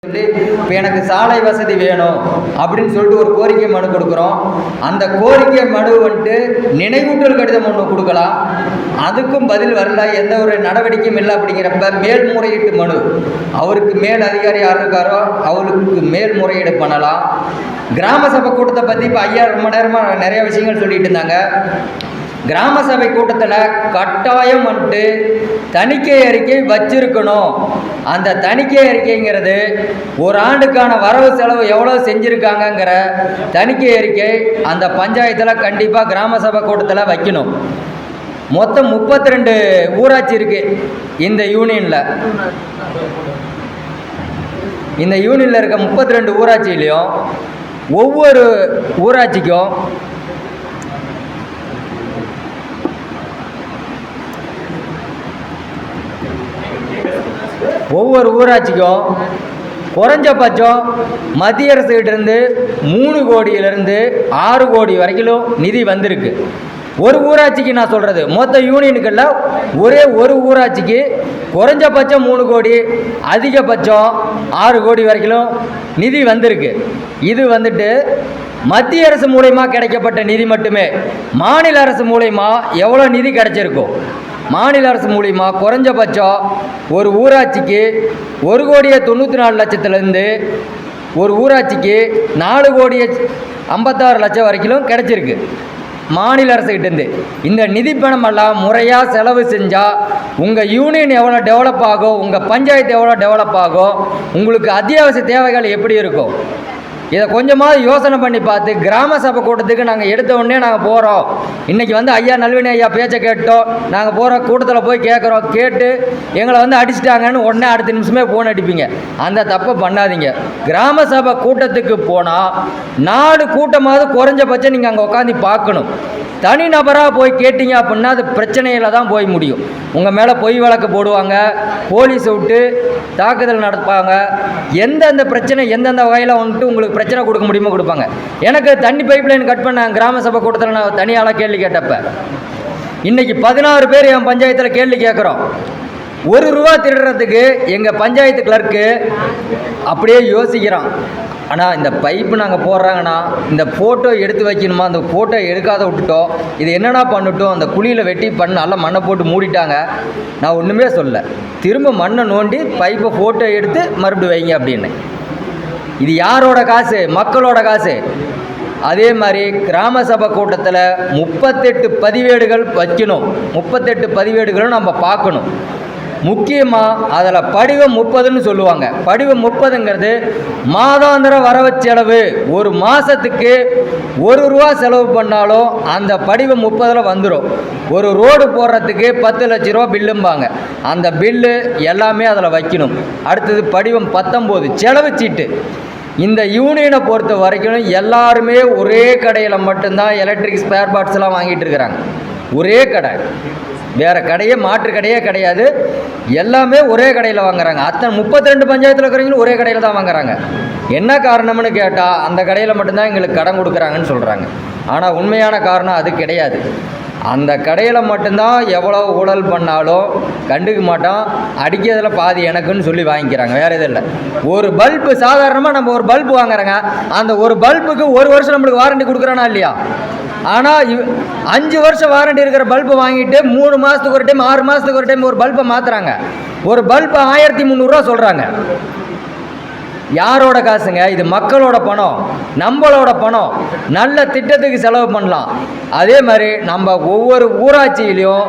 இப்போ எனக்கு சாலை வசதி வேணும் அப்படின்னு சொல்லிட்டு ஒரு கோரிக்கை மனு கொடுக்குறோம். அந்த கோரிக்கை மனு வந்துட்டு நினைவூட்டல் கடிதம் ஒன்று கொடுக்கலாம், அதுக்கும் பதில் வரல, எந்த ஒரு நடவடிக்கையும் இல்லை. அப்படிங்கிறப்ப மேல்முறையீட்டு மனு, அவருக்கு மேல் அதிகாரி யார் இருக்காரோ அவருக்கு மேல்முறையீடு பண்ணலாம். கிராம சபை கூட்டத்தை பற்றி இப்போ ஐயா ரொம்ப நேரமாக நிறைய விஷயங்கள் சொல்லிட்டு இருந்தாங்க. கிராம சபை கூட்டத்தில் கட்டாயம் வந்துட்டு தணிக்கை அறிக்கை வச்சிருக்கணும். அந்த தணிக்கை அறிக்கைங்கிறது ஒரு ஆண்டுக்கான வரவு செலவு எவ்வளோ செஞ்சுருக்காங்கங்கிற தணிக்கை அறிக்கை அந்த பஞ்சாயத்தில் கண்டிப்பாக கிராம சபை கூட்டத்தில் வைக்கணும். மொத்தம் 32 ஊராட்சி இருக்குது இந்த யூனியனில். இந்த யூனியனில் இருக்க 32 ஊராட்சியிலையும் ஒவ்வொரு ஊராட்சிக்கும் குறைஞ்சபட்சம் மத்திய அரசுகிட்டேருந்து 3 கோடியிலிருந்து 6 கோடி வரைக்கும் நிதி வந்திருக்கு. ஒரு ஊராட்சிக்கு நான் சொல்கிறது, மொத்த யூனியனுக்குள்ள ஒரே ஒரு ஊராட்சிக்கு குறைஞ்சபட்சம் 3 கோடி, அதிகபட்சம் 6 கோடி வரைக்கும் நிதி வந்திருக்கு. இது வந்துட்டு மத்திய அரசு மூலயமா கிடைக்கப்பட்ட நிதி மட்டுமே. மாநில அரசு மூலயமா எவ்வளோ நிதி கிடைச்சிருக்கும்? மாநில அரசு மூலிமா குறைஞ்சபட்சம் ஒரு ஊராட்சிக்கு 1,94,00,000 ஒரு ஊராட்சிக்கு 4,56,00,000 வரைக்கும் கிடைச்சிருக்கு மாநில அரசுகிட்டேருந்து. இந்த நிதி பணமெல்லாம் முறையாக செலவு செஞ்சால் உங்கள் யூனியன் எவ்வளோ டெவலப் ஆகும், உங்கள் பஞ்சாயத்து எவ்வளோ டெவலப் ஆகும், உங்களுக்கு அத்தியாவசிய தேவைகள் எப்படி இருக்கும், இதை கொஞ்சமாவது யோசனை பண்ணி பார்த்து கிராம சபை கூட்டத்துக்கு நாங்கள் எடுத்த உடனே நாங்கள் போகிறோம். இன்றைக்கி ஐயா நல்வினி ஐயா பேச்சை கேட்டோம், நாங்கள் போகிற கூட்டத்தில் போய் கேட்குறோம், கேட்டு எங்களை அடிச்சிட்டாங்கன்னு உடனே அடுத்த நிமிஷமே ஃபோன் அடிப்பீங்க. அந்த தப்பை பண்ணாதீங்க. கிராம சபை கூட்டத்துக்கு போனால் 4 கூட்டமாவது குறைஞ்சபட்சம் நீங்கள் அங்கே உட்காந்து பார்க்கணும். தனிநபராக போய் கேட்டீங்க அப்படின்னா அது பிரச்சனையில் தான் போய் முடியும். உங்கள் மேலே பொய் வழக்கு போடுவாங்க, போலீஸை விட்டு தாக்குதல் நடப்பாங்க. எந்தெந்த பிரச்சனை எந்தெந்த வகையில் உங்களுக்கு பிரச்சனை கொடுக்க முடியுமோ கொடுப்பாங்க. எனக்கு தண்ணி பைப் லைன் கட் பண்ண கிராம சபை கூட்டத்தில் நான் தனியால் கேள்வி கேட்டப்ப இன்றைக்கி 16 பேர் என் பஞ்சாயத்தில் கேள்வி கேட்குறோம். ₹1 திருடுறதுக்கு எங்கள் பஞ்சாயத்து கிளர்க்கு அப்படியே யோசிக்கிறான். ஆனால் இந்த பைப்பு நாங்கள் போடுறாங்கன்னா இந்த ஃபோட்டோ எடுத்து வைக்கணுமா, அந்த ஃபோட்டோ எடுக்காத விட்டுட்டோம், இது என்னென்னா பண்ணிட்டோம், அந்த குழியில் வெட்டி நல்லா மண்ணை போட்டு மூடிட்டாங்க. நான் ஒன்றுமே சொல்ல, திரும்ப மண்ணை நோண்டி பைப்பை ஃபோட்டோ எடுத்து மறுபடியும் வைங்க அப்படின்னு. இது யாரோட காசு? மக்களோட காசு. அதே மாதிரி கிராம சபை கூட்டத்தில் 38 பதிவேடுகள் வைக்கணும். 38 பதிவேடுகளும் நம்ம பார்க்கணும். முக்கியமாக அதில் படிவம் 30ன்னு சொல்லுவாங்க. படிவம் 30ங்கிறது மாதாந்திர வரவு செலவு. ஒரு மாதத்துக்கு ₹1 செலவு பண்ணாலும் அந்த படிவம் 30ல் வந்துடும். ஒரு ரோடு போடுறதுக்கு 10 லட்ச ரூபா பில்லும்பாங்க. அந்த பில்லு எல்லாமே அதில் வைக்கணும். அடுத்தது படிவம் 19 செலவு சீட்டு. இந்த யூனியனை பொறுத்த வரைக்கும் எல்லாருமே ஒரே கடையில் மட்டும்தான் எலக்ட்ரிக் ஸ்பேர் பார்ட்ஸ்லாம் வாங்கிட்டு இருக்கிறாங்க. ஒரே கடை, வேறு கடையே மாற்று கடையே கிடையாது. எல்லாமே ஒரே கடையில் வாங்குறாங்க. அத்தனை 32 பஞ்சாயத்தில் இருக்கிறவங்களும் ஒரே கடையில் தான் வாங்குறாங்க. என்ன காரணம்னு கேட்டால் அந்த கடையில் மட்டும்தான் எங்களுக்கு கடன் கொடுக்குறாங்கன்னு சொல்கிறாங்க. ஆனால் உண்மையான காரணம் அது கிடையாது. அந்த கடையில் மட்டும்தான் எவ்வளோ ஊழல் பண்ணாலும் கண்டுக்க மாட்டோம், அடிக்கிறதுல பாதி எனக்குன்னு சொல்லி வாங்கிக்கிறாங்க, வேறு எதுவும் இல்லை. ஒரு பல்பு சாதாரணமாக நம்ம ஒரு பல்பு வாங்குறோங்க, அந்த ஒரு பல்புக்கு 1 வருஷம் நம்மளுக்கு வாரண்டி கொடுக்குறானா இல்லையா? ஆனால் 5 வருஷம் வாரண்டி இருக்கிற பல்பு வாங்கிட்டு 3 மாதத்துக்கு ஒரு டைம் 6 மாதத்துக்கு ஒரு டைம் ஒரு பல்பை மாற்றுறாங்க. ஒரு பல்பு 1300 சொல்கிறாங்க. யாரோட காசுங்க இது? மக்களோட பணம், நம்மளோட பணம். நல்ல திட்டத்துக்கு செலவு பண்ணலாம். அதே மாதிரி நம்ம ஒவ்வொரு ஊராட்சியிலையும்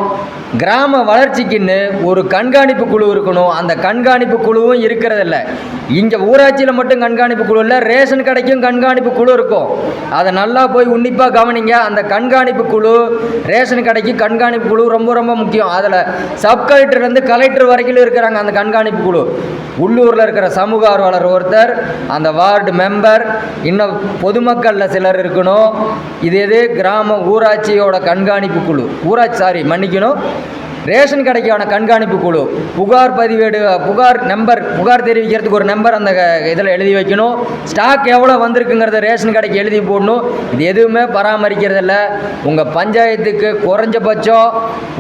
கிராம வளர்ச்சிக்குன்னு ஒரு கண்காணிப்பு குழு இருக்கணும். அந்த கண்காணிப்பு குழுவும் இருக்கிறதில்ல. இங்கே ஊராட்சியில் மட்டும் கண்காணிப்பு குழு இல்லை, ரேஷன் கடைக்கும் கண்காணிப்பு குழு இருக்கும். அதை நல்லா போய் உன்னிப்பாக கவனிங்க. அந்த கண்காணிப்பு குழு, ரேஷன் கடைக்கு கண்காணிப்பு குழு ரொம்ப ரொம்ப முக்கியம். அதில் சப் கலெக்டர்லேருந்து கலெக்டர் வரைக்கும் இருக்கிறாங்க அந்த கண்காணிப்பு குழு. உள்ளூரில் இருக்கிற சமூக ஆர்வலர் ஒருத்தர், அந்த வார்டு மெம்பர், இன்னும் பொதுமக்களில் சிலர் இருக்கணும். இது கிராம ஊராட்சியோட கண்காணிப்பு குழு, மன்னிக்கணும், ரேஷன் கடைக்கான கண்காணிப்பு குழு, புகார் பதிவேடு, புகார் தெரிவிக்கிறதுக்கு ஒரு நம்பர் அந்த இதில் எழுதி வைக்கணும். ஸ்டாக் எவ்வளோ வந்திருக்குங்கிறத ரேஷன் கடைக்கு எழுதி போடணும். இது எதுவுமே பராமரிக்கிறதில்ல. உங்கள் பஞ்சாயத்துக்கு குறைஞ்சபட்சம்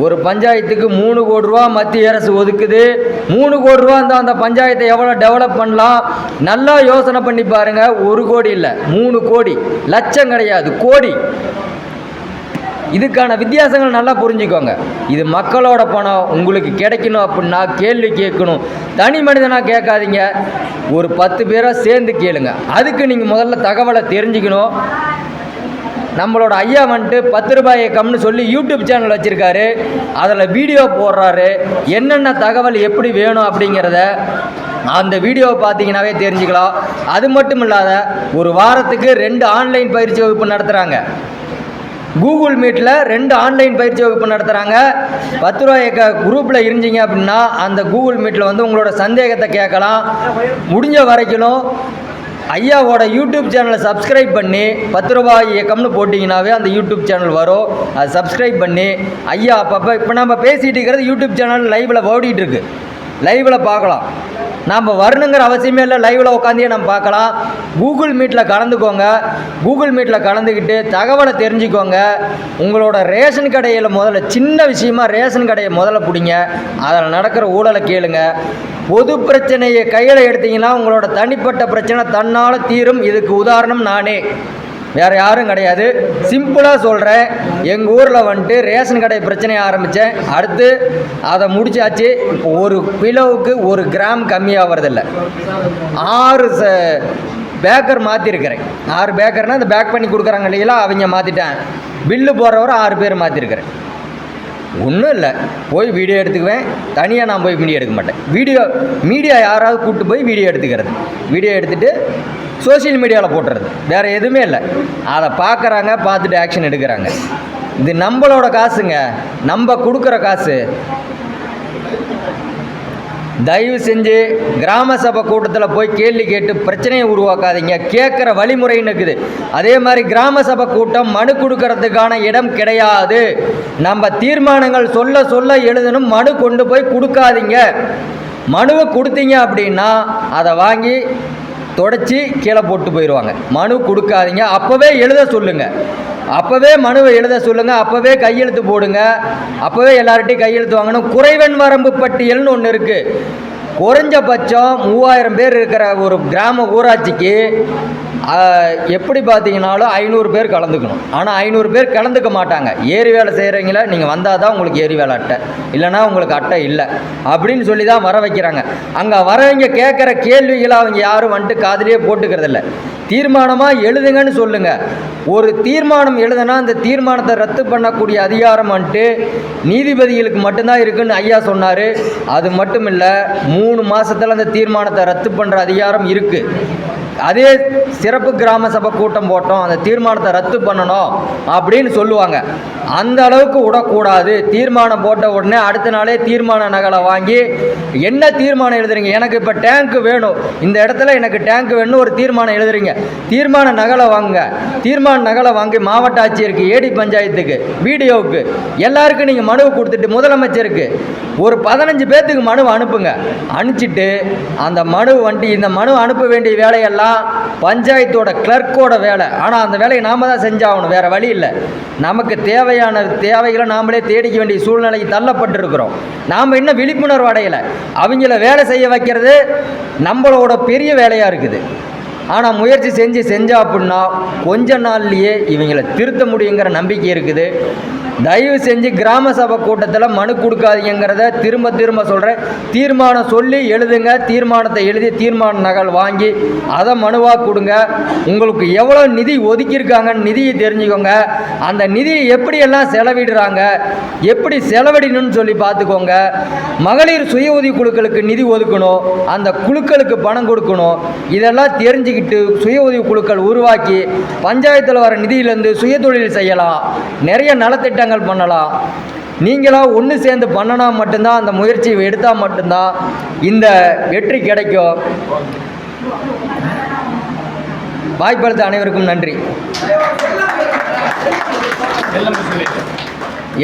ஒரு பஞ்சாயத்துக்கு 3 கோடி ரூபா மத்திய அரசு ஒதுக்குது. 3 கோடி ரூபா இருந்தால் அந்த பஞ்சாயத்தை எவ்வளோ டெவலப் பண்ணலாம் நல்லா யோசனை பண்ணி பாருங்கள். 1 கோடி இல்லை, 3 கோடி, லட்சம் கிடையாது, கோடி. இதுக்கான வித்தியாசங்கள் நல்லா புரிஞ்சுக்கோங்க. இது மக்களோட பணம், உங்களுக்கு கிடைக்கணும் அப்படின்னா கேள்வி கேட்கணும். தனி மனிதனாக கேட்காதீங்க, ஒரு 10 பேராக சேர்ந்து கேளுங்க. அதுக்கு நீங்கள் முதல்ல தகவலை தெரிஞ்சுக்கணும். நம்மளோட ஐயா வந்துட்டு 10 ரூபாய் இயக்கம்னு சொல்லி யூடியூப் சேனல் வச்சுருக்காரு. அதில் வீடியோ போடுறாரு. என்னென்ன தகவல் எப்படி வேணும் அப்படிங்கிறத அந்த வீடியோவை பார்த்தீங்கன்னாவே தெரிஞ்சுக்கலாம். அது மட்டும் இல்லாத ஒரு வாரத்துக்கு 2 ஆன்லைன் பயிற்சி வகுப்பு நடத்துகிறாங்க. கூகுள் மீட்டில் 2 ஆன்லைன் பயிற்சி வகுப்பு நடத்துகிறாங்க. 10 ரூபாய் குரூப்பில் இருந்தீங்க அப்படின்னா அந்த கூகுள் மீட்டில் வந்து உங்களோட சந்தேகத்தை கேட்கலாம். முடிஞ்ச வரைக்கும் ஐயாவோட யூடியூப் சேனலை சப்ஸ்கிரைப் பண்ணி 10 ரூபாய் இயக்கம்னு போட்டிங்கனாவே அந்த யூடியூப் சேனல் வரும். அதை சப்ஸ்கிரைப் பண்ணி ஐயா அப்பப்போ இப்போ நம்ம பேசிகிட்டு இருக்கிறது யூடியூப் சேனல் லைவில் ஓடிட்டுருக்கு. லைவில் பார்க்கலாம். நாம் வரணுங்கிற அவசியமே இல்லை, லைவில் உட்காந்தே நம்ம பார்க்கலாம். கூகுள் மீட்டில் கலந்துக்கோங்க. கூகுள் மீட்டில் கலந்துக்கிட்டு தகவலை தெரிஞ்சுக்கோங்க. உங்களோட ரேஷன் கடையில் முதல்ல சின்ன விஷயமா ரேஷன் கடையை முதல்ல பிடிங்க. அதில் நடக்கிற ஊழலை கேளுங்க. பொது பிரச்சனையை கையில் எடுத்தீங்கன்னா உங்களோட தனிப்பட்ட பிரச்சனை தன்னால் தீரும். இதுக்கு உதாரணம் நானே, வேறு யாரும் கிடையாது. சிம்பிளாக சொல்கிறேன். எங்கள் ஊரில் வந்துட்டு ரேஷன் கடை பிரச்சனையை ஆரம்பித்தேன். அடுத்து அதை முடிச்சாச்சு. இப்போ 1 கிலோவுக்கு 1 கிராம் கம்மியாக வரதில்லை. 6 பேக்கர் மாற்றிருக்கிறேன். 6 பேக்கர்னால் இந்த பேக் பண்ணி கொடுக்குறாங்க இல்லைங்களா, அவங்க மாற்றிட்டேன். பில்லு போடுறவரை 6 பேர் மாற்றிருக்கிறேன். ஒன்றும் இல்லை, போய் வீடியோ எடுத்துக்குவேன். தனியாக நான் போய் வீடியோ எடுக்க மாட்டேன். மீடியா யாராவது கூப்பிட்டு போய் வீடியோ எடுத்துக்கிறது. வீடியோ எடுத்துகிட்டு சோசியல் மீடியாவில் போட்டுறது, வேறு எதுவுமே இல்லை. அதை பார்க்குறாங்க, பார்த்துட்டு ஆக்ஷன் எடுக்கிறாங்க. இது நம்மளோட காசுங்க, நம்ம கொடுக்குற காசு. தயவு செஞ்சு கிராம சபை கூட்டத்தில் போய் கேள்வி கேட்டு பிரச்சனையை உருவாக்காதீங்க. கேட்குற வழிமுறைன்னு இருக்குது. அதே மாதிரி கிராம சபை கூட்டம் மனு கொடுக்கறதுக்கான இடம் கிடையாது. நம்ம தீர்மானங்கள் சொல்ல சொல்ல எழுதணும். மனு கொண்டு போய் கொடுக்காதீங்க. மனுவை கொடுத்தீங்க அப்படின்னா அதை வாங்கி தொடச்சி கீழே போட்டு போயிடுவாங்க. மனு கொடுக்காதீங்க. அப்போவே எழுத சொல்லுங்கள். அப்போவே மனுவை எழுத சொல்லுங்கள். அப்போவே கையெழுத்து போடுங்க. அப்போவே எல்லார்ட்டையும் கையெழுத்து வாங்கணும். குறைவன் வரம்பு பட்டியல்னு ஒன்று இருக்குது. குறைஞ்சபட்சம் 3000 பேர் இருக்கிற ஒரு கிராம ஊராட்சிக்கு எப்படி பார்த்தீங்கன்னாலும் 500 பேர் கலந்துக்கணும். ஆனால் 500 பேர் கலந்துக்க மாட்டாங்க. ஏரி வேலை செய்கிறவங்கள நீங்கள் வந்தால் தான் உங்களுக்கு ஏரி வேலை அட்டை, இல்லைனா உங்களுக்கு அட்டை இல்லை அப்படின்னு சொல்லி தான் வர வைக்கிறாங்க. அங்கே வரவங்க கேட்குற கேள்விகளை அவங்க யாரும் வந்துட்டு காதிலேயே போட்டுக்கிறதில்ல. தீர்மானமாக எழுதுங்கன்னு சொல்லுங்கள். ஒரு தீர்மானம் எழுதுனா அந்த தீர்மானத்தை ரத்து பண்ணக்கூடிய அதிகாரம் வந்துட்டு நீதிபதிகளுக்கு மட்டும்தான் இருக்குன்னு ஐயா சொன்னார். அது மட்டும் இல்லை, 3 மாதத்தில் அந்த தீர்மானத்தை ரத்து பண்ணுற அதிகாரம் இருக்குது. அதே சிறப்பு கிராம சபை கூட்டம் போட்டோம், அந்த தீர்மானத்தை ரத்து பண்ணணும் அப்படின்னு சொல்லுவாங்க. அந்த அளவுக்கு விடக்கூடாது. தீர்மானம் போட்ட உடனே அடுத்த நாளே தீர்மான நகலை வாங்கி என்ன தீர்மானம் எழுதுறீங்க, எனக்கு இப்போ டேங்க்கு வேணும், இந்த இடத்துல எனக்கு டேங்க் வேணும்னு ஒரு தீர்மானம் எழுதுறீங்க, தீர்மான நகலை வாங்க. தீர்மான நகலை வாங்கி மாவட்ட ஆட்சியருக்கு, ஏடி பஞ்சாயத்துக்கு, வீடியோவுக்கு எல்லாருக்கும் நீங்கள் மனுவை கொடுத்துட்டு முதலமைச்சருக்கு ஒரு 15 பேர்த்துக்கு மனு அனுப்புங்க. அனுப்பிச்சிட்டு அந்த மனு வந்துட்டு இந்த மனு அனுப்ப வேண்டிய வேலையெல்லாம் பஞ்சாயத்தோட கிளர்க்கோட வேலை. ஆனால் அந்த வேலையை நாம் தான் செஞ்சாகணும், வேறு வழி இல்லை. நமக்கு தேவையான தேவைகளை நாமளே தேடிக்க வேண்டிய சூழ்நிலைக்கு தள்ளப்பட்டிருக்கிறோம். நாம் இன்னும் விழிப்புணர்வு அடையலை. அவங்கள வேலை செய்ய வைக்கிறது நம்மளோட பெரிய வேலையாக இருக்குது. ஆனால் முயற்சி செஞ்சா அப்படின்னா கொஞ்ச நாள்லேயே இவங்களை திருத்த முடியுங்கிற நம்பிக்கை இருக்குது. தயவு செஞ்சு கிராம சபை கூட்டத்தில் மனு கொடுக்காதீங்கிறத திரும்ப திரும்ப சொல்கிறேன். தீர்மானம் சொல்லி எழுதுங்க. தீர்மானத்தை எழுதி தீர்மான நகல் வாங்கி அதை மனுவாக கொடுங்க. உங்களுக்கு எவ்வளோ நிதி ஒதுக்கியிருக்காங்கன்னு நிதியை தெரிஞ்சுக்கோங்க. அந்த நிதியை எப்படியெல்லாம் செலவிடுறாங்க, எப்படி செலவிடணும்னு சொல்லி பார்த்துக்கோங்க. மகளிர் சுய உதவி குழுக்களுக்கு நிதி ஒதுக்கணும், அந்த குழுக்களுக்கு பணம் கொடுக்கணும். இதெல்லாம் தெரிஞ்சுக்கிட்டு சுய உதவி குழுக்கள் உருவாக்கி பஞ்சாயத்தில் வர நிதியிலேருந்து சுய தொழில் செய்யலாம், நிறைய நலத்திட்டங்கள் பண்ணலாம். நீங்களா ஒன்று சேர்ந்து பண்ணனா மட்டும்தான், அந்த முயற்சியை எடுத்தால் மட்டும்தான் இந்த வெற்றி கிடைக்கும். வாய்ப்பளித்த அனைவருக்கும் நன்றி.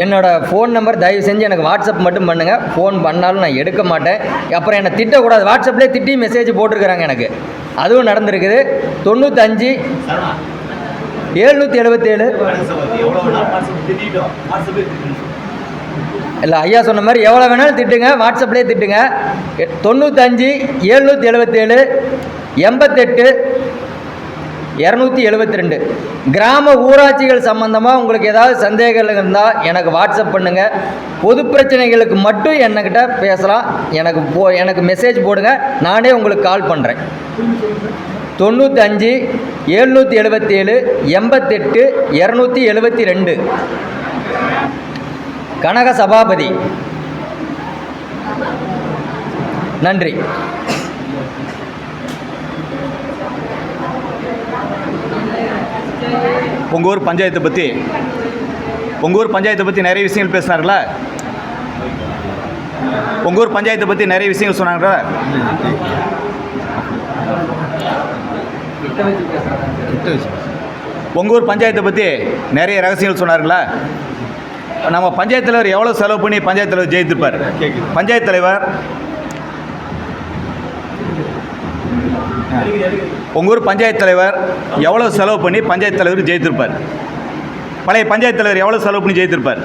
என்னோடய ஃபோன் நம்பர் தயவு செஞ்சு எனக்கு வாட்ஸ்அப் மட்டும் பண்ணுங்கள். ஃபோன் பண்ணாலும் நான் எடுக்க மாட்டேன். அப்புறம் என்னை திட்டக்கூடாது. வாட்ஸ்அப்லேயே திட்டி மெசேஜ் போட்டிருக்கிறாங்க எனக்கு. அதுவும் நடந்திருக்குது. 95 777 இல்லை ஐயா சொன்ன மாதிரி எவ்வளோ வேணாலும் திட்டுங்க, வாட்ஸ்அப்லேயே திட்டுங்க. 95 777 88 272. கிராம ஊராட்சிகள் சம்பந்தமாக உங்களுக்கு ஏதாவது சந்தேகங்கள் இருந்தால் எனக்கு வாட்ஸ்அப் பண்ணுங்கள். பொது பிரச்சனைகளுக்கு மட்டும் என்கிட்ட பேசலாம். எனக்கு மெசேஜ் போடுங்க, நானே உங்களுக்கு கால் பண்ணுறேன். 95 777 88 272. கனக சபாபதி. நன்றி. உங்கள் ஊர் பஞ்சாயத்தை பற்றி நிறைய விஷயங்கள் பேசுனார்களா? உங்கள் ஊர் பஞ்சாயத்தை பற்றி நிறைய விஷயங்கள் சொன்னாங்களா? உங்கள் ஊர் பஞ்சாயத்தை பற்றி நிறைய ரகசியங்கள் சொன்னார்களா? நம்ம பஞ்சாயத்து தலைவர் எவ்வளோ செலவு பண்ணி பஞ்சாயத்து தலைவர் ஜெயித்திருப்பார்? பஞ்சாயத்து தலைவர் உங்கள் ஊர் பஞ்சாயத்து தலைவர் எவ்வளோ செலவு பண்ணி பஞ்சாயத்து தலைவர் ஜெயித்திருப்பார்? பழைய பஞ்சாயத்து தலைவர் எவ்வளோ செலவு பண்ணி ஜெயித்திருப்பார்?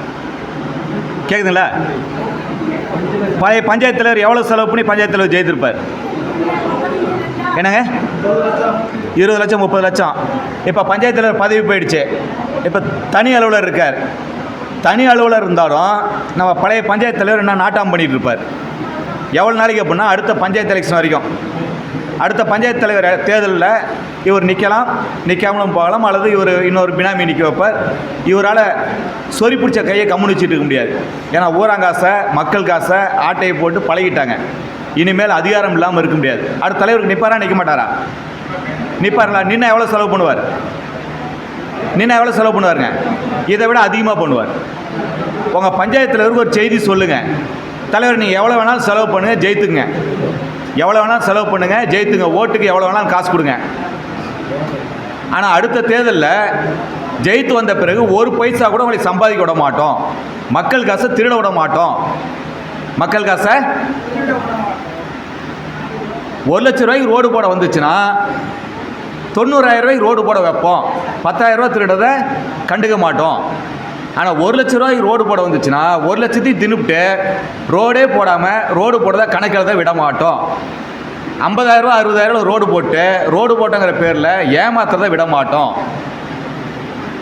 கேட்குதுங்களா? பழைய பஞ்சாயத்து தலைவர் எவ்வளோ செலவு பண்ணி பஞ்சாயத்து தலைவர் ஜெயித்திருப்பார்? என்னங்க? 20 லட்சம் 30 லட்சம். இப்போ பஞ்சாயத்து தலைவர் பதவி போயிடுச்சு. இப்போ தனி அலுவலர் இருக்கார். தனி அலுவலர் இருந்தாலும் நம்ம பழைய பஞ்சாயத்து தலைவர் என்ன நாட்டாம் பண்ணிகிட்டு இருப்பார். எவ்வளோ நாளைக்கு அப்படின்னா அடுத்த பஞ்சாயத்து எலெக்ஷன் வரைக்கும். அடுத்த பஞ்சாயத்து தலைவர் தேர்தலில் இவர் நிற்கலாம், நிற்காமலும் போகலாம், அல்லது இவர் இன்னொரு பினாமி நிற்க வைப்பார். இவரால் சொறி பிடிச்ச கையை கம்முன்னு வச்சுட்டு இருக்க முடியாது. ஏன்னா ஊராங்காசை மக்கள் காசை ஆட்டையை போட்டு பழகிட்டாங்க. இனிமேல் அதிகாரம் இல்லாமல் இருக்க முடியாது. அடுத்த தலைவருக்கு நிற்பாரா நிற்க மாட்டாரா? நிற்பார்களா? நின்று எவ்வளோ செலவு பண்ணுவார்? எவ்வளோ செலவு பண்ணுவாருங்க? இதை விட அதிகமாக பண்ணுவார். உங்கள் பஞ்சாயத்து தலைவருக்கு ஒரு செய்தி சொல்லுங்கள். தலைவர் நீங்கள் எவ்வளோ வேணாலும் செலவு பண்ணுங்கள், ஜெயித்துங்க. எவ்வளோ வேணாலும் செலவு பண்ணுங்கள், ஜெயித்துங்க. ஓட்டுக்கு எவ்வளோ வேணாலும் காசு கொடுங்க. ஆனால் அடுத்த தேர்தலில் ஜெயித்து வந்த பிறகு ஒரு பைசா கூட உங்களை சம்பாதிக்க விட மாட்டோம். மக்கள் காசை திருட விட மாட்டோம். மக்கள் காசை 1 லட்ச ரூபாய்க்கு ரோடு போட வந்துச்சுன்னா 90,000 ரூபாய்க்கு ரோடு போட வைப்போம். 10,000 ரூபா திருடதை கண்டுக்க மாட்டோம். ஆனால் 1 லட்ச ரூபாய்க்கு ரோடு போட வந்துச்சுன்னா 1 லட்சத்தையும் தின்னுபிட்டு ரோடே போடாமல் ரோடு போடுறத கணக்கில் தான் விட மாட்டோம். 50,000 ரூபா 60,000 ரோடு போட்டு ரோடு போட்டங்கிற பேரில் ஏமாத்துறதை விட மாட்டோம்.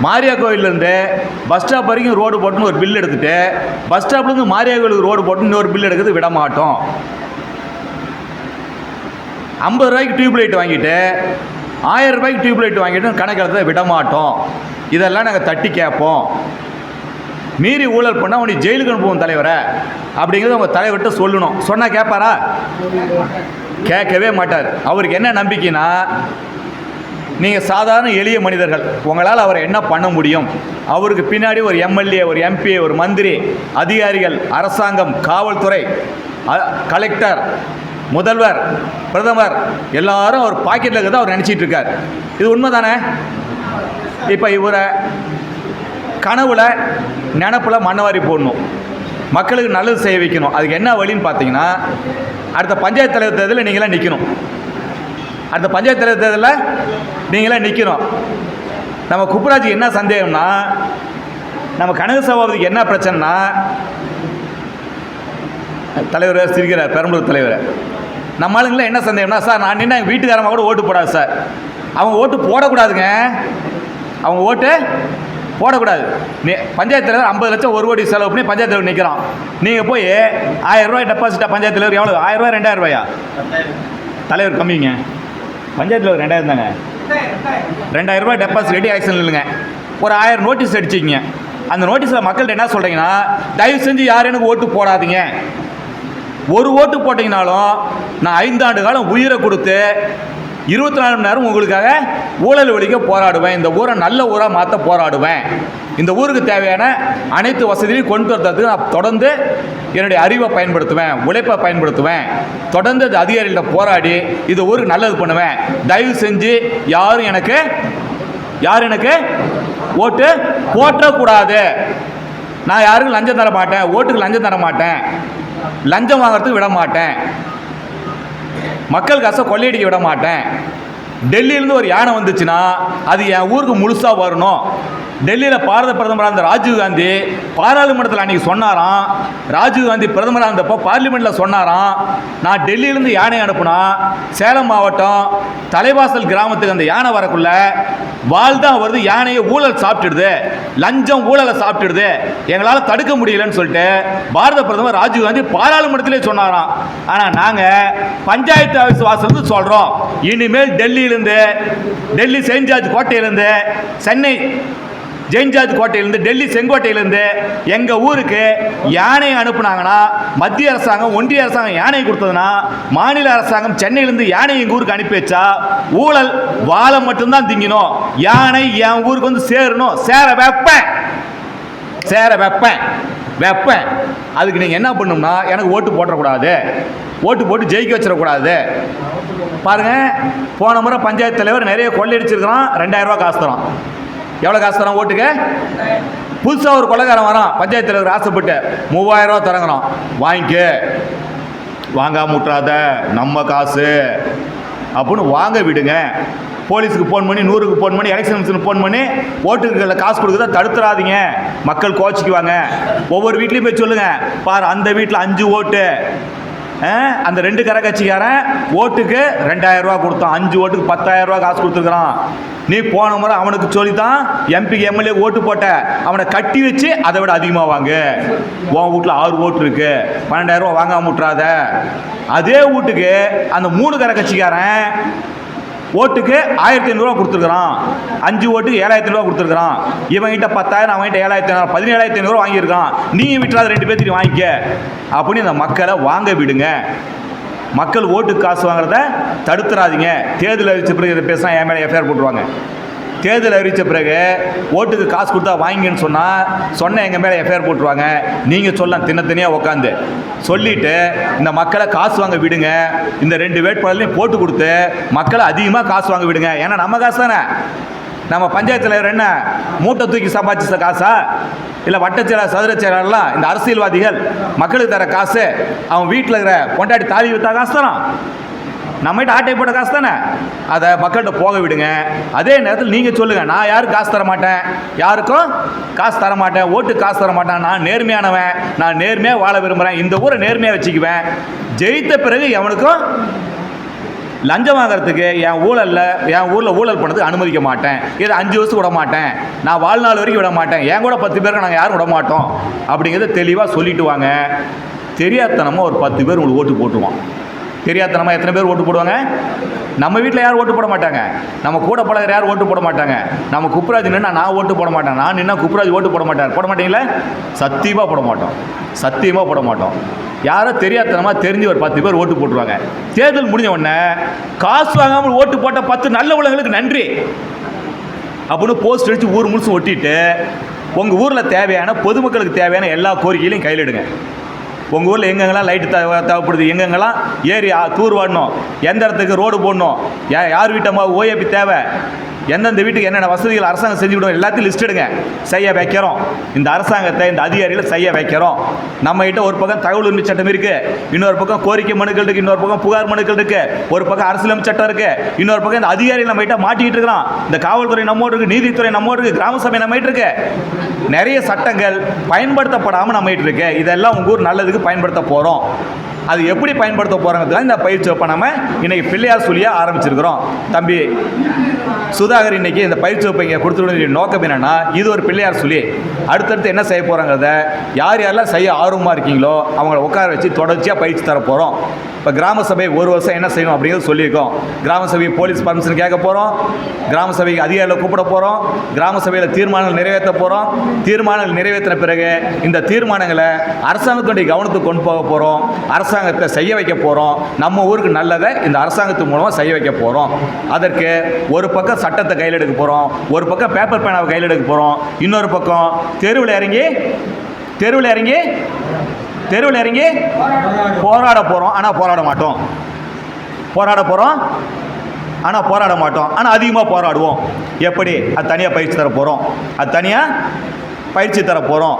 மாரியா கோயிலேருந்து பஸ் ஸ்டாப் வரைக்கும் ரோடு போட்டுன்னு ஒரு பில் எடுத்துகிட்டு பஸ் ஸ்டாப்லேருந்து மாரியா கோயிலுக்கு ரோடு போட்டு இன்னொரு பில் எடுக்கிறது விட மாட்டோம். 50 ரூபாய்க்கு டியூப்லைட் வாங்கிட்டு 1000 ரூபாய்க்கு டியூப்லைட் வாங்கிட்டு கணக்கெடுத்த விட மாட்டோம். இதெல்லாம் நாங்கள் தட்டி கேட்போம். மீறி ஊழல் பண்ணால் உனக்கு ஜெயிலுக்கு அனுப்புவோம் தலைவரை அப்படிங்கிறது உங்கள் தலைவர்கிட்ட சொல்லணும். சொன்னால் கேட்பாரா? கேட்கவே மாட்டார். அவருக்கு என்ன நம்பிக்கைன்னா, நீங்கள் சாதாரண எளிய மனிதர்கள், உங்களால் அவரை என்ன பண்ண முடியும்? அவருக்கு பின்னாடி ஒரு எம்எல்ஏ, ஒரு எம்பி, ஒரு மந்திரி, அதிகாரிகள், அரசாங்கம், காவல்துறை, கலெக்டர், முதல்வர், பிரதமர் எல்லாரும் அவர் பாக்கெட்டில் இருக்கிறத அவர் நினச்சிட்டு இருக்கார். இது உண்மை தானே? இப்போ இவரை கனவுல நினப்பில் மண்ணவாரி போடணும், மக்களுக்கு நல்லது செய்ய வைக்கணும். அதுக்கு என்ன வழின்னு பார்த்தீங்கன்னா, அடுத்த பஞ்சாயத்து தலைவர் தேர்தலில் நீங்களாம் நிற்கணும். அடுத்த பஞ்சாயத்து தலைவர் தேர்தலில் நீங்களாம் நிற்கணும். நம்ம குப்புராஜுக்கு என்ன சந்தேகம்னா, நம்ம கனக சபாபதிக்கு என்ன பிரச்சனைனா, தலைவர் சிரிக்கிறார், பெரம்பலூர் தலைவர். நம்ம ஆளுங்கள என்ன சந்தேகம்னா, சார் நான் நின்று எங்கள் வீட்டுக்காரமாக கூட ஓட்டு போடாது சார். அவங்க ஓட்டு போடக்கூடாதுங்க, அவங்க ஓட்டு போடக்கூடாது. பஞ்சாயத்து தலைவர் 50 லட்சம் 1 கோடி செலவு பண்ணி பஞ்சாயத்து தலைவர் நிற்கிறான். நீங்கள் போய் 1000 ரூபாய் டெபாசிட்டாக பஞ்சாயத்து தலைவர் எவ்வளோ? 1000 ரூபாய் 2000 ரூபாயா? தலைவர் கம்மிங்க, பஞ்சாயத்து தலைவர் 2000 தாங்க. 2000 ரூபாய் டெபாசிட் ரெடி ஆக்ஷன் இல்லைங்க. ஒரு 1000 நோட்டீஸ் அடிச்சிக்கிங்க. அந்த நோட்டீஸில் மக்கள்கிட்ட என்ன சொல்கிறீங்கன்னா, தயவு செஞ்சு யாரும் எனக்கு ஓட்டு போடாதீங்க. ஒரு ஓட்டு போட்டிங்கனாலும் நான் 5 ஆண்டு காலம் உயிரை கொடுத்து 24 மணி நேரம் உங்களுக்காக ஊழல் ஒழிக்க போராடுவேன். இந்த ஊரை நல்ல ஊராக மாற்ற போராடுவேன். இந்த ஊருக்கு தேவையான அனைத்து வசதிகளையும் கொண்டு வரதுக்கு நான் தொடர்ந்து என்னுடைய அறிவை பயன்படுத்துவேன், உழைப்பை பயன்படுத்துவேன். தொடர்ந்து இந்த அதிகாரிகிட்ட போராடி இந்த ஊருக்கு நல்லது பண்ணுவேன். தயவு செஞ்சு யாரும் எனக்கு ஓட்டு போட்டக்கூடாது. நான் யாருக்கும் லஞ்சம் தர மாட்டேன், ஓட்டுக்கு லஞ்சம் தர மாட்டேன், லஞ்சம் வாங்குறதுக்கு விட மாட்டேன், மக்கள் காசை கொள்ளையடிக்க விட மாட்டேன். டெல்லியிலேருந்து ஒரு யானை வந்துச்சுன்னா அது என் ஊருக்கு முழுசாக வரணும். டெல்லியில் பாரத பிரதமராக இருந்த ராஜீவ்காந்தி பாராளுமன்றத்தில் அன்றைக்கி சொன்னாராம். ராஜீவ்காந்தி பிரதமராக இருந்தப்போ பார்லிமெண்ட்டில் சொன்னாராம், நான் டெல்லியிலேருந்து யானை அனுப்புனா சேலம் மாவட்டம் தலைவாசல் கிராமத்துக்கு அந்த யானை வரக்குள்ள வால் தான் வருது, யானையை ஊழல் சாப்பிட்டுடுது, லஞ்சம் ஊழலை சாப்பிட்டுடுது, எங்களால் தடுக்க முடியலன்னு சொல்லிட்டு பாரத பிரதமர் ராஜீவ்காந்தி பாராளுமன்றத்திலே சொன்னாராம். ஆனால் நாங்கள் பஞ்சாயத்து ஆஃபீஸ் வாசல் சொல்கிறோம், இனிமேல் டெல்லியிலேருந்து, டெல்லி செயின்ட் ஜார்ஜ் கோட்டையிலேருந்து, சென்னை செயின்ட் ஜார்ஜ் கோட்டையிலேருந்து, டெல்லி செங்கோட்டையிலேருந்து எங்கள் ஊருக்கு யானை அனுப்புனாங்கன்னா, மத்திய அரசாங்கம் ஒன்றிய அரசாங்கம் யானை கொடுத்ததுன்னா, மாநில அரசாங்கம் சென்னையிலேருந்து யானை எங்கள் ஊருக்கு அனுப்பி வச்சா ஊழல் வாழை மட்டும்தான் திங்கணும், யானை என் ஊருக்கு வந்து சேரணும், சேர வைப்பேன். அதுக்கு நீங்கள் என்ன பண்ணணும்னா, எனக்கு ஓட்டு போட்டுறக்கூடாது, ஓட்டு போட்டு ஜெயிக்க வச்சிடக்கூடாது. பாருங்க, போன முறை பஞ்சாயத்து தலைவர் நிறைய கொள்ளையடிச்சிருக்கிறான், 2000 ரூபா காசு தரான். எவ்வளோ காசு தரான் ஓட்டுக்கு? புதுசாக ஒரு கொள்ளைக்காரன் வரான், பஞ்சாயத்து தலைவர் ஆசைப்பட்டு 3000 ரூபா தரங்கிறான், வாங்கிக்க, வாங்காம விட்றாத, நம்ம காசு அப்படின்னு வாங்க விடுங்க. போலீஸுக்கு ஃபோன் பண்ணி, 100க்கு ஃபோன் பண்ணி, எலெக்ஷன் கமிஷனுக்கு ஃபோன் பண்ணி ஓட்டுக்கு காசு கொடுக்குறத தடுத்துறாதீங்க, மக்கள் கோச்சிக்குவாங்க. ஒவ்வொரு வீட்லேயும் போய் சொல்லுங்கள், பாரு அந்த வீட்டில் 5 ஓட்டு, அந்த 2 கரை கட்சிக்காரன் ஓட்டுக்கு 2000 ரூபா கொடுத்தான், 5 ஓட்டுக்கு 10000 ரூபா காசு கொடுத்துருக்குறான். நீ போன முறை அவனுக்கு சொல்லி தான் எம்பிக்கு எம்எல்ஏ ஓட்டு போட்ட, அவனை கட்டி வச்சு அதை விட அதிகமாக வாங்க. உன் வீட்டில் 6 ஓட்டு இருக்கு, 12000 ரூபா வாங்காம விட்றாத. அதே வீட்டுக்கு அந்த 3 கரை கட்சிக்காரன் ஓட்டுக்கு 1500 ரூபா கொடுத்துருக்குறான், 5 ஓட்டுக்கு 7500 ரூபா கொடுத்துருக்குறான். இவங்கிட்ட 10,000, அவங்ககிட்ட 7500, 17,500 ரூபா வாங்கியிருக்கான். நீ விட்டுறாத, 2 பேர்த்தையும் வாங்கிக்க அப்படின்னு அந்த மக்களை வாங்க விடுங்க. மக்கள் ஓட்டுக்கு காசு வாங்குறத தடுத்துறாதீங்க. தேர்தல் அறிவித்த பிறகு இதை பேசினா என் மேலே எஃப்ஐஆர் போட்டுருவாங்க. தேர்தல் அறிவித்த பிறகு ஓட்டுக்கு காசு கொடுத்தா வாங்கின்னு சொன்ன எங்கள் மேலே எஃப்ஐஆர் போட்டுருவாங்க. நீங்கள் சொல்லலாம், தினத்தனியாக உட்காந்து சொல்லிவிட்டு இந்த மக்களை காசு வாங்க விடுங்க. இந்த 2 வேட்பாளர்களையும் போட்டு கொடுத்து மக்களை அதிகமாக காசு வாங்க விடுங்க. ஏன்னா நம்ம காசு தானே. நம்ம பஞ்சாயத்து தலைவர் என்ன மூட்டை தூக்கி சம்பாதிச்ச காசா? இல்லை வட்டச்செயலாளர், சதுர செயலாளர்லாம் இந்த அரசியல்வாதிகள் மக்களுக்கு தர காசு, அவன் வீட்டில் இருக்கிற பொண்டாட்டி தாலி விற்றா காசு தரான், நம்மகிட்ட ஆட்டை போட்ட காசு தானே. அதை மக்கள்கிட்ட போக விடுங்க. அதே நேரத்தில் நீங்கள் சொல்லுங்கள், நான் யாரும் காசு தர மாட்டேன், யாருக்கும் காசு தர மாட்டேன், ஓட்டுக்கு காசு தர மாட்டேன், நான் நேர்மையானவன், நான் நேர்மையாக வாழ விரும்புகிறேன், இந்த ஊரை நேர்மையாக வச்சுக்குவேன், ஜெயித்த பிறகு எவனுக்கும் லஞ்சம் வாங்கிறதுக்கு என் ஊரில் ஊழல் பண்ணதுக்கு அனுமதிக்க மாட்டேன், இதை 5 வருஷம் விட மாட்டேன், நான் வாழ்நாள் வரைக்கும் விட மாட்டேன், என் கூட 10 பேருக்கு நாங்கள் யாரும் விட மாட்டோம் அப்படிங்கிறத தெளிவாக சொல்லிட்டு வாங்க. தெரியாதனமாக ஒரு 10 பேர் உங்களுக்கு ஓட்டு போட்டுருவான். தெரியாதனமாக எத்தனை பேர் ஓட்டு போடுவாங்க? நம்ம வீட்டில் யாரும் ஓட்டு போட மாட்டாங்க, நம்ம கூட பழகிற யாரும் ஓட்டு போட மாட்டாங்க. நம்ம குப்புராஜ் நின்னா நான் ஓட்டு போட மாட்டேன், நான் நின்னா குப்புராஜ் ஓட்டு போட மாட்டார். போட மாட்டீங்களா? சத்தியமாக போட மாட்டோம், சத்தியமாக போட மாட்டோம். யாரோ தெரியாதனமாக தெரிஞ்சு ஒரு 10 பேர் ஓட்டு போட்டுருவாங்க. தேர்தல் முடிஞ்ச உடனே காசு வாங்காமல் ஓட்டு போட்ட 10 நல்ல உள்ளவங்களுக்கு நன்றி அப்படின்னு போஸ்ட் அடித்து ஊர் முழுசும் ஒட்டிட்டு உங்கள் ஊரில் தேவையான பொதுமக்களுக்கு தேவையான எல்லா கோரிக்கையிலையும் கையில் எடுங்க. உங்கள் ஊரில் எங்கெங்கெல்லாம் லைட்டு தேவைப்படுது, எங்கெங்கெல்லாம் ஏரி தூர் வாடணும், எந்த இடத்துக்கு ரோடு போடணும், யார் வீட்டம்மா ஓஏபி தேவை, எந்தெந்த வீட்டுக்கு என்னென்ன வசதிகள் அரசாங்கம் செஞ்சு விடும் எல்லாத்தையும் லிஸ்ட் எடுங்க. செய்ய வைக்கிறோம், இந்த அரசாங்கத்தை இந்த அதிகாரிகளை செய்ய வைக்கிறோம். நம்மகிட்ட ஒரு பக்கம் தகவல் உரிமை சட்டம் இருக்குது, இன்னொரு பக்கம் கோரிக்கை மனுக்கள் இருக்குது, இன்னொரு பக்கம் புகார் மனுக்கள் இருக்குது, ஒரு பக்கம் அரசியலமைப்பு சட்டம் இருக்குது, இன்னொரு பக்கம் இந்த அதிகாரிகள் நம்மகிட்ட மாட்டிக்கிட்டு இருக்கிறோம். இந்த காவல்துறை நம்மோடு இருக்குது, நீதித்துறை நம்மோடு இருக்குது, கிராம சபை நம்மகிட்ட இருக்கு. நிறைய சட்டங்கள் பயன்படுத்தப்படாமல் நம்மகிட்ட இருக்கு. இதெல்லாம் உங்கள் ஊர் நல்லதுக்கு பயன்படுத்த போகிறோம். அது எப்படி பயன்படுத்த போகிறாங்கிறதுலாம் இந்த பயிற்சி வகுப்பை நம்ம இன்றைக்கி பிள்ளையார் சொல்லியாக ஆரம்பிச்சிருக்கிறோம். தம்பி சுதாகர் இன்றைக்கி இந்த பயிற்சி வகுப்பை இங்கே கொடுத்துருக்க நோக்கம் என்னென்னா, இது ஒரு பிள்ளையார் சொல்லி அடுத்தடுத்து என்ன செய்ய போகிறாங்கிறத யார் யாரெல்லாம் செய்ய ஆர்வமாக இருக்கீங்களோ அவங்கள உட்கார வச்சு தொடர்ச்சியாக பயிற்சி தர போகிறோம். இப்போ கிராம சபை ஒரு வருஷம் என்ன செய்யணும் அப்படிங்கிறது சொல்லியிருக்கோம். கிராம சபை போலீஸ் பர்மிஷன் கேட்க போகிறோம், கிராம சபைக்கு அதிகாரிகளை கூப்பிட போகிறோம், கிராம சபையில் தீர்மானங்கள் நிறைவேற்ற போகிறோம். தீர்மானங்கள் நிறைவேற்றின பிறகு இந்த தீர்மானங்களை அரசாங்கத்துடைய கவனத்துக்கு கொண்டு போக போகிறோம், அரசாங்கத்தை செய்ய வைக்க போகிறோம். நம்ம ஊருக்கு நல்லதை இந்த அரசாங்கத்து மூலமாக செய்ய வைக்க போகிறோம். அதற்கு ஒரு பக்கம் சட்டத்தை கையில் எடுக்க போகிறோம், ஒரு பக்கம் பேப்பர் பேனாவை கையில் எடுக்க போகிறோம், இன்னொரு பக்கம் தெருவில் இறங்கி போராட போகிறோம். ஆனால் போராட மாட்டோம், ஆனால் அதிகமாக போராடுவோம். எப்படி? அது தனியாக பயிற்சி தர போகிறோம்.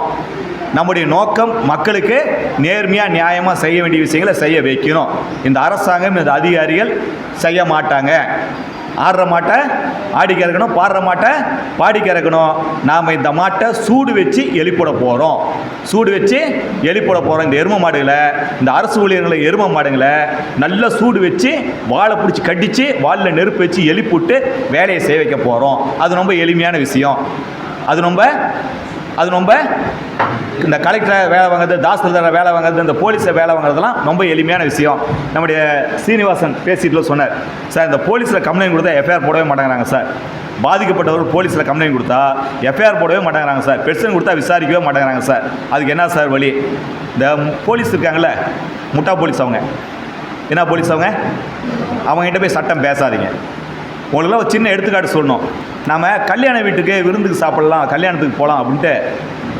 நம்முடைய நோக்கம் மக்களுக்கு நேர்மையாக நியாயமாக செய்ய வேண்டிய விஷயங்களை செய்ய வைக்கணும். இந்த அரசாங்கம், இந்த அதிகாரிகள் செய்ய மாட்டாங்க. ஆடுற மாட்டை ஆடி கறக்கணும், பாடுற மாட்டை பாடி கறக்கணும். நாம் இந்த மாட்டை சூடு வச்சு எழுப்பிட போகிறோம். சூடு வச்சு எழுப்பிட போகிறோம். இந்த எரும மாடுகளை, இந்த அரசு ஊழியர்களை எரும மாடுங்களை நல்லா சூடு வச்சு வாழை பிடிச்சி கட்டிச்சு வாலில் நெருப்பு வச்சு எழுப்பிவிட்டு வேலையை செய்ய வைக்க போகிறோம். அது ரொம்ப எளிமையான விஷயம். அது ரொம்ப இந்த கலெக்டரை வேலை வாங்குறது, தாசில்தாரை வேலை வாங்குறது, இந்த போலீஸை வேலை வாங்குறதுலாம் ரொம்ப எளிமையான விஷயம். நம்முடைய சீனிவாசன் பேசிட்டு சொன்னார், சார் இந்த போலீஸில் கம்ப்ளைண்ட் கொடுத்தா எஃப்ஐஆர் போடவே மாட்டேங்கிறாங்க சார். பாதிக்கப்பட்டவர்கள் போலீஸில் கம்ப்ளைண்ட் கொடுத்தா எஃப்ஐஆர் போடவே மாட்டேங்கிறாங்க சார். பெர்சன் கொடுத்தா விசாரிக்கவே மாட்டேங்கிறாங்க சார். அதுக்கு என்ன சார் வழி? இந்த போலீஸ் இருக்காங்களே, முட்டா போலீஸ், அவங்க என்ன போலீஸ், அவங்ககிட்ட போய் சட்டம் பேசாதீங்க. உங்களுக்குலாம் ஒரு சின்ன எடுத்துக்காட்டு சொல்லணும். நம்ம கல்யாண வீட்டுக்கு விருந்துக்கு சாப்பிட்லாம், கல்யாணத்துக்கு போகலாம் அப்படின்ட்டு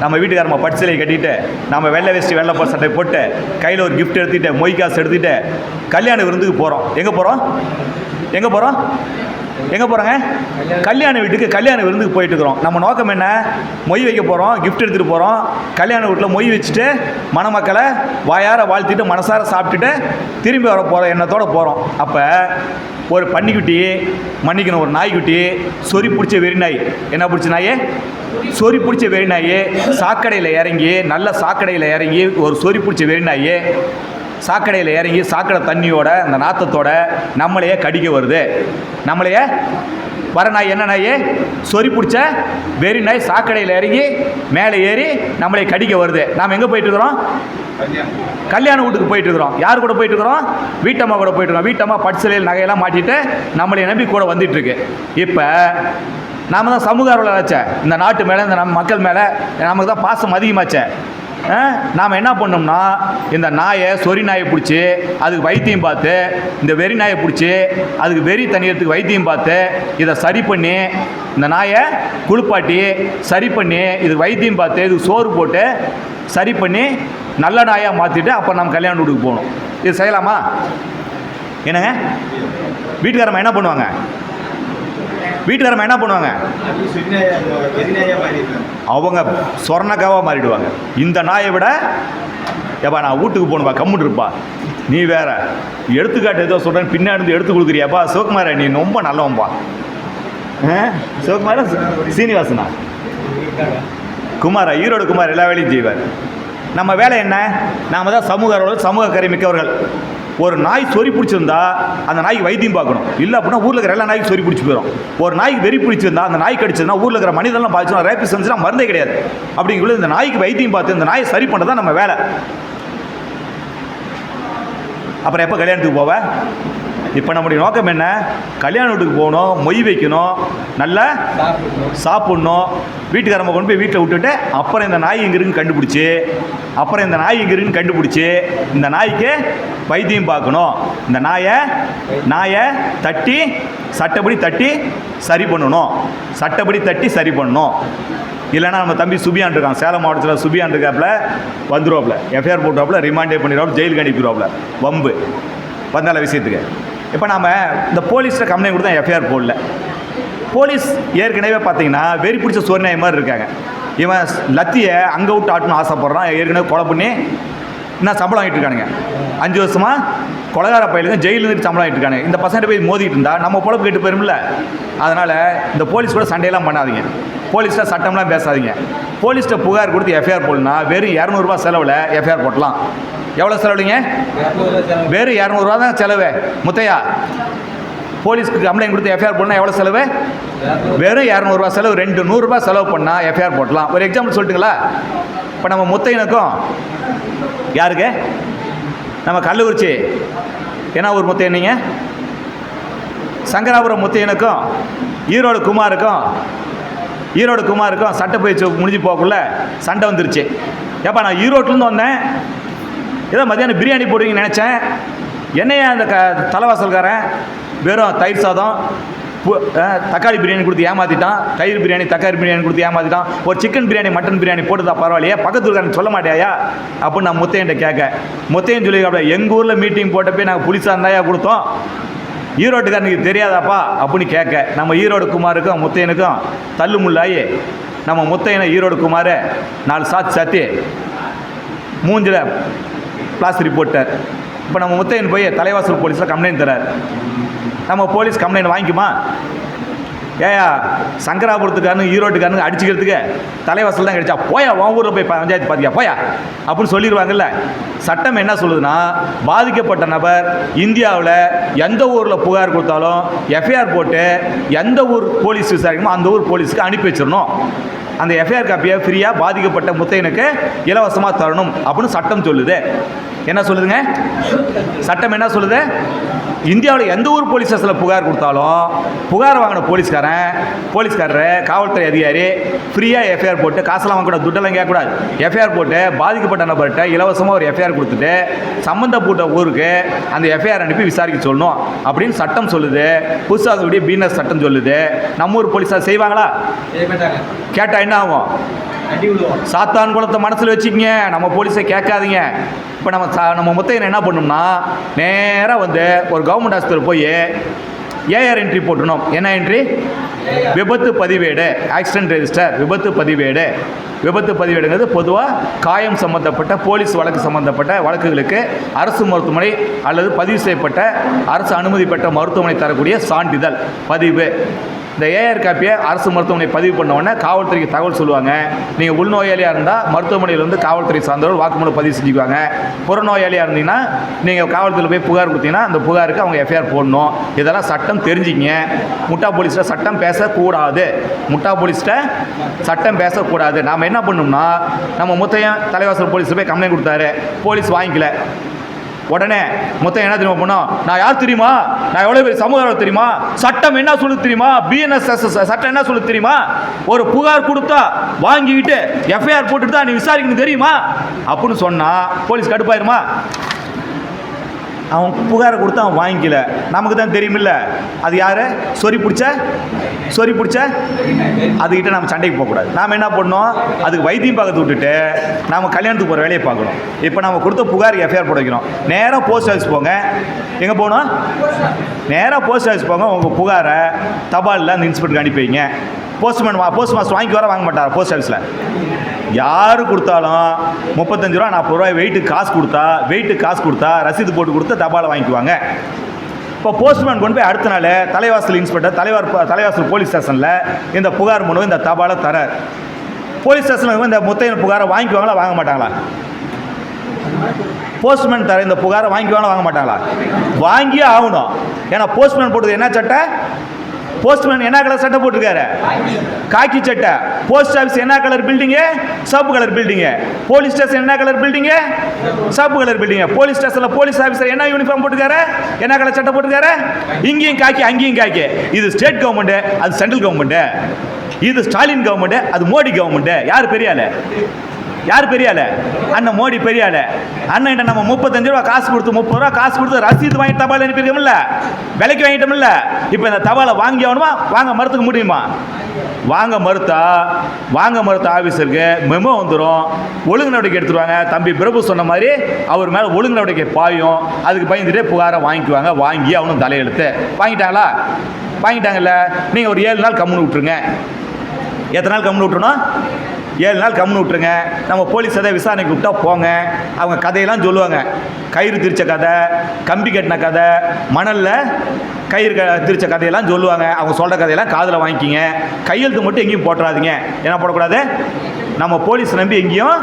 நம்ம வீட்டுக்காரம்மா பட்டுச்சலையை கட்டிட்டு, நம்ம வெள்ளை வேஷ்டி வெள்ளை சட்டை போட்டு, கையில் ஒரு கிஃப்ட் எடுத்துகிட்டு, மொய் காசு எடுத்துகிட்டு கல்யாண விருந்துக்கு போகிறோம். எங்கே போகிறோங்க? கல்யாண வீட்டுக்கு, கல்யாண விருந்துக்கு போயிட்டு இருக்கிறோம். நம்ம நோக்கம் என்ன? மொய் வைக்க போகிறோம், கிஃப்ட் எடுத்துகிட்டு போகிறோம். கல்யாண வீட்டில் மொய் வச்சுட்டு மணமக்களை வாயார வாழ்த்திட்டு மனசார சாப்பிட்டுட்டு திரும்பி வர போகிறோம் எண்ணத்தோடு போகிறோம். அப்போ ஒரு பன்னிக்குட்டி, மன்னிக்கணும், ஒரு நாய்க்குட்டி, சொறி பிடிச்ச வெறி நாய், என்ன பிடிச்ச நாயே? சொறி பிடிச்ச வெறி நாயே சாக்கடையில் இறங்கி, நல்ல சாக்கடையில் இறங்கி, ஒரு சொறி பிடிச்ச வெறி நாயே சாக்கடையில் இறங்கி சாக்கடை தண்ணியோட அந்த நாத்தத்தோட நம்மளையே கடிக்க வருது. நம்மளையே வர நாய் என்ன நாயே? சொறி பிடிச்ச வெறி நாய் சாக்கடையில் இறங்கி மேலே ஏறி நம்மளை கடிக்க வருது. நாம் எங்கே போயிட்டுருக்குறோம்? கல்யாண வீட்டுக்கு போயிட்டுருக்குறோம். யார் கூட போயிட்டுருக்குறோம்? வீட்டம்மா கூட போயிட்டுருக்கோம். வீட்டம்மா பட்டுச்சலையில் நகையெல்லாம் மாட்டிட்டு நம்மளை நம்பி கூட வந்துட்டுருக்கு. இப்போ நாம் தான் சமூக ஆர்வலராச்சே, இந்த நாட்டு மேலே, இந்த நம்ம மக்கள் மேலே நமக்கு தான் பாசம் அதிகமாச்சே. நாம் என்ன பண்ணோம்னா, இந்த நாயை, சொறி நாயை பிடிச்சி அதுக்கு வைத்தியம் பார்த்து, இந்த வெறி நாயை பிடிச்சி அதுக்கு வெறி தனியத்துக்கு வைத்தியம் பார்த்து, இதை சரி பண்ணி, இந்த நாயை குளிப்பாட்டி சரி பண்ணி இதுக்கு வைத்தியம் பார்த்து, இதுக்கு சோறு போட்டு சரி பண்ணி நல்ல நாயாக மாற்றிட்டு அப்புறம் நம்ம கல்யாண வீட்டுக்கு போகணும். இது செய்யலாமா? என்னங்க வீட்டுக்காரம்மா என்ன பண்ணுவாங்க? அவங்க சொர்ணக்காவாக மாறிடுவாங்க. இந்த நாயை விட ஏப்பா நான் வீட்டுக்கு போகணுப்பா, கம்முன்னு இருப்பா, நீ வேற எடுத்துக்காட்டு ஏதோ சொல்கிறேன் பின்னாடி இருந்து எடுத்து கொடுக்குறியாப்பா, சிவகுமார நீ ரொம்ப நல்லவன்பா. சிவகுமார சீனிவாசனா குமாரா, ஈரோடு குமார் எல்லா வேலையும் செய்வார். நம்ம வேலை என்ன? நாம் தான் சமூக கரை மிக்கவர்கள். ஒரு நாய் சொறி பிடிச்சிருந்தா அந்த நாய்க்கு வைத்தியம் பார்க்கணும். இல்லை அப்படின்னா ஊரில் இருக்கிற எல்லா நாய்க்கு சொறி பிடிச்சி போயிடும். ஒரு நாய்க்கு வெறி பிடிச்சிருந்தா அந்த நாய் கடிச்சதுன்னா ஊரில் இருக்கிற மனிதெல்லாம் பாதிச்சுனா ரேபிஸ் வந்துச்சுன்னா மருந்தே கிடையாது. அப்படிங்குள்ள இந்த நாய்க்கு வைத்தியம் பார்த்து இந்த நாயை சரி பண்ணுறது தான் நம்ம வேலை. அப்புறம் எப்போ கல்யாணத்துக்கு போவ? இப்போ நம்முடைய நோக்கம் என்ன? கல்யாண வீட்டுக்கு போகணும், மொய் வைக்கணும், நல்லா சாப்பிட்ணும், வீட்டுக்காரம்மா கொண்டு போய் வீட்டில் விட்டுட்டு அப்புறம் இந்த நாய் இங்கே இருக்குன்னு கண்டுபிடிச்சி இந்த நாய்க்கு வைத்தியம் பார்க்கணும். இந்த நாயை தட்டி சட்டப்படி தட்டி சரி பண்ணணும். இல்லைன்னா நம்ம தம்பி சுபியான் இருக்கான், சேலம் மாவட்டத்தில் சுபியான் இருக்காப்புல, வந்துடுவாப்புல, எஃப்ஐஆர் போட்டுவாப்புல, ரிமாண்டே பண்ணிடுவாப்புல, ஜெயிலுக்கு அனுப்பிடுவாப்புல, வம்பு வந்தால விஷயத்துக்கு. இப்போ நாம் இந்த போலீஸில் கம்ப்ளைண்ட் கொடுத்தா எஃப்ஐஆர் போடல. போலீஸ் ஏற்கனவே பார்த்தீங்கன்னா வெறி பிடிச்ச சோர்நாய் மாதிரி இருக்காங்க. இவன் லத்தியை அங்கே விட்டு ஆட்டணும்னு ஆசைப்பட்றான். ஏற்கனவே கொலை பண்ணி என்ன சம்பளம் வாங்கிட்டு இருக்கானுங்க. 5 வருஷமாக கொலகார பயிலுங்க ஜெயிலுக்கு சம்பளம் வாங்கிட்டு இருக்காங்க. இந்த பசங்க போய் மோதிட்டு இருந்தால் நம்ம பொழப்பு கேட்டு போயிருமில்ல. அதனால் இந்த போலீஸ் கூட சண்டையெல்லாம் பண்ணாதீங்க, போலீஸ்கிட்ட சட்டம்லாம் பேசாதீங்க. போலீஸ்கிட்ட புகார் கொடுத்து எஃப்ஐஆர் போடணும்னா வெறும் 200 ரூபா செலவில் எஃப்ஐஆர் போடலாம். எவ்வளோ செலவுங்க? வெறும் 200 ரூபா தான் செலவு. முத்தையா, போலீஸ்க்கு கம்ப்ளைண்ட் கொடுத்து எஃப்ஐஆர் போடணும் எவ்வளோ செலவு? வெறும் 200 ரூபா செலவு. 200 ரூபா செலவு பண்ணால் எஃப்ஐஆர் போடலாம். ஒரு எக்ஸாம்பிள் சொல்லிட்டுங்களா? இப்போ நம்ம முத்தையனுக்கும் யாருக்கு? நம்ம கள்ளக்குறிச்சி என்ன ஊர் முத்தையன்? நீங்கள் சங்கராபுரம் முத்தையனுக்கும் ஈரோடு குமாருக்கும் சட்டை பயிற்சி முடிஞ்சு போகக்குள்ள சண்டை வந்துருச்சு. ஏப்பா நான் ஈரோட்டிலேருந்து வந்தேன், ஏதோ மத்தியானம் பிரியாணி போடுவீங்கன்னு நினச்சேன், என்னையா அந்த தலைவாசல்காரன் வெறும் தயிர் சாதம் தக்காளி பிரியாணி கொடுத்து ஏமாற்றிட்டான், தயிர் பிரியாணி தக்காளி பிரியாணி கொடுத்து ஏமாற்றிட்டான், ஒரு சிக்கன் பிரியாணி மட்டன் பிரியாணி போட்டுதா பரவாயில்லையே, பக்கத்துக்காரன் சொல்ல மாட்டியா அப்படின்னு நான் முத்தையன்ட்ட கேட்க, முத்தையன் சொல்லி எங்கள் ஊரில் மீட்டிங் போட்டப்போ நாங்கள் புளிசா இருந்தாயா கொடுத்தோம், ஈரோட்டுக்காரனுக்கு தெரியாதாப்பா அப்படின்னு கேட்க, நம்ம ஈரோடு குமாருக்கும் முத்தையனுக்கும் தள்ளு முள்ளாயி நம்ம முத்தையனை ஈரோடு குமார் 4 சாத்து சாத்தி மூஞ்சில் பிளாஸ்டர் போட்டார். இப்போ நம்ம முத்தையன் போய் தலைவாசல் போலீஸில் கம்ப்ளைண்ட் தரார். நம்ம போலீஸ் கம்ப்ளைண்ட் வாங்கிக்குமா? ஏயா சங்கராபுரத்துக்காரனு ஈரோட்டுக்காரனு அடிச்சுக்கிறதுக்கு தலைவாசல் தான் கிடைச்சா போயா உன் ஊரில் போய் பஞ்சாயத்து பார்த்தியா போயா அப்படின்னு சொல்லிடுவாங்கல்ல. சட்டம் என்ன சொல்லுதுன்னா, பாதிக்கப்பட்ட நபர் இந்தியாவில் எந்த ஊரில் புகார் கொடுத்தாலும் எஃப்ஐஆர் போட்டு எந்த ஊர் போலீஸ் விசாரிக்கணுமோ அந்த ஊர் போலீஸுக்கு அனுப்பி வச்சிடணும். அந்த எஃப்ஐஆர் காப்பியை ஃப்ரீயாக பாதிக்கப்பட்ட முத்தையனுக்கு இலவசமாக தரணும் அப்படின்னு சட்டம் சொல்லுது. என்ன சொல்லுதுங்க சட்டம்? என்ன சொல்லுது? இந்தியாவில் எந்த ஊர் போலீஸ் ஸ்டேஷனில் புகார் கொடுத்தாலும் புகார் வாங்கின போலீஸ்காரர் காவல்துறை அதிகாரி ஃப்ரீயாக எஃப்ஐஆர் போட்டு காசெல்லாம் வாங்கக்கூடாது, துட்டெல்லாம் கேட்கக்கூடாது. எஃப்ஐஆர் போட்டு பாதிக்கப்பட்ட நபர்கிட்ட இலவசமாக ஒரு எஃப்ஐஆர் கொடுத்துட்டு சம்மந்தப்பட்ட ஊருக்கு அந்த எஃப்ஐஆர் அனுப்பி விசாரிக்க சொல்லணும் அப்படின்னு சட்டம் சொல்லுது. புதுசாக பிஎன்எஸ் சட்டம் சொல்லுது. நம்ம ஊர் போலீஸார் செய்வாங்களா? கேட்டால் என்ன ஆகும்? சாத்தான் குளத்தை மனசில் வச்சுக்கிங்க, நம்ம போலீஸை கேட்காதீங்க. இப்போ நம்ம முத்தையன் என்ன பண்ணோம்னா, நேராக வந்து ஒரு கவர்மெண்ட் ஆஸ்பத்திரி போய் ஏஆர் என்ட்ரி போட்டணும். என்ன என்ட்ரி? விபத்து பதிவேடு, ஆக்சிடென்ட் ரெஜிஸ்டர், விபத்து பதிவேடு. விபத்து பதிவேடுங்கிறது பொதுவாக காயம் சம்பந்தப்பட்ட போலீஸ் வழக்கு சம்பந்தப்பட்ட வழக்குகளுக்கு அரசு மருத்துவமனை அல்லது பதிவு செய்யப்பட்ட அரசு அனுமதி பெற்ற மருத்துவமனை தரக்கூடிய சான்றிதழ் பதிவு. இந்த ஏஆர் காப்பியை அரசு மருத்துவமனை பதிவு பண்ண உடனே காவல்துறைக்கு தகவல் சொல்லுவாங்க. நீங்கள் உள்நோயாளியாக இருந்தால் மருத்துவமனையில் வந்து காவல்துறை சார்ந்தவர்கள் வாக்குமூலம் பதிவு செஞ்சுக்குவாங்க. புறநோயாளியாக இருந்தீங்கன்னா நீங்கள் காவல்துறையில் போய் புகார் கொடுத்தீங்கன்னா அந்த புகாருக்கு அவங்க எஃப்ஐஆர் போடணும். இதெல்லாம் சட்டம் தெரிஞ்சுக்கிங்க. முட்டா போலீஸில் சட்டம் பேசக்கூடாது. முட்டா போலீஸ்கிட்ட சட்டம் பேசக்கூடாது. நாம் என்ன பண்ணோம்னா, நம்ம முத்தையன் தலைவாசல் போலீஸில் போய் கம்ப்ளைண்ட் கொடுத்தாரு, போலீஸ் வாங்கிக்கல. உடனே மொத்தம் என்ன தெரியுமா பண்ணோம்? நான் யார் தெரியுமா? நான் எவ்வளோ பெரிய சமூகம் தெரியுமா? சட்டம் என்ன சொல்லுது தெரியுமா? பிஎன்எஸ் சட்டம் என்ன சொல்லுது தெரியுமா? ஒரு புகார் கொடுத்தா வாங்கிக்கிட்டு எஃப்ஐஆர் போட்டுட்டு தான் நீ விசாரிக்கணும் தெரியுமா அப்படின்னு சொன்னால் போலீஸ் கடுப்பாயிருமா? அவன் புகாரை கொடுத்து அவன் வாங்கிக்கல, நமக்கு தான் தெரியுமில்ல அது யார்? சொறி பிடிச்ச அதுக்கிட்ட நம்ம சண்டைக்கு போகக்கூடாது. நாம் என்ன பண்ணோம்? அதுக்கு வைத்தியம் பார்க்கறது விட்டுட்டு நாம் கல்யாணத்துக்கு போகிற வேலையை பார்க்கணும். இப்போ நம்ம கொடுத்த புகாருக்கு எஃப்ஐஆர் போட வைக்கணும். நேராக போஸ்ட் ஆஃபீஸ் போங்க. எங்கே போகணும்? நேராக போஸ்ட் ஆஃபீஸ் போங்க. உங்கள் புகாரை தபாலில் அந்த இன்ஸ்பெக்டருக்கு அனுப்பி வைங்க. போஸ்ட் மாஸ்டர் வாங்கி வர வாங்க மாட்டார். போஸ்ட் ஆஃபீஸில் யார் கொடுத்தாலும் 35 ரூபா 40 ரூபாய் வெயிட்டு காசு கொடுத்தா ரசீது போட்டு கொடுத்து தபாலை வாங்கிக்குவாங்க. இப்போ போஸ்ட்மேன் கொண்டு போய் அடுத்த நாள் தலைவாசல் இன்ஸ்பெக்டர் தலைவாசல் போலீஸ் ஸ்டேஷனில் இந்த புகார் மனு இந்த தபாலை தரார். போலீஸ் ஸ்டேஷனில் இந்த முத்தையன் புகாரை வாங்கிக்குவாங்களா வாங்க மாட்டாங்களா? போஸ்ட்மேன் தர இந்த புகாரை வாங்கிக்குவாங்களா வாங்க மாட்டாங்களா? வாங்கியே ஆகணும். ஏன்னா போஸ்ட்மேன் போட்டது என்ன சட்டை? போஸ்ட்மேன் என்ன கலர் சட்டை போட்டிருக்காரு? காக்கி சட்டை. போஸ்ட் ஆஃபீஸ் என்ன கலர் பில்டிங்கு? சிவப்பு கலர் பில்டிங்கு. போலீஸ் ஸ்டேஷன் என்ன கலர் பில்டிங்கு? சிவப்பு கலர் பில்டிங்கு. போலீஸ் ஸ்டேஷனில் போலீஸ் ஆஃபீஸர் என்ன யூனிஃபார்ம் போட்டுருக்காரு? என்ன கலர் சட்டை போட்டுருக்காரு? இங்கேயும் காக்கி அங்கேயும் காக்கி. இது ஸ்டேட் கவர்மெண்ட்டு, அது சென்ட்ரல் கவர்மெண்ட்டு. இது ஸ்டாலின் கவர்மெண்ட்டு, அது மோடி கவர்மெண்ட்டு. யார் பெரிய ஆளு? அண்ணன் மோடி பெரிய ஆளு. அண்ணன் நம்ம 35 ரூபா காசு கொடுத்து 30 ரூபா காசு கொடுத்து ரசீது வாங்கி தபால் அனுப்பியிருக்கோம்ல, விலைக்கு வாங்கிட்டோம்ல. இப்போ இந்த தபாலை வாங்கி ஆகணுமா? வாங்க மறுத்துக்க முடியுமா? வாங்க மறுத்த ஆஃபீஸருக்கு மெமோ வந்துடும், ஒழுங்கு நடவடிக்கை எடுத்துருவாங்க. தம்பி பிரபு சொன்ன மாதிரி அவர் மேலே ஒழுங்கு நடவடிக்கை பாயும். அதுக்கு பயந்துட்டே புகாரை வாங்கிக்குவாங்க. வாங்கி அவனும் தலையெழுத்து வாங்கிட்டாங்கல்ல. நீங்கள் ஒரு 7 நாள் கம்முன்னு விட்டுருங்க. எத்தனை நாள் கம்முன்னு விட்டுருணும்? 7 நாள் கம்முன்னு விட்டுருங்க. நம்ம போலீஸ் அதை விசாரணைக்கு விட்டா போங்க. அவங்க கதையெல்லாம் சொல்லுவாங்க. கயிறு திரிச்ச கதை, கம்பி கட்டின கதை, மணலில் கயிறு திரிச்ச கதையெல்லாம் சொல்லுவாங்க. அவங்க சொல்கிற கதையெல்லாம் காதில் வாங்கிக்கிங்க. கையெழுத்து மட்டும் எங்கேயும் போட்டுறாதீங்க. என்ன போடக்கூடாது? நம்ம போலீஸ் நம்பி எங்கேயும்.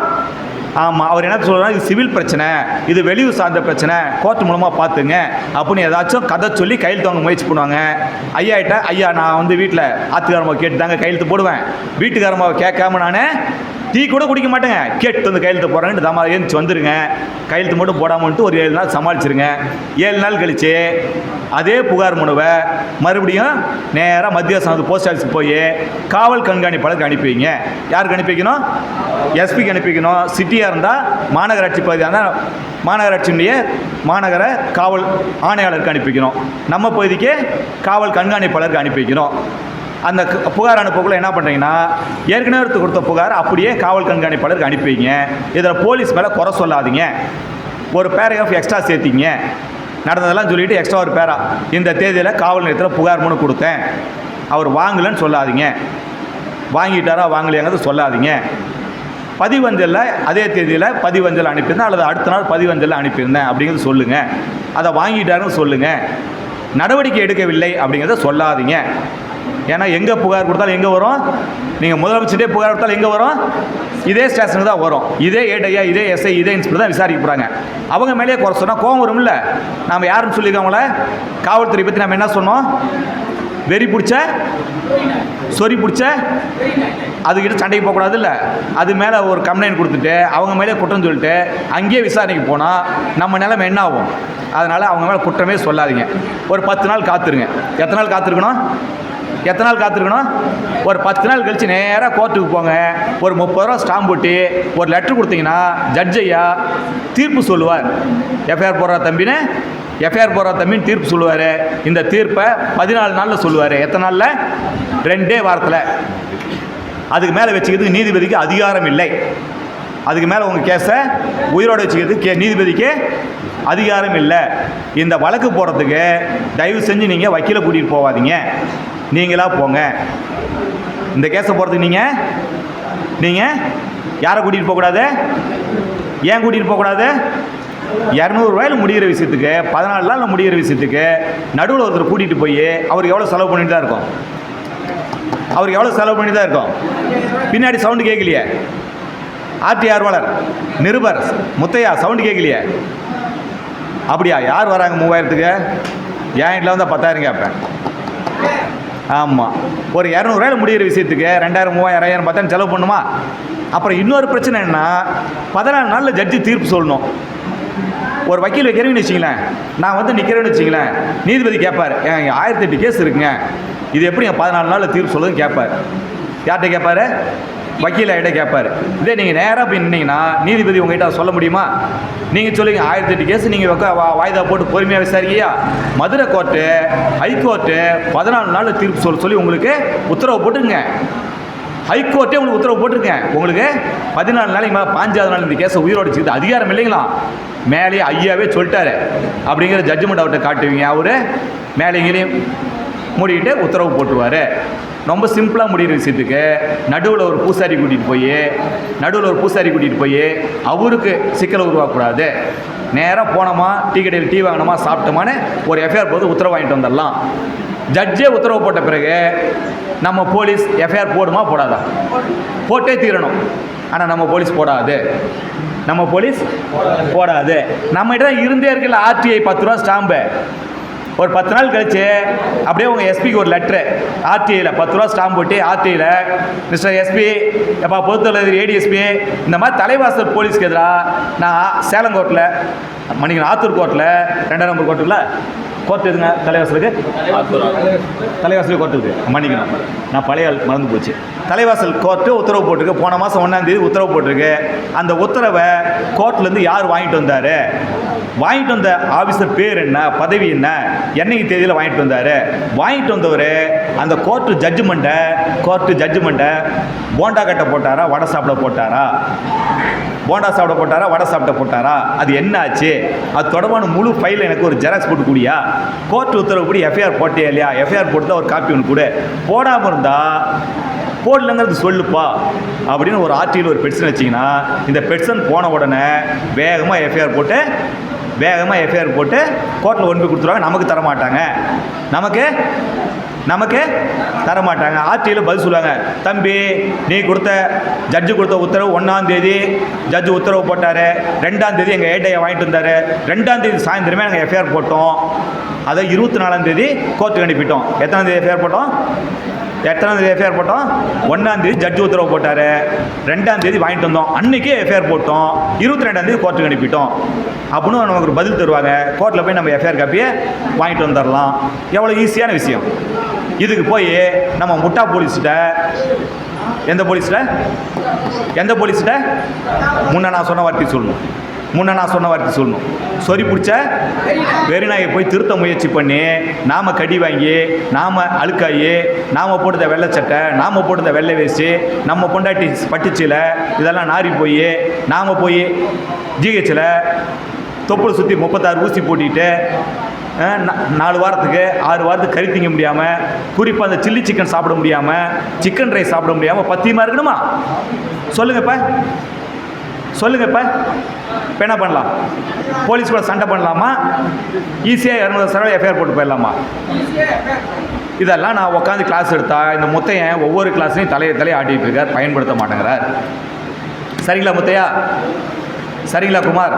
ஆமாம், அவர் என்ன சொல்கிறார்? இது சிவில் பிரச்சனை, இது வெளியூர் சார்ந்த பிரச்சனை, கோர்ட் மூலமாக பார்த்துங்க அப்படின்னு ஏதாச்சும் கதை சொல்லி கையெழுத்து வாங்க முயற்சி பண்ணுவாங்க. ஐயா நான் வந்து வீட்டில் ஆத்துக்காரமாக கேட்டு தாங்க கையெழுத்து போடுவேன், வீட்டுக்காரமாக கேட்காம நான் டீ கூட குடிக்க மாட்டேங்க, கேட்டு வந்து கையெழுத்து போடுறேன்ட்டு தமா ஏந்திச்சு வந்துடுங்க. கையெழுத்து மட்டும் போடாமன்ட்டு ஒரு 7 நாள் சமாளிச்சிருங்க. 7 நாள் கழித்து அதே புகார் மனுவை மறுபடியும் நேராக மத்திய அரசு போஸ்ட் ஆஃபீஸுக்கு போய் காவல் கண்காணிப்பாளருக்கு அனுப்பி வைங்க. யாருக்கு அனுப்பி வைக்கணும்? எஸ்பிக்கு அனுப்பி வைக்கணும். சிட்டியாக இருந்தால் மாநகராட்சி பகுதியாக இருந்தால் மாநகராட்சியினுடைய மாநகர காவல் ஆணையாளருக்கு அனுப்பி வைக்கணும். நம்ம பகுதிக்கு காவல் கண்காணிப்பாளருக்கு அனுப்பி வைக்கணும். அந்த புகார் அனுப்பக்குள்ள என்ன பண்ணுறீங்கன்னா, ஏற்கனவே எடுத்து கொடுத்த புகார் அப்படியே காவல் கண்காணிப்பாளருக்கு அனுப்பி வைங்க. இதில் போலீஸ் மேலே குறை சொல்லாதீங்க. ஒரு பேராகிராஃப் எக்ஸ்ட்ரா சேர்த்திங்க. நடந்ததெல்லாம் சொல்லிவிட்டு எக்ஸ்ட்ரா ஒரு பேரா, இந்த தேதியில் காவல் நிலையத்தில் புகார் மனு கொடுத்தேன், அவர் வாங்கலன்னு சொல்லாதீங்க. வாங்கிட்டாரா வாங்கலையாங்கிறது சொல்லாதீங்க. பதிவஞ்சலில் அதே தேதியில் பதிவஞ்சல் அனுப்பியிருந்தேன் அல்லது அடுத்த நாள் பதிவஞ்சலில் அனுப்பியிருந்தேன் அப்படிங்கிறது சொல்லுங்கள். அதை வாங்கிட்டாருன்னு சொல்லுங்கள். நடவடிக்கை எடுக்கவில்லை அப்படிங்கிறத சொல்லாதீங்க. ஏன்னா எங்கே புகார் கொடுத்தாலும் எங்கே வரும்? நீங்கள் முதலமைச்சரே புகார் கொடுத்தாலும் எங்கே வரும்? இதே ஸ்டேஷனுக்கு தான் வரும். இதே ஏடையா, இதே எஸ்ஐ, இதே இன்ஸ்பெக்டர் தான் விசாரிக்க போகிறாங்க. அவங்க மேலேயே குறை சொன்னால் கோவம் வரும்ல. நாம் யாருன்னு சொல்லியிருக்கோங்கள? காவல்துறை பற்றி நம்ம என்ன சொன்னோம்? வெறி பிடிச்ச சொறி பிடிச்ச அதுக்கிட்ட சண்டைக்கு போகக்கூடாது இல்லை. அது மேலே ஒரு கம்ப்ளைண்ட் கொடுத்துட்டு அவங்க மேலே குற்றம் சொல்லிட்டு அங்கேயே விசாரணைக்கு போனால் நம்ம நிலைமை என்ன ஆகும்? அதனால் அவங்க மேலே குற்றமே சொல்லாதீங்க. ஒரு 10 நாள் காத்துருங்க. எத்தனை நாள் காத்திருக்கணும்? ஒரு 10 நாள் கழித்து நேராக கோர்ட்டுக்கு போங்க. ஒரு 30 ரூபா ஸ்டாம்ப் போட்டு ஒரு லெட்ரு கொடுத்தீங்கன்னா ஜட்ஜ் ஐயா தீர்ப்பு சொல்லுவார். எஃப்ஐஆர் போடுற தம்பின்னு தீர்ப்பு சொல்லுவார். இந்த தீர்ப்பை 14 நாளில் சொல்லுவார். எத்தனை நாளில்? 2 வாரத்தில். அதுக்கு மேலே வச்சுக்கிறதுக்கு நீதிபதிக்கு அதிகாரம் இல்லை. அதுக்கு மேலே உங்கள் கேஸை உயிரோடு வச்சுக்கிறதுக்கு நீதிபதிக்கு அதிகாரம் இல்லை. இந்த வழக்கு போடுறதுக்கு தயவு செஞ்சு நீங்கள் வக்கீலை கூட்டிகிட்டு போகாதீங்க. நீங்களாக போங்க. இந்த கேஸை போகிறதுக்கு நீங்கள் யாரை கூட்டிகிட்டு போகக்கூடாது? ஏன் கூட்டிகிட்டு போகக்கூடாது? 200 ரூபாயில் முடிகிற விஷயத்துக்கு 14 நாளில் முடிகிற விஷயத்துக்கு நடுவில் ஒருத்தர் கூட்டிகிட்டு போய் அவருக்கு எவ்வளோ செலவு பண்ணிட்டு தான் இருக்கும்? பின்னாடி சவுண்டு கேட்கலையே? ஆர்டி ஆர்வலர் நிருபர் முத்தையா சவுண்டு கேட்கலையே? அப்படியா? யார் வராங்க 3000க்கு? என் வீட்டில் வந்தால் 10,000 கேட்பேன். ஆமாம், ஒரு 200 ரூபாயில் முடிகிற விஷயத்துக்கு 2000, 3000, 5000, 10,000 செலவு பண்ணுமா? அப்புறம் இன்னொரு பிரச்சனை என்ன? 14 நாளில் ஜட்ஜி தீர்ப்பு சொல்லணும். ஒரு வக்கீல் வைக்கிறேன்னு வச்சிங்களேன், நான் வந்து நிற்கிறேன்னு வச்சிங்களேன், நீதிபதி கேட்பார், 1008 கேஸ் இருக்குங்க, இது எப்படி 14 நாளில் தீர்ப்பு சொல்லுதுன்னு கேட்பார். யார்கிட்ட கேட்பார்? வக்கீல்கிட்ட கேட்பார். இதே நீங்கள் நேராக போய் நின்னீங்கன்னா நீதிபதி உங்கள்கிட்ட சொல்ல முடியுமா? நீங்கள் சொல்லுங்க 1008 கேஸ் நீங்கள் வாய்தா போட்டு பொறுமையாக விசாரிக்கியா? மதுரை கோர்ட்டு, ஹைகோர்ட்டு 14 நாளில் தீர்ப்பு சொல்லி உங்களுக்கு உத்தரவு போட்டுருங்க. ஹைகோர்ட்டே உங்களுக்கு உத்தரவு போட்டிருக்கேன். உங்களுக்கு 14 நாளைக்கு மேலே 15வது நாள் இந்த கேஸை உயிரோடு வச்சுக்கிது அதிகாரம் இல்லைங்களா? மேலேயே ஐயாவே சொல்லிட்டாரு அப்படிங்கிற ஜட்ஜ்மெண்ட் அவர்கிட்ட காட்டுவீங்க. அவர் மேலேங்களையும் மூடிக்கிட்டு உத்தரவு போட்டுருவார். ரொம்ப சிம்பிளாக முடிகிற விஷயத்துக்கு நடுவில் ஒரு பூசாரி கூட்டிகிட்டு போய் அவருக்கு சிக்கலை உருவாக்கக்கூடாது. நேராக போனோமா, டீ கடையில் டீ வாங்கினோமா, சாப்பிட்டோமான்னு ஒரு எஃப்ஐஆர் போது உத்தரவு வாங்கிட்டு வந்துடலாம். ஜட்ஜே உத்தரவு போட்ட பிறகு நம்ம போலீஸ் எஃப்ஐஆர் போடுமா போடாதா? போட்டே தீரணும். ஆனால் நம்ம போலீஸ் போடாது. நம்மகிட்ட தான் இருந்தே இருக்குல்ல ஆர்டிஐ 10 ரூபா ஸ்டாம்பு. ஒரு 10 நாள் கழிச்சு அப்படியே உங்கள் எஸ்பிக்கு ஒரு லெட்ரு ஆர்டிஐயில் 10 ரூபா ஸ்டாம்ப் போட்டு ஆர்டிஐயில், மிஸ்டர் எஸ்பி, எப்பா பொறுத்தவரை ஏடிஎஸ்பி, இந்த மாதிரி தலைவாசல் போலீஸ்க்கு எதிராக நான் சேலம் கோர்ட்டில் ஆத்தூர் கோர்ட்டில் 2ஆம் நம்பர் கோர்ட்டுல கோர்ட் எதுங்க தலைவாசலுக்கு? தலைவாசல் கோர்ட்டு இருக்குது. மன்னிக்கணும், நான் பழைய ஆள் மறந்து போச்சு. தலைவாசல் கோர்ட்டு உத்தரவு போட்டிருக்கு. போன மாதம் 1ஆம் தேதி உத்தரவு போட்டிருக்கு. அந்த உத்தரவை கோர்ட்லேருந்து யார் வாங்கிட்டு வந்தார்? வாங்கிட்டு வந்த ஆஃபீஸர் பேர் என்ன, பதவி என்ன, என்னைக்கு தேதியில் வாங்கிட்டு வந்தார்? வாங்கிட்டு வந்தவர் அந்த கோர்ட்டு ஜட்ஜ்மெண்ட்டை போண்டா கட்ட போட்டாரா, வடை சாப்பிட போட்டாரா? வடை சாப்பிட போட்டாரா? அது என்ன ஆச்சு? அது தொடர்பான முழு ஃபைல் எனக்கு ஒரு ஜெராக்ஸ் போட்டு கூடியா? கோர்ட்டு உத்தரவுப்படி எஃப்ஐஆர் போட்டே இல்லையா? எஃப்ஐஆர் போட்டு தான் ஒரு காப்பி ஒன்று கூட. போடாமல் இருந்தால் போடலங்கிறது சொல்லுப்பா அப்படின்னு ஒரு ஆர்டியில் ஒரு பெட்டிஷன் வச்சிங்கன்னா, இந்த பெட்டிஷன் போன உடனே வேகமாக எஃப்ஐஆர் போட்டு கோர்ட்டில் ஒன்று போய் கொடுத்துருவாங்க. நமக்கு தரமாட்டாங்க. ஆர்டியில் பதில் சொல்லுவாங்க, தம்பி நீ ஜட்ஜு கொடுத்த உத்தரவு 1ஆம் தேதி ஜட்ஜு உத்தரவு போட்டார், 2ஆம் தேதி எங்கள் ஏட்டையை வாங்கிட்டு வந்தார், 2ஆம் தேதி சாயந்தரமே நாங்கள் எஃப்ஐஆர் போட்டோம், அதை 24ஆம் தேதி கோர்ட்டுக்கு அனுப்பிட்டோம். எத்தனாம் தேதி எஃப்ஐஆர் போட்டோம்? 1ஆம் தேதி ஜட்ஜு உத்தரவு போட்டார், 2ஆம் தேதி வாங்கிட்டு வந்தோம், அன்றைக்கே எஃப்ஐஆர் போட்டோம், 22ஆம் தேதி கோர்ட்டுக்கு அனுப்பிட்டோம் அப்படின்னு நமக்கு ஒரு பதில் தருவாங்க. கோர்ட்டில் போய் நம்ம எஃப்ஐஆர் காப்பியை வாங்கிட்டு வந்துடலாம். எவ்வளோ ஈஸியான விஷயம். இதுக்கு போய் நம்ம முட்டா போலீஸ்கிட்ட, எந்த போலீஸ்கிட்ட முன்ன நான் சொன்ன வார்த்தை சொல்லணும். சொறி பிடிச்ச வெறிநாயை போய் திருத்த முயற்சி பண்ணி நாம் கடி வாங்கி, நாம் அழுக்காயி, நாம் போட்டுத வெள்ளை சட்டை, நாம் போட்டுத வெள்ளை வேஸ்ட்டு, நம்ம பொண்டாட்டி பட்டுச்சில் இதெல்லாம் நாரி போய் நாம் போய் ஜிஹெச்சில் தொப்புளை சுற்றி 36 ஊசி போட்டிட்டு 4 வாரத்துக்கு 6 வாரத்துக்கு கறி திங்க முடியாமல், குறிப்பாக அந்த சில்லி சிக்கன் சாப்பிட முடியாமல், சிக்கன் ரைஸ் சாப்பிட முடியாமல் பத்தியமாக இருக்கணுமா? சொல்லுங்கப்பா, சொல்லுங்கப்பா. இப்போ என்ன பண்ணலாம்? போலீஸ் கூட சண்டை பண்ணலாமா? ஈஸியாக 200 சரவ எஃப்ஐஆர் போட்டு போயிடலாமா? இதெல்லாம் நான் உட்காந்து கிளாஸ் எடுத்தா இந்த முத்தையன் ஒவ்வொரு கிளாஸ்லையும் தலையை ஆட்டிகிட்டு இருக்கார், பயன்படுத்த மாட்டேங்கிறார். சரிங்களா முத்தையா? சரிங்களா குமார்?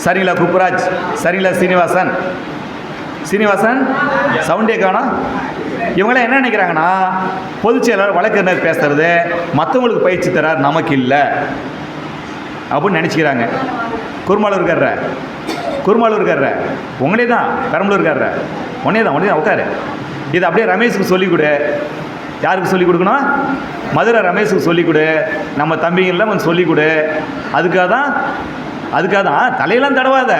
சரிங்களா குப்புராஜ்? சரிங்களா சீனிவாசன்? சவுண்டே காணோம். இவங்களாம் என்ன நினைக்கிறாங்கன்னா, பொதுச் செயலாளர் வழக்கறிஞர் பேசுறது மற்றவங்களுக்கு பயிற்சி தரார், நமக்கு இல்லை அப்படின்னு நினச்சிக்கிறாங்க. குருமாலூர் இருக்கார உங்களே தான், பெரம்பலூர் இருக்கார உடனே தான் உட்காரு. இது அப்படியே ரமேஷுக்கு சொல்லிக் கொடு. யாருக்கு சொல்லிக் கொடுக்கணும்? மதுரை ரமேஷுக்கு சொல்லிக் கொடு. நம்ம தம்பிங்கெல்லாம் கொஞ்சம் சொல்லிக் கொடு. அதுக்காக தான் தலையெல்லாம் தடவாத.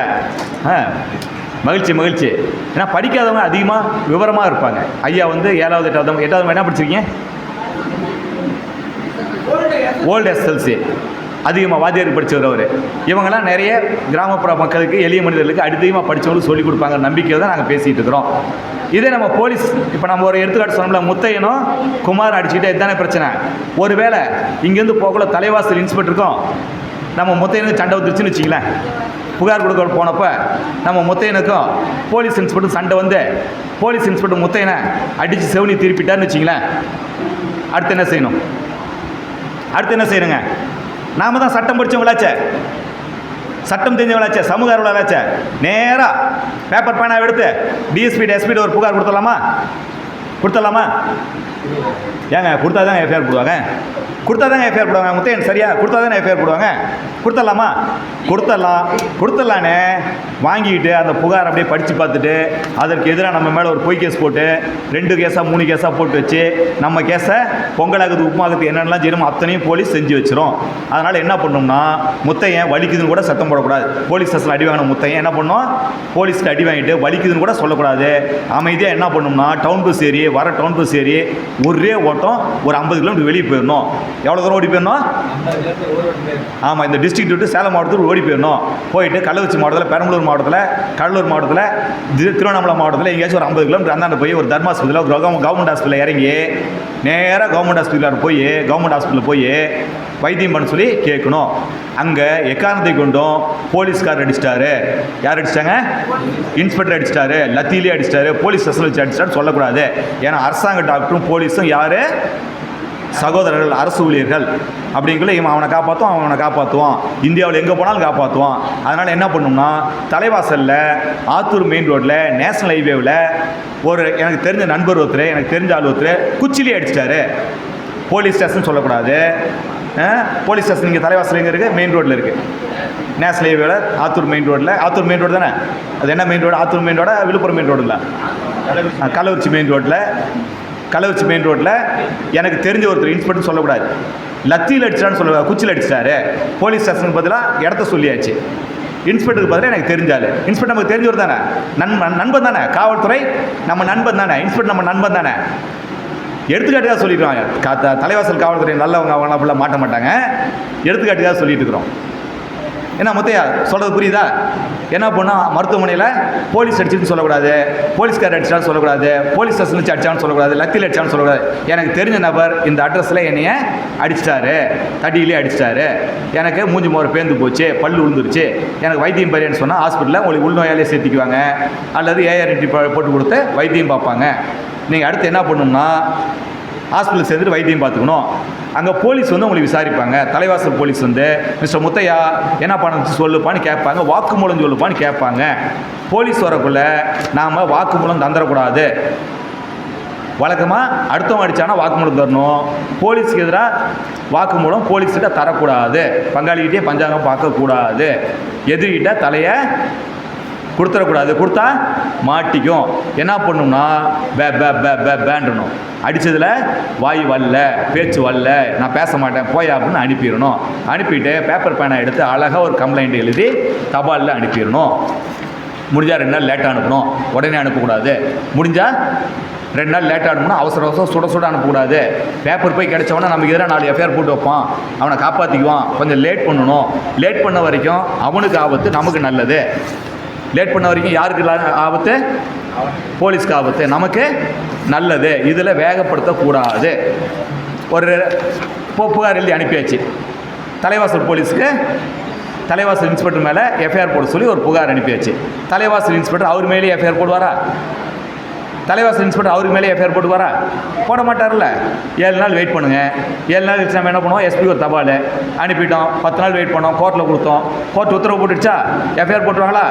மகிழ்ச்சி. ஏன்னா படிக்காதவங்க அதிகமாக விவரமாக இருப்பாங்க. ஐயா வந்து 7வது 8வது என்ன படிச்சிருக்கீங்க? ஓல்டு எஸ்எல்சி அதிகமாக வாத்தியாருக்கு படித்தவர் அவர். இவங்கெல்லாம் நிறைய கிராமப்புற மக்களுக்கு, எளிய மனிதர்களுக்கு அதிகமாக படித்தவங்களுக்கு சொல்லிக் கொடுப்பாங்க நம்பிக்கையில் தான் நாங்கள் பேசிகிட்டு இருக்கிறோம். இதே நம்ம போலீஸ், இப்போ நம்ம ஒரு எடுத்துக்காட்டு சொன்னோம்ல, முத்தையனும் குமார் அடிச்சுக்கிட்டே இதுதானே பிரச்சனை. ஒரு வேளை இங்கேருந்து போகல தலைவாசல் இன்ஸ்பெக்டருக்கும் நம்ம முத்தையனுக்கு சண்டை வந்துருச்சுன்னு வச்சிங்களேன். புகார் கொடுக்க போனப்போ நம்ம முத்தையனுக்கும் போலீஸ் இன்ஸ்பெக்டர் சண்டை வந்து போலீஸ் இன்ஸ்பெக்டர் முத்தையனை அடித்து செவனி திருப்பிட்டார்னு வச்சிங்களேன். அடுத்து என்ன செய்யணுங்க? நாம தான் சட்டம் படித்தவங்களாச்சே, சட்டம் தெரிஞ்சவங்களாச்சே, சமூக ஆர்வலராச்சே. நேராக பேப்பர் பேனாக எடுத்து டிஎஸ்பி எஸ்பிட்ட ஒரு புகார் கொடுத்துடலாமா? ஏங்க கொடுத்தா தாங்க எஃப்ஐஆர் போடுவாங்க. முத்தையன் சரியா? கொடுத்தா தானே எஃப்ஐஆர் போடுவாங்க. கொடுத்துடலான்னு வாங்கிக்கிட்டு அந்த புகார் அப்படியே படித்து பார்த்துட்டு அதற்கு எதிராக நம்ம மேலே ஒரு பொய் கேஸ் போட்டு 2 கேஸாக 3 கேஸாக போட்டு வச்சு நம்ம கேஸை பொங்கலாகுது உப்புமாகுது என்னென்னலாம் செய்யணும் அத்தனையும் போலீஸ் செஞ்சு வச்சிரும். அதனால் என்ன பண்ணோம்னா, முத்தையன் வலிக்குதுன்னு கூட சத்தம் போடக்கூடாது. போலீஸ் ஸ்டேஷனில் அடி வாங்கின முத்தையன் என்ன பண்ணோம்? போலீஸ்க்கு அடி வாங்கிட்டு வலிக்குதுன்னு கூட சொல்லக்கூடாது. அமைதியாக என்ன பண்ணோம்னா, டவுன் பஸ் ஏறி ஒரே ஓட்டம் ஒரு 50 கிலோமீட்டர் வெளியே போயிடணும். எவ்வளோ தூரம் ஓடி போயிடணும்? ஆமாம், இந்த டிஸ்ட்ரிக்ட் விட்டு சேலம் மாவட்டத்துக்கு ஓடி போயிடணும். போயிட்டு கள்ளக்குறிச்சி மாவட்டத்தில், பெரம்பலூர் மாவட்டத்தில், கடலூர் மாவட்டத்தில், திருவண்ணாமலை மாவட்டத்தில் எங்கேயாச்சும் ஒரு 50 கிலோமீட்டர் அந்தாண்ட போய் ஒரு தர்மாஸ்பத்திரியில் கவர்மெண்ட் ஹாஸ்பிட்டலில் இறங்கி நேராக கவர்மெண்ட் ஹாஸ்பிட்டலில் போய் வைத்தியம் பண்ண சொல்லி கேட்கணும். அங்கே எக்காரணத்தை கொண்டும் போலீஸ்கார் அடிச்சிட்டாரு. யார் அடிச்சிட்டாங்க? இன்ஸ்பெக்டர் அடிச்சிட்டாரு, லத்தியிலே அடிச்சிட்டாரு, போலீஸ் ஸ்டேஷனில் வச்சு அடிச்சிட்டாரு சொல்லக்கூடாது. ஏன்னா அரசாங்க டாக்டரும் போலீஸும் யார்? சகோதரர்கள், அரசு ஊழியர்கள். அப்படிங்குள்ள இவன் அவனை காப்பாற்றுவான். இந்தியாவில் எங்கே போனாலும் காப்பாற்றுவான். அதனால் என்ன பண்ணோம்னா, தலைவாசலில் ஆத்தூர் மெயின் ரோட்டில் நேஷனல் ஹைவேவில் ஒரு எனக்கு தெரிஞ்ச நண்பர் ஒருத்தர், எனக்கு தெரிஞ்ச ஆள் ஒருத்தர் குச்சிலே அடிச்சிட்டாரு. போலீஸ் ஸ்டேஷன் சொல்லக்கூடாது. போலீஸ் ஸ்டேஷன் இங்கே தலைவாசல் எங்கே இருக்குது? மெயின் ரோட்டில் இருக்குது. நேஷனல் ஹைவேவில் ஆத்தூர் மெயின் ரோடு தானே. அது என்ன மெயின் ரோடு? ஆத்தூர் மெயின் ரோடா விழுப்புரம் மெயின் ரோடு இல்லை, கள்ளக்குறிச்சி மெயின் ரோட்டில் எனக்கு தெரிஞ்ச ஒருத்தர் இன்ஸ்பெக்டர் சொல்லக்கூடாது. லத்தியில் அடிச்சிட்டான்னு சொல்லுவாங்க, குச்சியில் அடிச்சிட்டாரு. போலீஸ் ஸ்டேஷனுக்கு பதிலாக இடத்த சொல்லியாச்சு. இன்ஸ்பெக்டருக்கு பதிலாக எனக்கு தெரிஞ்சால், இன்ஸ்பெக்டர் நமக்கு தெரிஞ்சவர் தானே, நண்பன் தானே. காவல்துறை நம்ம நண்பன் தானே, இன்ஸ்பெக்டர் நம்ம நண்பன் தானே. எடுத்துக்காட்டுக்காக சொல்லிடுவாங்க. தலைவாசல் காவல்துறை நல்லவங்க, அவங்க அப்படிலாம் மாட்ட மாட்டாங்க. எடுத்துக்காட்டுக்காக சொல்லிட்டு இருக்கிறோம். என்ன முத்தையா சொல்கிறது புரியுதா? என்ன பண்ணால் மருத்துவமனையில் போலீஸ் அடிச்சுன்னு சொல்லக்கூடாது, போலீஸ்கார் அடிச்சான்னு சொல்லக்கூடாது, போலீஸ் ஸ்டேஷன் வச்சு அடிச்சான்னு சொல்லக்கூடாது, லத்தியில் அடிச்சான்னு சொல்லக்கூடாது. எனக்கு தெரிஞ்ச நபர் இந்த அட்ரஸில் என்னைய அடிச்சிட்டாரு, தடியிலே அடிச்சிட்டாரு, எனக்கு மூஞ்சி மோரை பேர்ந்து போச்சு, பல்லு விழுந்துருச்சு, எனக்கு வைத்தியம் பரியன்னு சொன்னால் ஹாஸ்பிட்டலில் உங்களுக்கு உள்நோயாலே சேர்த்திக்குவாங்க, அல்லது ஏஆர்டி போட்டு கொடுத்து வைத்தியம் பார்ப்பாங்க. நீங்கள் அடுத்து என்ன பண்ணணும்னா, ஹாஸ்பிட்டல் சேர்ந்துட்டு வைத்தியம் பார்த்துக்கணும். அங்கே போலீஸ் வந்து உங்களுக்கு விசாரிப்பாங்க. தலைவாசல் போலீஸ் வந்து மிஸ்டர் முத்தையா என்ன பண்ண சொல்லுப்பான்னு கேட்பாங்க, வாக்குமூலம் சொல்லுப்பான்னு கேட்பாங்க. போலீஸ் வரக்குள்ள நாம் வாக்குமூலம் தந்துடக்கூடாது. வழக்கமாக அடுத்தவங்க அடித்தானா வாக்குமூலம் தரணும். போலீஸுக்கு எதிராக வாக்குமூலம் போலீஸ்கிட்ட தரக்கூடாது. பங்காளிகிட்டே பஞ்சாங்கம் பார்க்கக்கூடாது. எதிர்கிட்ட தலையை கொடுத்துடக்கூடாது. கொடுத்தா மாட்டிக்கும். என்ன பண்ணணும்னா பேண்டணும். அடித்ததில் வாய் வரல, பேச்சு வரல, நான் பேச மாட்டேன் போய் அப்படின்னு அனுப்பிடணும். அனுப்பிட்டு பேப்பர் பேனை எடுத்து அழகாக ஒரு கம்ப்ளைண்ட் எழுதி தபாலில் அனுப்பிடணும். முடிஞ்சால் 2 நாள் லேட்டாக அனுப்பணும், உடனே அனுப்பக்கூடாது. முடிஞ்சால் 2 நாள் லேட்டாக அனுப்பணும், அவசர சுட அனுப்பக்கூடாது. பேப்பர் போய் கிடைச்சவொன்னே நமக்கு எதிராக 4 எஃப்ஐஆர் போட்டு வைப்பான், அவனை காப்பாற்றிக்குவான். கொஞ்சம் லேட் பண்ணணும். லேட் பண்ண வரைக்கும் அவனுக்கு ஆபத்து, நமக்கு நல்லது. லேட் பண்ண வரைக்கும் யாருக்கு ஆபத்து? போலீஸ்க்கு ஆபத்து, நமக்கு நல்லது. இதில் வேகப்படுத்தக்கூடாது. ஒரு புகார் எழுதி அனுப்பியாச்சு தலைவாசல் போலீஸுக்கு. தலைவாசல் இன்ஸ்பெக்டர் மேலே எஃப்ஐஆர் போட சொல்லி ஒரு புகார் அனுப்பியாச்சு. தலைவாசல் இன்ஸ்பெக்டர் அவர் மேலே எஃப்ஐஆர் போடுவாரா? தலைவாசல் இன்ஸ்பெக்டர் அவருக்கு மேலே எஃப்ஐஆர் போட்டுவாரா? போட மாட்டார்ல. 7 நாள் வெயிட் பண்ணுங்கள். 7 நாள் கழிச்சு நம்ம என்ன பண்ணுவோம்? எஸ்பி ஒரு தபால் அனுப்பிட்டோம். 10 நாள் வெயிட் பண்ணோம். கோர்ட்டில் கொடுத்தோம். கோர்ட் உத்தரவு போட்டுடுச்சா? எஃப்ஐஆர் போட்டுருவாங்களா?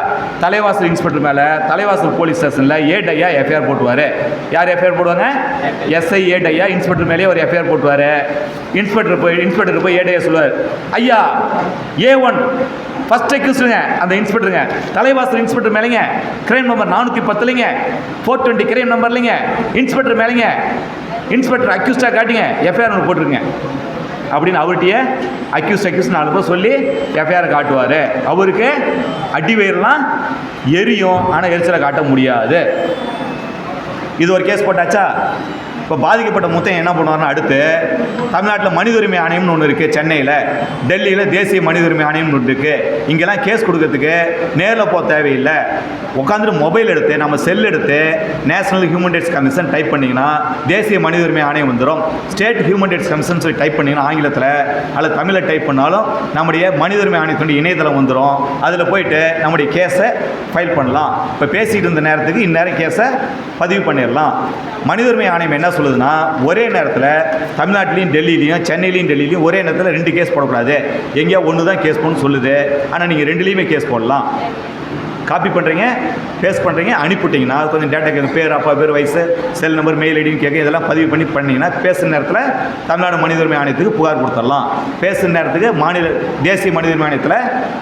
தலைவாசல் இன்ஸ்பெக்டர் மேலே தலைவாசல் போலீஸ் ஸ்டேஷனில் ஏடையா எஃப்ஐஆர் போட்டுவார். யார் எஃப்ஐஆர் போடுவாங்க? எஸ்ஐ ஏடையா இன்ஸ்பெக்டர் மேலேயே ஒரு எஃப்ஐஆர் போட்டுவார். இன்ஸ்பெக்டர் போய் ஏடையா சொல்லுவார், ஐயா A1 ஃபர்ஸ்ட் அக்யூஸ்டுங்க அந்த இன்ஸ்பெக்டருங்க, தலைவாசல் இன்ஸ்பெக்டர் மேலேங்க கிரைம் நம்பர் 410லைங்க 420 கிரைம் நம்பர்லைங்க இன்ஸ்பெக்டர் மேலேங்க இன்ஸ்பெக்டர் அக்யூஸ்டாக காட்டிங்க எஃப்ஐஆர் ஒன்று போட்டுருங்க அப்படின்னு அவர்கிட்டயே அக்யூஸ்ட் 4 பேர் சொல்லி எஃப்ஐஆர் காட்டுவார். அவருக்கு அடி வயிறுலாம் எரியும், ஆனால் எரிச்சலை காட்ட முடியாது. இது ஒரு கேஸ் போட்டாச்சா? இப்போ பாதிக்கப்பட்ட முத்தையன் என்ன பண்ணுவார்னா, அடுத்து தமிழ்நாட்டில் மனித உரிமை ஆணையம்னு ஒன்று இருக்குது, சென்னையில், டெல்லியில் தேசிய மனித உரிமை ஆணையம்னு ஒன்று இருக்குது. இங்கெல்லாம் கேஸ் கொடுக்கறதுக்கு நேரில் போக தேவையில்லை. உட்காந்துட்டு மொபைல் எடுத்து நம்ம செல் எடுத்து national human rights commission type பண்ணிங்கன்னா தேசிய மனித உரிமை ஆணையம் வந்துடும். ஸ்டேட் ஹியூமன் ரைட்ஸ் கமிஷன் சொல்லி டைப் பண்ணிங்கன்னா ஆங்கிலத்தில் அல்லது தமிழில் டைப் பண்ணாலும் நம்முடைய மனித உரிமை ஆணையத்தினுடைய இணையதளம் வந்துடும். அதில் போயிட்டு நம்முடைய கேஸை ஃபைல் பண்ணலாம். இப்போ பேசிகிட்டு இருந்த நேரத்துக்கு இந்நேரம் கேஸை பதிவு பண்ணிடலாம். மனித உரிமை ஆணையம் என்ன சொல்லுதுன்னா, ஒரே நேரத்தில் தமிழ்நாட்டிலையும் டெல்லியிலையும் சென்னையிலையும் டெல்லியிலையும் ஒரே நேரத்தில் 2 கேஸ் போடக்கூடாது. எங்கேயா ஒன்று தான் கேஸ் போடணும்னு சொல்லுது. ஆனால் நீங்கள் 2லேயுமே கேஸ் போடலாம். காப்பி பண்ணுறீங்க, பேஸ்ட் பண்ணுறீங்க, அனுப்பிவிட்டிங்கன்னா கொஞ்சம் டேட்டா கேட்கும், பேர், அப்பா பேர், வயசு, செல் நம்பர், மெயில் ஐடின்னு கேட்க, இதெல்லாம் பதிவு பண்ணிங்கன்னா பேசுகிற நேரத்தில் தமிழ்நாடு மனித உரிமை ஆணையத்துக்கு புகார் கொடுத்துடலாம். பேசுகிற நேரத்துக்கு தேசிய மனித உரிமை ஆணையத்தில்,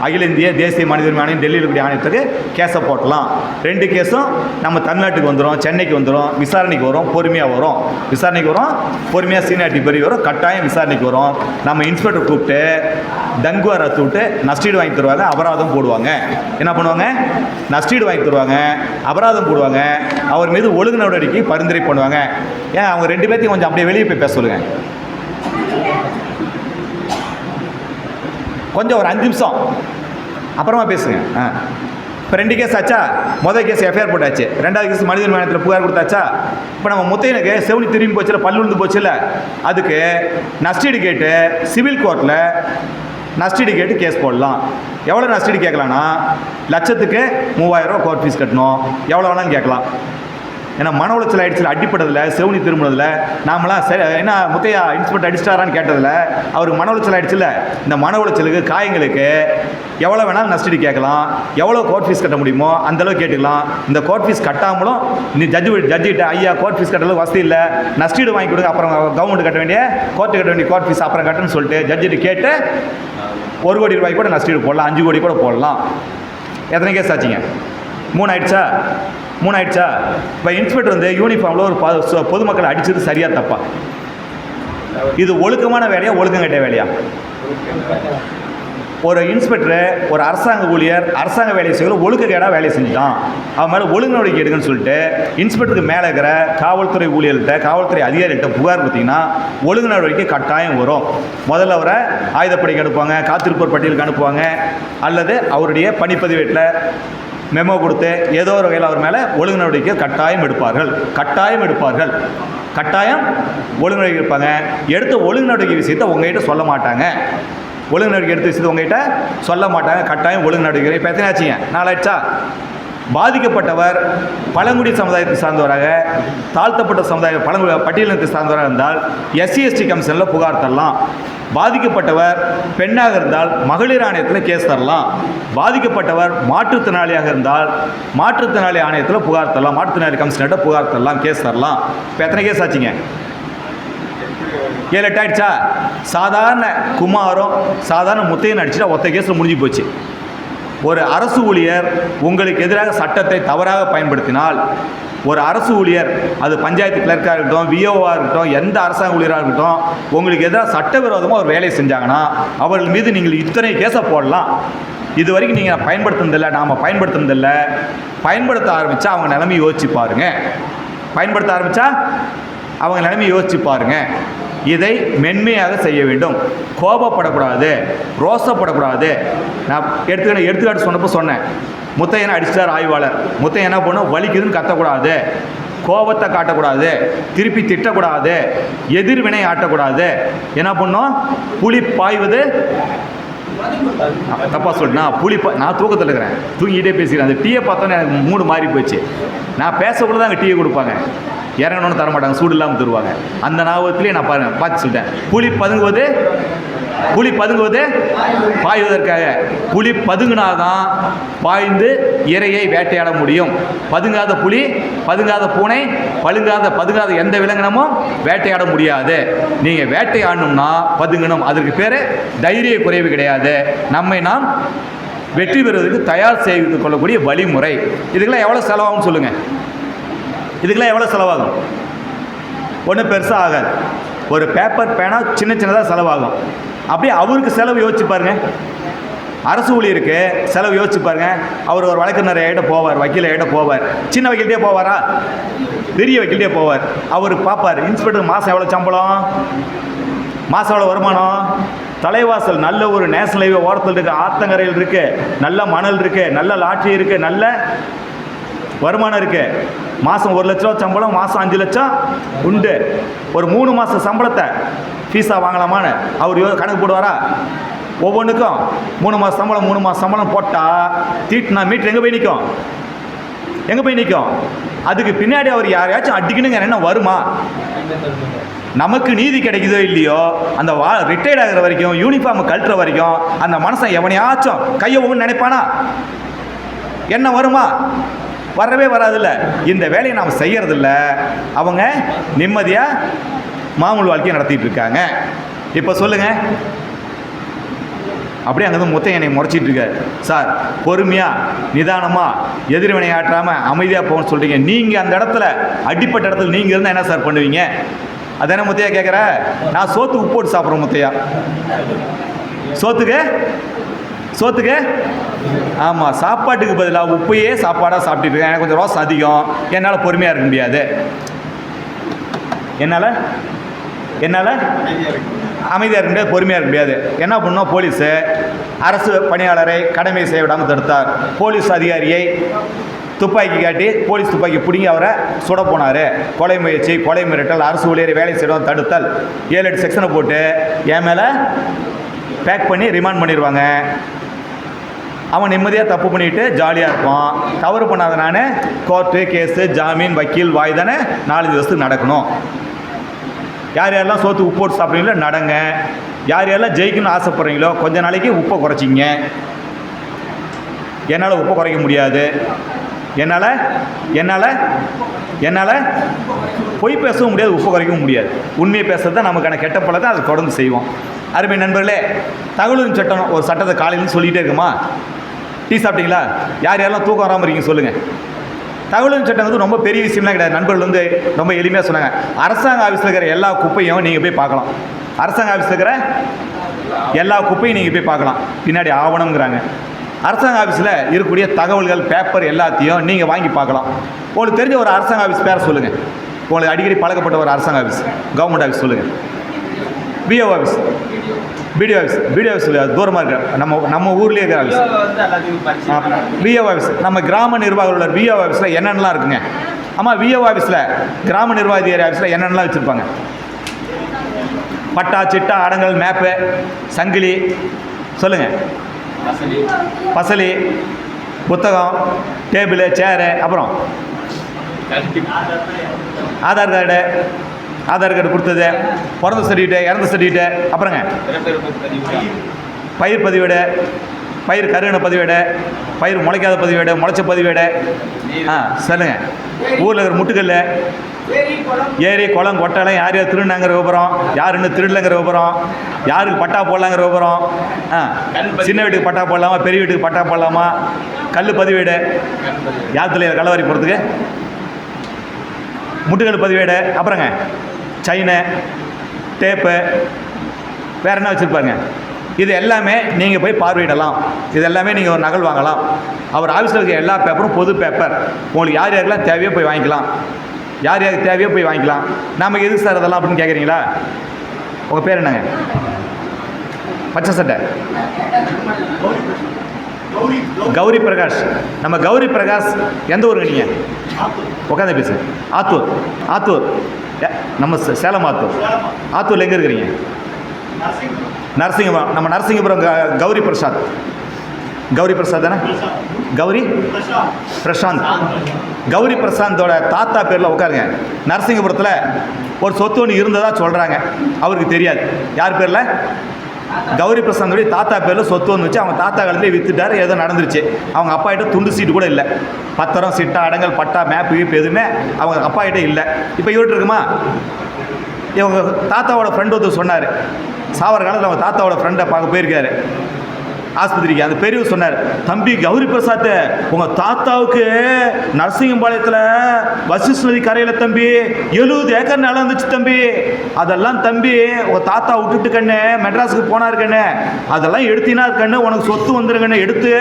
அகில இந்திய தேசிய மனித உரிமை ஆணையம் டெல்லியில் இருக்கக்கூடிய ஆணையத்துக்கு கேஸை போட்டலாம். 2 கேஸும் நம்ம தமிழ்நாட்டுக்கு வந்துடும், சென்னைக்கு வந்துடும், விசாரணைக்கு வரும், பொறுமையாக வரும். விசாரணைக்கு வரும், பொறுமையாக சீனியாரிட்டி பெரிய வரும், கட்டாயம் விசாரணைக்கு வரும். நம்ம இன்ஸ்பெக்டர் கூப்பிட்டு தங்குவாரை விட்டு நஷ்டீடு வாங்கி தருவாங்க, அபராதம் போடுவாங்க. என்ன பண்ணுவாங்க? நஷ்டீடு வாங்கி தருவாங்க, அபராதம் போடுவாங்க, அவர் மீது ஒழுங்கு நடவடிக்கை பரிந்துரை பண்ணுவாங்க. ஏன் அவங்க 2 பேர்த்தையும் கொஞ்சம் அப்படியே வெளியே போய் பேச சொல்லுங்க. கொஞ்சம் ஒரு 5 நிமிஷம் அப்புறமா பேசுங்க. இப்போ 2 கேஸ் ஆச்சா? முதல் கேஸ் எஃப்ஐஆர் போட்டாச்சு, 2வது கேஸ் மனித உரிமை ஆணையத்தில் புகார் கொடுத்தாச்சா? இப்போ நம்ம முத்தையனுக்கு செவனி திரும்பி போச்சுல, பல்லு விழுந்து போச்சுல, அதுக்கு நஷ்டீடு கேட்டு சிவில் கோர்ட்டில் நஷ்டீடு கேட்டு கேஸ் போடலாம். எவ்வளோ நஷ்டீடு கேட்கலான்னா, லட்சத்துக்கு 3000 ரூபா கோர்ட் ஃபீஸ் கட்டணும். எவ்வளோ வேணாலும் கேட்கலாம். ஏன்னா மன உளைச்சல் ஆகிடுச்சில், அடிப்பட்டதில், செவனி திரும்பினதில், நாமெல்லாம் என்ன முத்தையா இன்ஸ்பெக்டர் அடிச்சிட்டாரான்னு கேட்டதில் அவருக்கு மன உளைச்சல் ஆகிடுச்சில்ல, இந்த மன உளைச்சலுக்கு, காயங்களுக்கு எவ்வளோ வேணாலும் நஷ்டீடு கேட்கலாம். எவ்வளோ கோர்ட் ஃபீஸ் கட்ட முடியுமோ அந்தளவு கேட்டுக்கலாம். இந்த கோர்ட் ஃபீஸ் கட்டாமலும் நீ ஜட்ஜிட்ட, ஐயா கோர்ட் ஃபீஸ் கட்டுறது வசதி இல்லை, நஷ்டீடு வாங்கி கொடுங்க, அப்புறம் கவர்மெண்ட் கட்ட வேண்டிய கோர்ட் ஃபீஸ் அப்புறம் கட்டணும்னு சொல்லிட்டு ஜட்ஜிட்டு கேட்டு 1 கோடி ரூபாய்க்கு கூட நஷ்டீடு போடலாம், 5 கோடி கூட போடலாம். எத்தனை கேஸ் ஆச்சுங்க? 3 ஆயிடுச்சா? இப்போ இன்ஸ்பெக்டர் வந்து யூனிஃபார்மில் ஒரு பொதுமக்களை அடித்தது சரியா தப்பா? இது ஒழுக்கமான வேலையா, ஒழுக்கம் கட்ட வேலையா? ஒரு இன்ஸ்பெக்டர், ஒரு அரசாங்க ஊழியர் அரசாங்க வேலையை செய்ய ஒழுக்கக்கேடாக வேலையை செஞ்சுட்டான், அவன் மேலே ஒழுங்கு நடவடிக்கை எடுக்குன்னு சொல்லிட்டு இன்ஸ்பெக்டருக்கு மேலே இருக்கிற காவல்துறை ஊழியர்கிட்ட, காவல்துறை அதிகாரிகிட்ட புகார் கொடுத்தீங்கன்னா ஒழுங்கு நடவடிக்கை கட்டாயம் வரும். முதல்ல அவரை ஆயுதப்படைக்கு அனுப்புவாங்க, காத்திருப்போர் பட்டியலுக்கு அனுப்புவாங்க, அல்லது அவருடைய பணிப்பதிவேட்டில் மெமோ கொடுத்து ஏதோ ஒரு வகையில் அவர் மேலே ஒழுங்கு நடவடிக்கை கட்டாயம் எடுப்பார்கள். கட்டாயம் ஒழுங்கு நடவடிக்கை எடுப்பாங்க. எடுத்து ஒழுங்கு நடவடிக்கை விஷயத்தை உங்ககிட்ட சொல்ல மாட்டாங்க. ஒழுங்கு நடவடிக்கை எடுத்து விஷயத்தை உங்ககிட்ட சொல்ல மாட்டாங்க. கட்டாயம் ஒழுங்கு நடவடிக்கை. இப்போ எத்தனை ஆச்சுங்க? 4 ஆயிடுச்சா? பாதிக்கப்பட்டவர் பழங்குடி சமுதாயத்தை சார்ந்தவராக, தாழ்த்தப்பட்ட சமுதாய பட்டியலினத்தை சார்ந்தவராக இருந்தால் SC/ST கமிஷனில் புகார் தரலாம். பாதிக்கப்பட்டவர் பெண்ணாக இருந்தால் மகளிர் ஆணையத்தில் கேஸ் தரலாம். பாதிக்கப்பட்டவர் மாற்றுத்திறனாளியாக இருந்தால் மாற்றுத்திறனாளி ஆணையத்தில் புகார் தரலாம், மாற்றுத்திறனாளி கமிஷனர்கிட்ட புகார் தரலாம், கேஸ் தரலாம். இப்போ எத்தனை கேஸ் ஆச்சுங்க? 7, 8 ஆயிடுச்சா? சாதாரண குமாரும் சாதாரண முத்தையன் அடிச்சுட்டா ஒத்த கேஸில் முடிஞ்சு போச்சு. ஒரு அரசு ஊழியர் உங்களுக்கு எதிராக சட்டத்தை தவறாக பயன்படுத்தினால், ஒரு அரசு ஊழியர், அது பஞ்சாயத்து கிளர்க்காக இருக்கட்டும், விஓவாக இருக்கட்டும், எந்த அரசாங்க ஊழியராக இருக்கட்டும், உங்களுக்கு எதிராக சட்டவிரோதமாக ஒரு வேலையை செஞ்சாங்கன்னா அவர்கள் மீது நீங்கள் இத்தனை கேஸை போடலாம். இது வரைக்கும் நீங்கள் பயன்படுத்துனதில்லை, நாம் பயன்படுத்துனதில்லை. பயன்படுத்த ஆரம்பித்தா அவங்க நிலைமை யோசிச்சு பாருங்கள். இதை மென்மையாக செய்ய வேண்டும். கோபப்படக்கூடாது, ரோசப்படக்கூடாது. நான் எடுத்துக்காட்டு சொன்னப்போ சொன்னேன், முத்தையனை அடிச்சிட்டார் ஆய்வாளர். முத்தையன் என்ன பண்ணும், வலிக்குதுன்னு கத்தக்கூடாது, கோபத்தை காட்டக்கூடாது, திருப்பி திட்டக்கூடாது, எதிர்வினை ஆட்டக்கூடாது. என்ன பண்ணும், புலி பாய்வது தப்பா சொல்லிட்டேன். நான் தூக்கத்தில் இருக்கிறேன், தூங்கிட்டே பேசிக்கிறேன். அந்த டீயை பார்த்தோன்னே எனக்கு மூடு மாறி போச்சு. நான் பேசக்கூட தான் அங்கே டீயை கொடுப்பாங்க, இறங்கணும்னு தர மாட்டாங்க, சூடு இல்லாமல் தருவாங்க. அந்த ஞாபகத்திலேயே நான் பார்த்து சொல்லிட்டேன். புலி பதுங்குவது பாய்வதற்காக. புலி பதுங்கினாதான் பாய்ந்து இரையை வேட்டையாட முடியும். பதுங்காத புலி, பதுங்காத பூனை, பதுங்காத எந்த விலங்கினமும் வேட்டையாட முடியாது. நீங்கள் வேட்டையாடணும்னா பதுங்கணும். அதற்கு பேர் தைரிய குறைவு கிடையாது. நம்மை நாம் வெற்றி பெறுவதற்கு தயார் செய்து கொள்ளக்கூடிய வழிமுறை. இதுக்கெல்லாம் எவ்வளோ செலவாகும் சொல்லுங்கள்? இதுக்கெல்லாம் எவ்வளோ செலவாகும்? ஒன்றும் பெருசாக ஆகாது. ஒரு பேப்பர் பேனா சின்னதாக செலவாகும். அப்படியே அவருக்கு செலவு யோசிச்சு பாருங்க. அரசு ஊழியருக்கு செலவு யோசிச்சு பாருங்க. அவர் ஒரு வழக்கறிஞர் ஆகிட்ட போவார், வக்கீல் ஆகிட்ட போவார். சின்ன வக்கீல்கிட்டே போவாரா? பெரிய வக்கீல்கிட்டே போவார். அவர் பார்ப்பார், இன்ஸ்பெக்டர் மாதம் எவ்வளோ சம்பளம், மாதம் எவ்வளோ வருமானம், தலைவாசல் நல்ல ஒரு நேஷனல் ஹைவே ஓரத்தில் இருக்குது, ஆத்தங்கரையில் இருக்குது, நல்ல மணல் இருக்குது, நல்ல லாட்ரி இருக்குது, நல்ல வருமானம் இருக்குது. மாதம் 1 லட்ச ரூபா சம்பளம், மாதம் 5 லட்சம் உண்டு. ஒரு 3 மாத சம்பளத்தை ஃபீஸாக வாங்கலாமான்னு அவர் கணக்கு போடுவாரா? ஒவ்வொன்றுக்கும் 3 மாத சம்பளம் போட்டால் தீட்டினா மீட்டர் எங்கே போய் நிற்கும்? அதுக்கு பின்னாடி அவர் யாரையாச்சும் அடிக்கணுங்க என்ன வருமா? நமக்கு நீதி கிடைக்குதோ இல்லையோ, அந்த ரிட்டையர்ட் ஆகிற வரைக்கும், யூனிஃபார்ம் கழட்டுற வரைக்கும் அந்த மனுஷன் எவனையாச்சும் கையை ஒவ்வொன்று நினைப்பானா? என்ன வருமா? வரவே வராதில்ல. இந்த வேலையை நாம் செய்யறதில்ல. அவங்க நிம்மதியாக மாமூல் வாழ்க்கையை நடத்திட்டு இருக்காங்க. இப்போ சொல்லுங்க, அப்படியே அங்கே முத்தையனை முறைச்சிட்டு இருக்காரு. சார், பொறுமையாக நிதானமாக எதிர்வினை ஆற்றாமல் அமைதியாக போகணும்னு சொல்கிறீங்க. நீங்கள் அந்த இடத்துல அடிப்பட்ட இடத்துல நீங்கள் இருந்தால் என்ன சார் பண்ணுவீங்க? அதானே முத்தையா கேட்குற? நான் சோத்துக்கு உப்பு போட்டு சாப்பிட்றேன் முத்தையா. சோத்துக்கு ஆமாம், சாப்பாட்டுக்கு பதிலாக உப்பையே சாப்பாடாக சாப்பிட்டுட்டு இருக்கேன். எனக்கு கொஞ்சம் ரோஸ் அதிகம், என்னால் பொறுமையாக இருக்க முடியாது. என்னால் அமைதியாக இருக்க முடியாது, பொறுமையாக இருக்க முடியாது. என்ன பண்ணோம், போலீஸு அரசு பணியாளரை கடமை செய்ய விடாமல் தடுத்தார். போலீஸ் அதிகாரியை துப்பாக்கி காட்டி போலீஸ் துப்பாக்கி பிடிங்கி அவரை சுட போனார். கொலை முயற்சி, கொலை மிரட்டல், அரசு ஊழியரை வேலை செய்யணும் தடுத்தல், 7-8 செக்ஷனை போட்டு என் மேலே பேக் பண்ணி ரிமாண்ட் பண்ணிடுவாங்க. அவன் நிம்மதியாக தப்பு பண்ணிட்டு ஜாலியாக இருப்பான். தவறு பண்ணாத நான் கோர்ட்டு, கேஸு, ஜாமீன், வக்கீல், வாய்தானே 4-5 வருஷத்துக்கு நடக்கணும். யார் யாரெல்லாம் சோத்து உப்பு போட்டு சாப்பிட்றீங்களோ நடங்க. யார் யாரெல்லாம் ஜெயிக்கணும்னு ஆசைப்பட்றீங்களோ கொஞ்ச நாளைக்கு உப்பை குறைச்சிங்க. என்னால் உப்பை குறைக்க முடியாது. என்னால் பொய் பேசவும் முடியாது, உப்பு குறைக்கவும் முடியாது. உண்மையை பேசுறது தான் நமக்கான கெட்ட பழக்கம். அதை தொடர்ந்து செய்வோம். அருமை நண்பர்களே, தகவலின் சட்டம் ஒரு சட்டத்தை காலையில் சொல்லிகிட்டே இருக்குமா? டீ சாப்பிட்டீங்களா? யார் யாரெல்லாம் தூக்கம் வராமல் இருக்கீங்க சொல்லுங்கள். தகவலின் சட்டம் வந்து ரொம்ப பெரிய விஷயம்லாம் கிடையாது. நண்பர்கள் வந்து ரொம்ப எளிமையாக சொன்னாங்க. அரசாங்க ஆஃபீஸில் இருக்கிற எல்லா குப்பையும் நீங்கள் போய் பார்க்கலாம். அரசாங்க ஆஃபீஸில் இருக்கிற எல்லா குப்பையும் நீங்கள் போய் பார்க்கலாம். பின்னாடி ஆவணங்கிறாங்க. அரசாங்க ஆஃபீஸில் இருக்கக்கூடிய தகவல்கள், பேப்பர் எல்லாத்தையும் நீங்கள் வாங்கி பார்க்கலாம். உங்களுக்கு தெரிஞ்ச ஒரு அரசாங்க ஆஃபீஸ் பேரை சொல்லுங்கள். உங்களுக்கு அடிக்கடி பழக்கப்பட்ட ஒரு அரசாங்க ஆஃபீஸ், கவர்மெண்ட் ஆஃபீஸ் சொல்லுங்கள். பிஓ ஆஃபீஸ், பிடிஓ ஆஃபீஸ் தூரமாக இருக்க நம்ம ஊர்லேயே இருக்கிற ஆஃபீஸ். பிஓ ஆஃபீஸ், நம்ம கிராம நிர்வாகிகள் உள்ள பிஓ ஆஃபீஸில் என்னென்னலாம் இருக்குங்க? ஆமாம், பிஓ ஆஃபீஸில் கிராம நிர்வாக அதிகாரி ஆஃபீஸில் என்னென்னலாம் வச்சுருப்பாங்க? பட்டா, சிட்டா, அடங்கல், மேப்பு, சங்கிலி, சொல்லுங்கள். பசலி, புத்தகம், டேபிள், சேரு, அப்புறம் ஆதார் கார்டு கொடுத்தது, பிறந்த சர்டிஃபிகேட்டு, இறந்த சர்டிஃபிகேட்டு, அப்புறங்க பயிர் பதிவேடு, பயிர் கருவின பதிவேடு, பயிர் முளைக்காத பதிவேடு, முளைச்ச பதிவேடு. சொல்லுங்கள். ஊரில் இருக்கிற முட்டுக்கல், ஏரி, குளம், கொட்டாலம், யார் யார் திருடினாங்கிற விவரம், யார் இன்னும் திருடலைங்கிற விவரம், யாருக்கு பட்டா போடலாங்கிற விவரம், சின்ன வீட்டுக்கு பட்டா போடலாமா, பெரிய வீட்டுக்கு பட்டா போடலாமா, கல் பதிவேடு, யாத்திரையில் கள்ளவாரி போகிறதுக்கு முட்டுக்கல் பதிவேடு, அப்புறங்க சைனு, டேப்பு, வேறு என்ன வச்சுருப்பாங்க? இது எல்லாமே நீங்கள் போய் பார்வையிடலாம். இது எல்லாமே நீங்கள் ஒரு நகல் வாங்கலாம். அவர் ஆஃபீஸில் இருக்க எல்லா பேப்பரும் பொது பேப்பர். உங்களுக்கு யார் யாருக்கெல்லாம் தேவையோ போய் வாங்கிக்கலாம். யார் யாருக்கு தேவையோ போய் வாங்கிக்கலாம். நமக்கு எதுக்கு சார் அதெல்லாம் அப்படின்னு கேட்குறீங்களா? உங்கள் பேர் என்னங்க? பச்சை சட்டை கௌரி பிரகாஷ். நம்ம கௌரி பிரகாஷ் எந்த ஊருங்க நீங்கள்? உட்காந்து பேசு. ஆத்தூர். ஆத்தூர் நம்ம சேலம் ஆத்தூர். ஆத்தூரில் எங்கே இருக்கிறீங்க? நரசிங்கபுரம். நம்ம நரசிங்கபுரம் கௌரி பிரசாத். கௌரி பிரசாத் தானே? கௌரி பிரசாந்த். கௌரி பிரசாந்தோட தாத்தா பேரில் உட்காருங்க. நரசிங்கபுரத்தில் ஒரு சொத்து ஒன்று இருந்ததா சொல்கிறாங்க, அவருக்கு தெரியாது. யார் பேரில்? கௌரி பிரசாந்தோடைய தாத்தா பேரில் சொத்து ஒன்று வச்சு அவங்க தாத்தா காலத்திலே வித்துட்டார். ஏதோ நடந்துருச்சு. அவங்க அப்பா கிட்ட துண்டு சீட்டு கூட இல்லை. பத்திரம், சிட்டா, அடங்கல், பட்டா, மேப்பு இப்போ எதுவுமே அவங்க அப்பா கிட்ட இல்லை. இப்போ இவர்கிட்ட இருக்குமா? இவங்க தாத்தாவோட ஃப்ரெண்டு ஒருத்தர் சொன்னார், சாவர காலத்தில் அவங்க தாத்தாவோட ஃப்ரெண்டை பார்க்க போயிருக்காரு ஆஸ்பத்திரிக்கு. அந்த பெரியவர் சொன்னார், தம்பி கௌரி பிரசாத், உங்கள் தாத்தாவுக்கு நரசிங்கம்பாளையத்தில் வசிஷ்ட நதி கரையில் தம்பி 70 ஏக்கர் நிலம் இருந்துச்சு தம்பி. அதெல்லாம் தம்பி உங்கள் தாத்தா விட்டுட்டு கண்ணு மெட்ராஸுக்கு போனார் கண்ணு, அதெல்லாம் எடுத்தினார் கண்ணு, உனக்கு சொத்து வந்துருங்கண்ணு, எடுத்து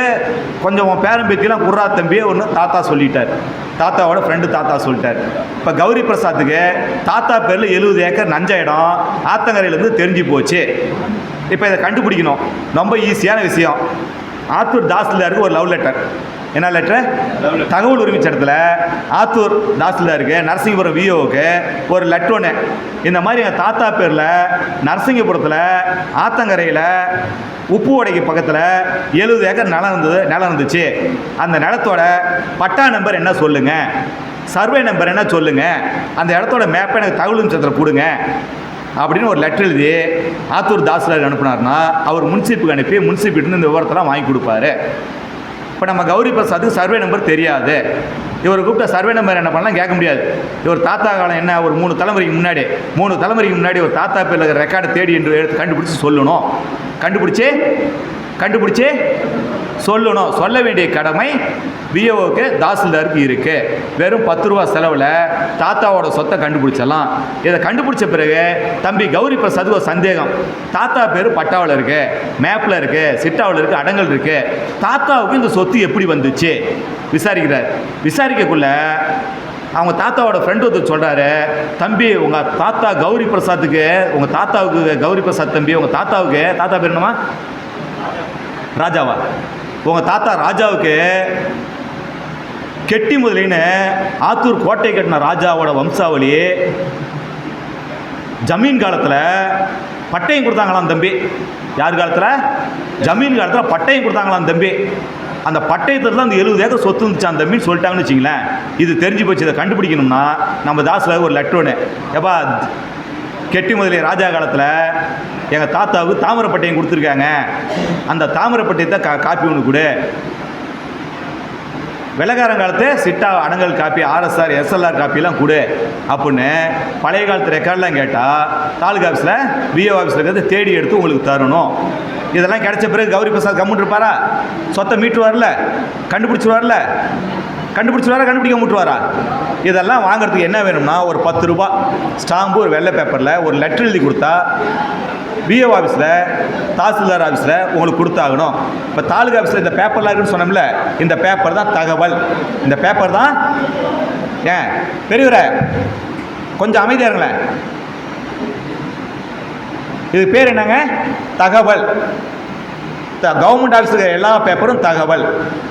கொஞ்சம் உன் பேரன் பேத்திலாம் குர்ரா தம்பி ஒன்று தாத்தா சொல்லிட்டார். தாத்தாவோட ஃப்ரெண்டு தாத்தா சொல்லிட்டார். இப்போ கௌரி பிரசாத்துக்கு தாத்தா பேரில் 70 ஏக்கர் நஞ்ச இடம் ஆத்தங்கரையிலேருந்து தெரிஞ்சு போச்சு. இப்போ இதை கண்டுபிடிக்கணும். ரொம்ப ஈஸியான விஷயம். ஆத்தூர் தாசில்தாருக்கு ஒரு லவ் லெட்டர். என்ன லெட்டர்? தகவல் உரிமை சட்டத்தில் ஆத்தூர் தாசில்தாருக்கு நரசிங்கபுரம் விஓவுக்கு ஒரு லெட்டர் ஒன்று. இந்த மாதிரி எங்கள் தாத்தா பேரில் நரசிங்கபுரத்தில் ஆத்தங்கரையில் உப்பு ஓடைக்கு பக்கத்தில் 70 ஏக்கர் நிலம் இருந்துச்சு. அந்த நிலத்தோட பட்டா நம்பர் என்ன சொல்லுங்கள், சர்வே நம்பர் என்ன சொல்லுங்கள், அந்த இடத்தோட மேப்பை எனக்கு தகவல் உரிமை சட்டத்தில் கொடுங்க அப்படின்னு ஒரு லெட்டர் எழுதி ஆத்தூர் தாசில்தார் அனுப்புனார்னா அவர் முன்சிப்புக்கு அனுப்பி முன்சிப்பிட்டு இந்த விவரத்தெல்லாம் வாங்கி கொடுப்பாரு. இப்போ நம்ம கௌரி பிரசாத்துக்கு சர்வே நம்பர் தெரியாது. இவர் கூப்பிட்ட சர்வே நம்பர் என்ன பண்ணலாம் கேட்க முடியாது. இவர் தாத்தா காலம் என்ன ஒரு 3 தலைமுறைக்கு முன்னாடி ஒரு தாத்தா பேரில் இருக்கிற ரெக்கார்டை தேடி என்று எடுத்து கண்டுபிடிச்சி சொல்லணும். கண்டுபிடிச்சி சொல்லணும். சொல்ல வேண்டிய கடமை விஓவுக்கு தாசில்தாருக்கு இருக்குது. வெறும் 10 ரூபா செலவில் தாத்தாவோட சொத்தை கண்டுபிடிச்சலாம். இதை கண்டுபிடிச்ச பிறகு தம்பி கௌரி பிரசாத்துக்கு ஒரு சந்தேகம். தாத்தா பேர் பட்டாவில் இருக்குது, மேப்பில் இருக்குது, சிட்டாவில் இருக்குது, அடங்கல் இருக்குது. தாத்தாவுக்கு இந்த சொத்து எப்படி வந்துச்சு விசாரிக்கிறார். விசாரிக்கக்குள்ள அவங்க தாத்தாவோட ஃப்ரெண்டு ஒருத்தர் சொல்கிறாரு, தம்பி உங்கள் தாத்தா கௌரி பிரசாத்துக்கு, உங்கள் தாத்தாவுக்கு கௌரி பிரசாத் தம்பி, உங்கள் தாத்தாவுக்கு தாத்தா பேர் என்னமா? ராஜாவா? உங்கள் தாத்தா ராஜாவுக்கு கெட்டி முதலின்னு ஆத்தூர் கோட்டை கட்டின ராஜாவோட வம்சாவளி ஜமீன் காலத்தில் பட்டயம் கொடுத்தாங்களாம் தம்பி. யார் காலத்தில்? ஜமீன் காலத்தில் பட்டயம் கொடுத்தாங்களாம் தம்பி. அந்த பட்டயத்தில் தான் அந்த 70 ஏக்கர் சொத்து இருந்துச்சான் தம்பின்னு சொல்லிட்டாங்கன்னு வச்சிங்களேன். இது தெரிஞ்சு போச்சு. இதை கண்டுபிடிக்கணும்னா நம்ம தாசில் ஒரு லெட்டர் ஒன்று, எப்பா கெட்டி முதலிய ராஜா காலத்தில் எங்கள் தாத்தாவுக்கு தாமிர பட்டயம் கொடுத்துருக்காங்க, அந்த தாமிர பட்டயத்தை காப்பி ஒன்று கொடு. வெள்ளக்காரங்காலத்து சிட்டா அடங்கல் காப்பி, ஆர்எஸ்ஆர் எஸ்எல்ஆர் காப்பிலாம் கொடு அப்படின்னு பழைய காலத்து ரெக்கார்டெலாம் கேட்டால் தாலுகா ஆஃபீஸில் விஓ ஆஃபீஸில் இருக்கிறத தேடி எடுத்து உங்களுக்கு தரணும். இதெல்லாம் கிடைச்ச பிறகு கௌரி பிரசாத் கம்முன்னு இருப்பாரா? சொத்தை மீட்டு வரல, கண்டுபிடிச்சிருவார்ல, கண்டுபிடிக்க முட்டுவாரா? இதெல்லாம் வாங்குறதுக்கு என்ன வேணும்னா ஒரு 10 ரூபா ஸ்டாம்பு, ஒரு வெள்ளை பேப்பரில் ஒரு லெட்டர் எழுதி கொடுத்தா விஓ ஆஃபீஸில் தாசில்தார் ஆஃபீஸில் உங்களுக்கு கொடுத்தாகணும். இப்போ தாலுகா ஆஃபீஸில் இந்த பேப்பர்லாம் இருக்குன்னு சொன்னோம்ல, இந்த பேப்பர் தான் தகவல். இந்த பேப்பர் தான் ஏன் பெரியவரை கொஞ்சம் அமைதியாக இருங்களேன். இது பேர் என்னங்க? தகவல். கவர்மெண்ட் ஆஃபீஸில் இருக்கிற எல்லா பேப்பரும் தகவல்.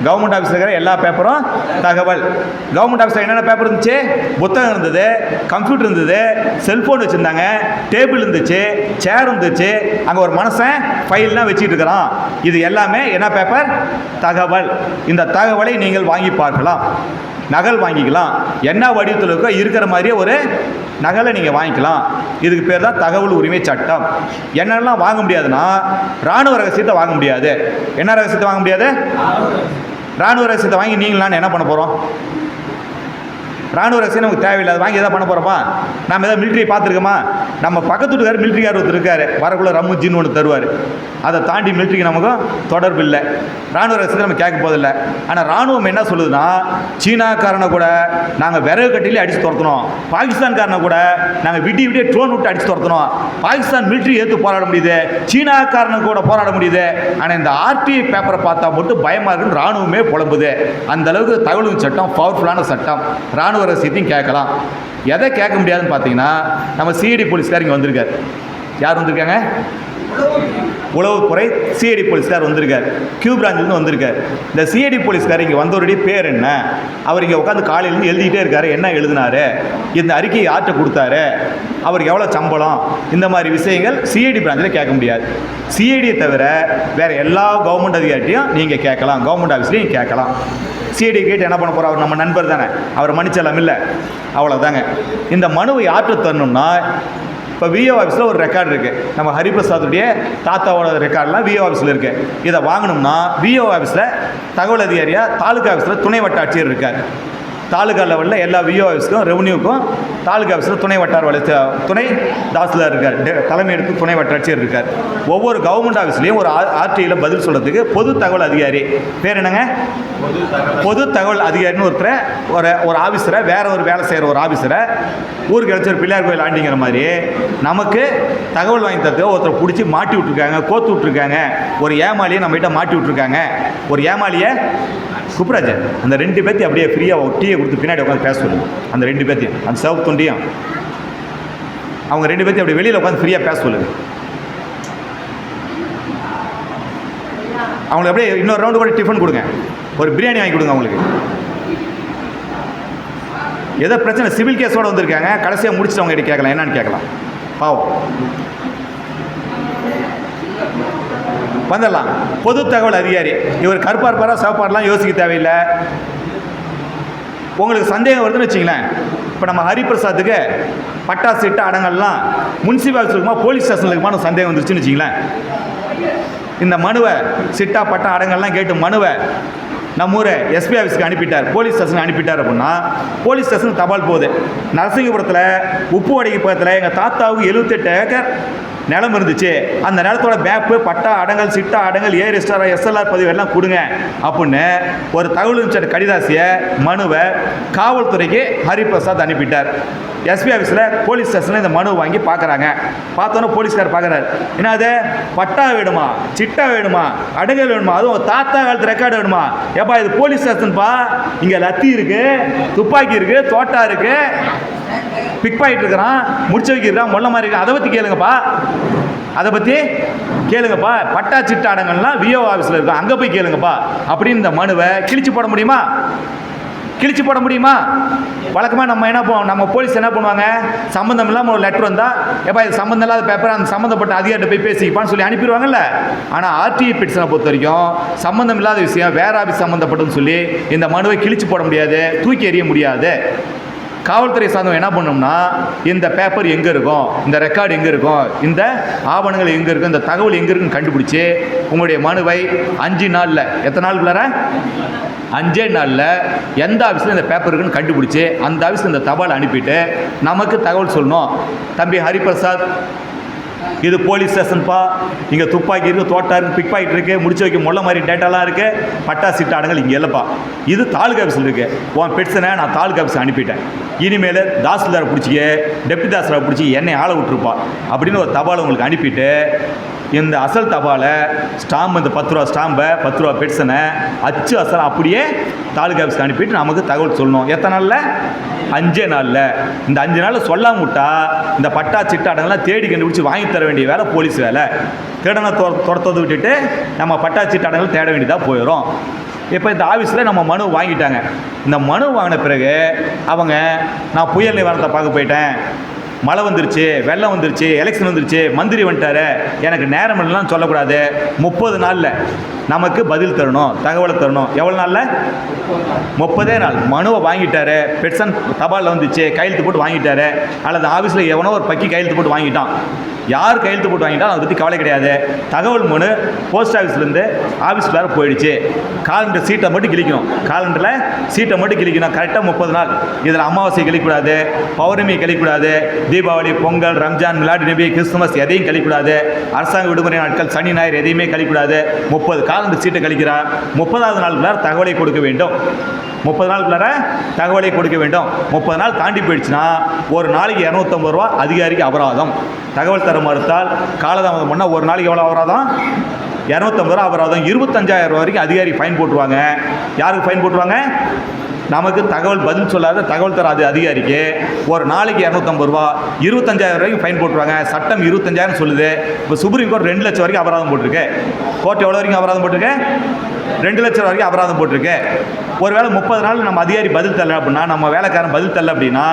கவர்மெண்ட் ஆஃபீஸில் இருக்கிற எல்லா பேப்பரும் தகவல். கவர்மெண்ட் ஆஃபீஸில் என்னென்ன பேப்பர் இருந்துச்சு? புத்தகம் இருந்தது, கம்ப்யூட்டர் இருந்தது, செல்ஃபோன் வச்சுருந்தாங்க, டேபிள் இருந்துச்சு, சேர் இருந்துச்சு, அங்கே ஒரு மனுஷன் ஃபைல்லாம் வச்சுட்டு இருக்கிறான். இது எல்லாமே என்ன பேப்பர்? தகவல். இந்த தகவலை நீங்கள் வாங்கி பார்க்கலாம், நகல் வாங்கிக்கலாம். என்ன வடிவத்தில் இருக்கோ இருக்கிற மாதிரியே ஒரு நகலை நீங்கள் வாங்கிக்கலாம். இதுக்கு பேர் தான் தகவல் உரிமை சட்டம். என்னெல்லாம் வாங்க முடியாதுன்னா இராணுவ ரகசியத்தை வாங்க முடியாது. என்ன ரகசியத்தை வாங்க முடியாது? இராணுவ ரகசியத்தை வாங்கி நீங்களாம் என்ன பண்ண போகிறோம்? இராணுவ ரகசியம் நமக்கு தேவையில்லாத வாங்கி எதாவது பண்ண போகிறோமா? நம்ம எதாவது மிலிட்ரி பார்த்துருக்கோமா? நம்ம பக்கத்து வீட்டுக்கார் மிலிட்ரிக்கார் ஒருத்தர் இருக்கார், வரக்குள்ள ரம்மு ஜின்னு ஒன்று தருவார். அதை தாண்டி மிலிட்ரிக்கு நமக்கும் தொடர்பு இல்லை. இராணுவ ரகசியத்தை நம்ம கேட்க போதில்லை. ஆனால் இராணுவம் என்ன சொல்லுதுன்னா, சீனாக்காரனை கூட நாங்கள் விறகு கட்டிலே அடித்து துரத்தணும், பாகிஸ்தான்காரனை கூட நாங்கள் விடிய ட்ரோன் விட்டு அடித்து துரத்தணும். பாகிஸ்தான் மிலிட்ரி ஏற்று போராட முடியுது, சீனாக்காரனை கூட போராட முடியுது. ஆனால் இந்த ஆர்டிஐ பேப்பரை பார்த்தா மட்டும் பயமாக இருக்குன்னு இராணுவமே புலம்புது. அந்த அளவுக்கு தகவல் சட்டம் பவர்ஃபுல்லான சட்டம். இராணுவ ரகசியத்தையும் கேட்கலாம். எதை கேட்க முடியாதுன்னு பார்த்தீங்கன்னா, நம்ம சிஐடி போலீஸ்கார் இங்கே வந்திருக்காரு. யார் வந்திருக்காங்க? உளவுத்துறை சிஐடி போலீஸ்கார் வந்திருக்கார், கியூ பிரான்ச்சிலேருந்து வந்திருக்கார். இந்த சிஐடி போலீஸ்கார் இங்கே வந்தவருடைய பேர் என்ன, அவர் இங்கே உட்காந்து காலையிலேருந்து எழுதிக்கிட்டே இருக்காரு, என்ன எழுதினாரு, இந்த அறிக்கையை யார்கிட்ட கொடுத்தாரு, அவருக்கு எவ்வளோ சம்பளம், இந்த மாதிரி விஷயங்கள் சிஐடி பிரான்ச்சில் கேட்க முடியாது. சிஐடியை தவிர வேறு எல்லா கவர்மெண்ட் அதிகாரிட்டையும் நீங்கள் கேட்கலாம், கவர்மெண்ட் ஆஃபீஸ்லையும் கேட்கலாம். சிஐடி கேட்டு என்ன பண்ண போகிறோம், அவர் நம்ம நண்பர் தானே, அவர் மன்னிச்சலாம் இல்லை, அவ்வளோதாங்க. இந்த மனுவை யாற்று தரணும்னா இப்போ விஓ ஆஃபீஸில் ஒரு ரெக்கார்டு இருக்குது, நம்ம ஹரிபிரசாத்துடைய தாத்தாவோட ரெக்கார்டெலாம் விஓ ஆஃபீஸில் இருக்குது. இதை வாங்கணும்னா விஓ ஆஃபீஸில் தகவல் அதிகாரியாக தாலுக்கா ஆஃபீஸில் துணை வட்டாட்சியர் இருக்கார். தாலுகா லெவலில் எல்லா விஓ ஆஃபீஸுக்கும் ரெவன்யூக்கும் தாலுகா ஆஃபீஸில் துணை வட்டார வளர்ச்சி துணை தாசில்தார் இருக்கார், தலைமை எடுத்து துணை வட்டாட்சியர் இருக்கார். ஒவ்வொரு கவர்மெண்ட் ஆஃபீஸ்லேயும் ஒரு ஆர்டிஐயில் பதில் சொல்கிறதுக்கு பொது தகவல் அதிகாரி, பேர் என்னங்க, பொது தகவல் அதிகாரின்னு ஒரு ஆஃபீஸரை, வேற ஒரு வேலை செய்கிற ஒரு ஆஃபீஸரை ஊருக்கு கிடச்ச ஒரு பிள்ளையார் கோயில் ஆண்டிங்கிற மாதிரி நமக்கு தகவல் வாங்கி தரத்துக்கு ஒருத்தரை பிடிச்சி மாட்டி விட்ருக்காங்க, கோத்து விட்ருக்காங்க. ஒரு ஏமாளியை நம்மகிட்ட மாட்டி விட்ருக்காங்க. ஒரு ஏமாளியை குப்ராஜர் அந்த 2 பேர்த்தையும் அப்படியே ஃப்ரீயாக டீயை கொடுத்து பின்னாடி உட்காந்து பேச சொல்லுங்க. அந்த 2 பேர்த்தையும், அந்த சிவப்பு தொண்டியும் அவங்க 2 பேர்த்தையும் அப்படி வெளியில் உட்காந்து ஃப்ரீயாக பேச சொல்லுங்க. அவங்களுக்கு அப்படியே இன்னொரு ரவுண்டு கூட டிஃபன் கொடுங்க, ஒரு பிரியாணி வாங்கி கொடுங்க அவங்களுக்கு. ஏதோ பிரச்சனை சிவில் கேஸோடு வந்திருக்காங்க, கடைசியாக முடிச்சுட்டு அவங்க கிட்ட கேட்கலாம், என்னன்னு கேட்கலாம். பாவம் வந்துடலாம். பொது தகவல் அதிகாரி இவர் கருப்பார்பாரா சிவப்பாரெலாம் யோசிக்க தேவையில்லை. உங்களுக்கு சந்தேகம் வருதுன்னு வச்சிங்களேன், இப்போ நம்ம ஹரிபிரசாத்துக்கு பட்டா சிட்டா அடங்கல்லாம் முனிசிபாலிட்டி இருக்குமா போலீஸ் ஸ்டேஷனில் இருக்குமா சந்தேகம் வந்துருச்சுன்னு வச்சிங்களேன், இந்த மனுவை சிட்டா பட்டா அடங்கல்லாம் கேட்டு மனுவை நம்ம ஊரை எஸ்பி ஆஃபீஸுக்கு அனுப்பிட்டார், போலீஸ் ஸ்டேஷனுக்கு அனுப்பிட்டார். அப்படின்னா போலீஸ் ஸ்டேஷனுக்கு தபால் போகுது. நரசிங்கபுரத்தில் உப்புவடைக்கு பக்கத்தில் எங்கள் தாத்தாவுக்கு 78 ஏக்கர் நிலம் இருந்துச்சு, அந்த நிலத்தோட மேப்பு பட்டா அடங்கல் சிட்டா அடங்கல் ரெஜிஸ்டர் எஸ்எல்ஆர் பதிவு எல்லாம் கொடுங்க அப்படின்னு ஒரு தகவல் கடிதாசிய மனுவை காவல்துறைக்கு ஹரிபிரசாத் அனுப்பிட்டார். எஸ்பி ஆஃபீஸில் போலீஸ் ஸ்டேஷனில் இந்த மனு வாங்கி பார்க்குறாங்க. பார்த்தோன்னே போலீஸ்கார் பார்க்குறாரு, என்ன அது பட்டா வேணுமா, சிட்டா வேணுமா, அடங்கல் வேணுமா, அதுவும் தாத்தா காலத்து ரெக்கார்டு வேணுமா, ஏப்பா இது போலீஸ் ஸ்டேஷன்ப்பா, இங்கே லத்தி இருக்குது, துப்பாக்கி இருக்குது, தோட்டா இருக்குது, பிக் பாயிட்டு இருக்கிறான், முடிச்சு வைக்கிறான், மொல்ல மாதிரி இருக்கு, அதை பற்றி கேளுங்கப்பா, அதை பற்றி கேளுங்கப்பா, பட்டா சிட்டா அடங்கல்லாம் விஓ ஆஃபீஸில் இருக்கும், அங்கே போய் கேளுங்கப்பா அப்படின்னு இந்த மனுவை கிழிச்சு போட முடியுமா, கிழிச்சு போட முடியுமா? வழக்கமாக நம்ம என்ன பண்ணுவோம், நம்ம போலீஸ் என்ன பண்ணுவாங்க, சம்மந்தம் இல்லாமல் ஒரு லெட்டர் வந்தால் எப்போ இது சம்மந்தம் இல்லாத பேப்பர் அந்த சம்மந்தப்பட்ட அதிகாரிட்ட போய் பேசிப்பான்னு சொல்லி அனுப்பிடுவாங்கல்ல. ஆனால் ஆர்டிஐ பெட்டிஷனை பொறுத்த வரைக்கும் சம்மந்தம் இல்லாத விஷயம் வேற ஆஃபீஸ் சம்மந்தப்பட்டதுன்னு சொல்லி இந்த மனுவை கிழிச்சு போட முடியாது, தூக்கி எறிய முடியாது. காவல்துறை சார்ந்தவங்க என்ன பண்ணோம்னா இந்த பேப்பர் எங்கே இருக்கும், இந்த ரெக்கார்டு எங்கே இருக்கும், இந்த ஆவணங்கள் எங்கே இருக்கும், இந்த தகவல் எங்கே இருக்குன்னு கண்டுபிடிச்சி உங்களுடைய மனுவை 5 நாளில், எத்தனை நாளுக்குள்ளார 5 நாளில் எந்த ஆஃபீஸில் இந்த பேப்பர் இருக்குன்னு கண்டுபிடிச்சி அந்த ஆஃபீஸில் இந்த தபால் அனுப்பிட்டு நமக்கு தகவல் சொல்லணும். தம்பி ஹரிபிரசாத், இது போலீஸ் ஸ்டேஷன்ப்பா, இங்கே துப்பாக்கி இருக்குது, தோட்டா இருக்குது, பிக் பாக்கெட் இருக்குது, முடிச்சு வைக்க மொல்ல மாதிரி டேட்டாலாம் இருக்குது, பட்டா சிட்டா அடங்கல் இங்கே இல்லைப்பா, இது தாலுகா ஆஃபீஸில் இருக்குது, உன் பெட்ஸனை நான் தாலுகா ஆஃபீஸ் அனுப்பிட்டேன், இனிமேல் தாசில்தாரை பிடிச்சிக்க டெப்டி தாசில்தாரை பிடிச்சி என்னை ஆளை விட்டுருப்பா அப்படின்னு ஒரு தபாலை உங்களுக்கு அனுப்பிட்டு இந்த அசல் தபாலை ஸ்டாம்பு, இந்த 10 ரூபா ஸ்டாம்பை 10 ரூபா பெட்ஸனை அச்சு அசல் அப்படியே தாலுகா ஆஃபீஸ்க்கு அனுப்பிட்டு நமக்கு தகவல் சொல்லணும். எத்தனை நாளில்? 5 நாளில். இந்த 5 நாளில் சொல்லாம விட்டா இந்த பட்டா சிட்டா அடங்கெல்லாம் தேடி கண்டுபிடிச்சி வாங்கி தர வேண்டிய வேலை போலீஸ் வேலை. தேடனை துரத்தது விட்டுட்டு நம்ம பட்டா சிட்டா அடங்கல் தேட வேண்டியதாக போயிடும். இப்போ இந்த ஆஃபீஸில் நம்ம மனு வாங்கிட்டாங்க. இந்த மனு வாங்கின பிறகு அவங்க நான் புயல் நிவாரணத்தை பார்க்க போயிட்டேன், மழை வந்துருச்சு, வெள்ளம் வந்துருச்சு, எலெக்ஷன் வந்துருச்சு, மந்திரி வந்துட்டாரு, எனக்கு நேரம் இல்லைலாம் சொல்லக்கூடாது. 30 நாளில் நமக்கு பதில் தரணும், தகவலை தரணும். எவ்வளோ நாளில்? 30 நாள். மனுவை வாங்கிட்டாரு, பெட்சன் தபாலில் வந்துச்சு, கையெழுத்து போட்டு வாங்கிட்டாரு, அல்லது ஆஃபீஸில் எவனோ ஒரு பக்கி கையெழுத்து போட்டு வாங்கிட்டான். யார் கையெழுத்து போட்டு வாங்கிட்டாலும் அதை பற்றி கவலை கிடையாது. தகவல் மனு போஸ்ட் ஆஃபீஸ்லேருந்து ஆஃபீஸ்க்குள்ளார போயிடுச்சு. காலண்டர் சீட்டை மட்டும் கிழிக்கணும், காலண்டரில் சீட்டை மட்டும் கிழிக்கணும். கரெக்டாக 30 நாள். இதில் அமாவாசை கழிக்கூடாது, பௌர்ணமி கழிக்கூடாது, தீபாவளி, பொங்கல், ரம்ஜான், மிலாடி நபி, கிறிஸ்துமஸ் எதையும் கழிக்கூடாது, அரசாங்க விடுமுறை நாட்கள், சனி ஞாயிறு எதையுமே கழிக்கூடாது. 30 காலண்டர் சீட்டை கழிக்கிறார். 30வது நாளுக்குள்ளார தகவலை கொடுக்க வேண்டும். 30 நாளுக்குள்ளார தகவலை கொடுக்க வேண்டும். 30 நாள் தாண்டி போயிடுச்சுன்னா ஒரு நாளைக்கு 250 ரூபா அதிகாரிக்கு அபராதம். தகவல் தர மறுத்தால் காலதாமதம் பண்ணால் ஒரு நாளைக்கு எவ்வளோ அபராதம்? 250 ரூபா அபராதம். 25,000 ரூபா வரைக்கும் அதிகாரி ஃபைன் போட்டுருவாங்க. யாருக்கு ஃபைன் போட்டுருவாங்க? நமக்கு தகவல் பதில் சொல்லாத தகவல் தராத அதிகாரிக்கு ஒரு நாளைக்கு 250 ரூபா, 25,000 வரைக்கும் ஃபைன் போட்டுருவாங்க. சட்டம் 25,000 சொல்லுது. இப்போ சுப்ரீம் கோர்ட் 2 லட்சம் வரைக்கும் அபராதம் போட்டிருக்கு. கோர்ட் எவ்வளோ வரைக்கும் அபராதம் போட்டிருக்கு? 2 லட்சம் வரைக்கும் அபராதம் போட்டிருக்கு. ஒருவேளை 30 நாள் நம்ம அதிகாரி பதில் தரல அப்படின்னா, நம்ம வேலைக்காரன் பதில் தரல அப்படின்னா,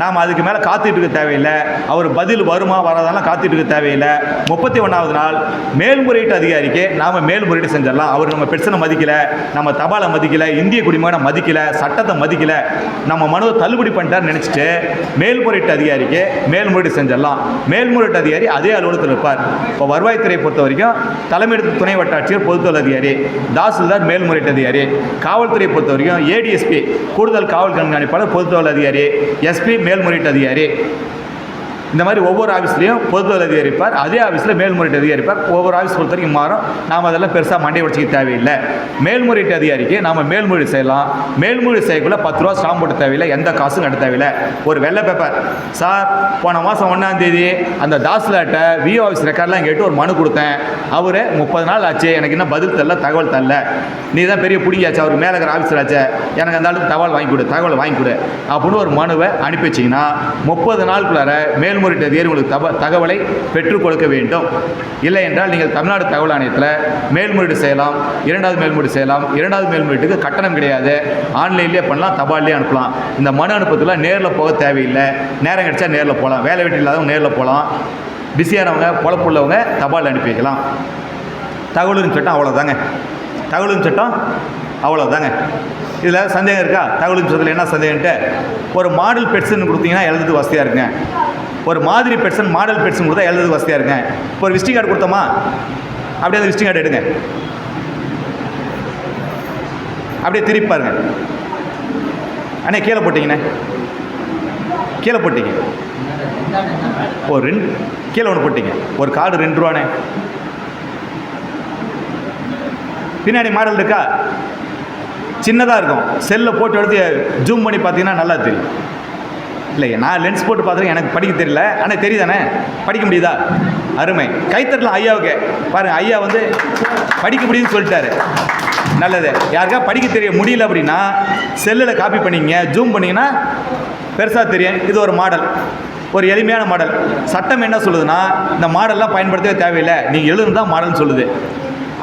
நாம் அதுக்கு மேலே காத்துட்டு இருக்க தேவையில்லை. அவர் பதில் வருமா வராதெல்லாம் காத்துட்டு இருக்க தேவையில்லை. 31வது நாள் மேல்முறையீட்டு அதிகாரிக்கு நாம் மேல்முறையீடு செஞ்சிடலாம். அவர் நம்ம பெட்சனை மதிக்கலை, நம்ம தபாலை மதிக்கலை, இந்திய குடிமகனை மதிக்கலை, சட்டத்தை மதிக்கலை, நம்ம மனுவை தள்ளுபடி பண்ணிட்டார்னு நினச்சிட்டு மேல்முறையீட்டு அதிகாரிக்கு மேல்முறையீடு செஞ்சிடலாம். மேல்முறையீட்டு அதிகாரி அதே அலுவலகத்தில் இருப்பார். இப்போ வருவாய்த்துறை பொறுத்த வரைக்கும் தலைமை துணை வட்டாட்சியர் பொதுத்தொழில் அதிகாரி, தாசில்தார் மேல்முறையீட்டு அதிகாரி, காவல்துறை பொறுத்த வரைக்கும் ஏடிஎஸ்பி கூடுதல் காவல் கண்காணிப்பாளர் பொதுத்தொழில் அதிகாரி, எஸ்பி மேல்முறையீட்டு அதிகாரி. இந்த மாதிரி ஒவ்வொரு ஆஃபீஸ்லையும் பொதுத்தொழில் அதிகாரி இருப்பார். அதே ஆஃபீஸில் மேல்முறையீட்டு அதிகாரி இருப்பார். ஒவ்வொரு ஆஃபீஸ் பொறுத்த வரைக்கும் மாறும். நாம் அதெல்லாம் பெருசாக மண்டை உடச்சிக்க தேவையில்லை. மேல்முறையீட்டு அதிகாரிக்கு நாம் மேல்முறையீடு செய்யலாம். மேல்முறையீடு செய்யக்குள்ள 10 ரூபா ஸ்டாம்ப் போட்டு தேவையில்லை, எந்த காசும் கட்ட தேவையில்லை. ஒரு வெள்ளை பேப்பர், சார் போன மாதம் 1ஆம் தேதி அந்த தாசில்தார்ட்ட விஓ ஆஃபீஸ் ரெக்கார்ட்லாம் கேட்டு ஒரு மனு கொடுத்தேன். அவர் 30 நாள் ஆச்சு, எனக்கு இன்னும் பதில் தரல, தகவல் தரல. நீ தான் பெரிய பிடிக்காச்சு, அவர் மேலே இருக்கிற ஆஃபீஸர் ஆச்சு, எனக்கு அந்த ஆளுக்கு தகவல் வாங்கி கொடு அப்படின்னு ஒரு மனுவை அனுப்பி வச்சிங்கன்னா 30 நாளுக்குள்ளார மேல்முறையீட்டு அதிகாரி உங்களுக்கு தகவலை பெற்றுக் கொடுக்க வேண்டும். இல்லை என்றால் நீங்கள் தமிழ்நாடு தகவல் ஆணையத்தில் மேல்முறையீடு செய்யலாம். 2வது மேல்முறையீடு செய்யலாம். 2வது மேல்முறையீட்டுக்கு கட்டணம் கிடையாது. ஆன்லைன்லேயே பண்ணலாம், தபால்லேயே அனுப்பலாம். இந்த மனு அனுப்பத்தில் நேரில் போக தேவையில்லை. நேரம் கிடைச்சா நேரில் போகலாம். வேலை வெட்டி இல்லாதவங்க நேரில் போகலாம். பிஸியானவங்க பொழப்புள்ளவங்க தபால் அனுப்பி வைக்கலாம். தகவலின் சட்டம் அவ்வளோதாங்க. தகவலின் சட்டம் அவ்வளோதாங்க. இதில் சந்தேகம் இருக்கா? தகவலின் சட்டத்தில் என்ன சந்தேகம்ட்டு, ஒரு மாடல் பெட்சன் கொடுத்தீங்கன்னா எழுதுறதுக்கு வசதியாக இருக்குங்க. ஒரு மாதிரி பெட்சன் மாடல் பெட்சன் கொடுத்தா எழுதுறதுக்கு வசதியாக இருக்குங்க. இப்போ ஒரு விசிட்டிங் கார்டு கொடுத்தோமா, அப்படியே அந்த விசிட்டிங் கார்டு எடுங்க, அப்படியே திருப்பி பாருங்க. அண்ணே கீழே போட்டிங்கண்ணே, கீழே போட்டிங்க. ஒரு 2 கீழே ஒன்று போட்டிங்க. ஒரு கார்டு 2 ரூபாண்ணே. பின்னாடி மாடல் இருக்கா? சின்னதாக இருக்கும். செல்லில் போட்டு எடுத்து ஜூம் பண்ணி பார்த்தீங்கன்னா நல்லா தெரியும். இல்லை, நான் லென்ஸ் போட்டு பார்த்துருக்கேன், எனக்கு படிக்க தெரியல. ஆனால் தெரியுதானே, படிக்க முடியுதா? அருமை, கைத்தட்டலாம் ஐயாவுக்கு. பாருங்கள், ஐயா வந்து படிக்க முடியுதுன்னு சொல்லிட்டாரு. நல்லது. யாருக்கா படிக்க தெரிய முடியல அப்படின்னா செல்லில் காப்பி பண்ணிங்க, ஜூம் பண்ணிங்கன்னா பெருசாக தெரியும். இது ஒரு மாடல், ஒரு எளிமையான மாடல். சட்டம் என்ன சொல்லுதுன்னா, இந்த மாடல்லாம் பயன்படுத்தவே தேவையில்லை, நீங்கள் எழுதுன்னு தான் மாடல்னு சொல்லுது.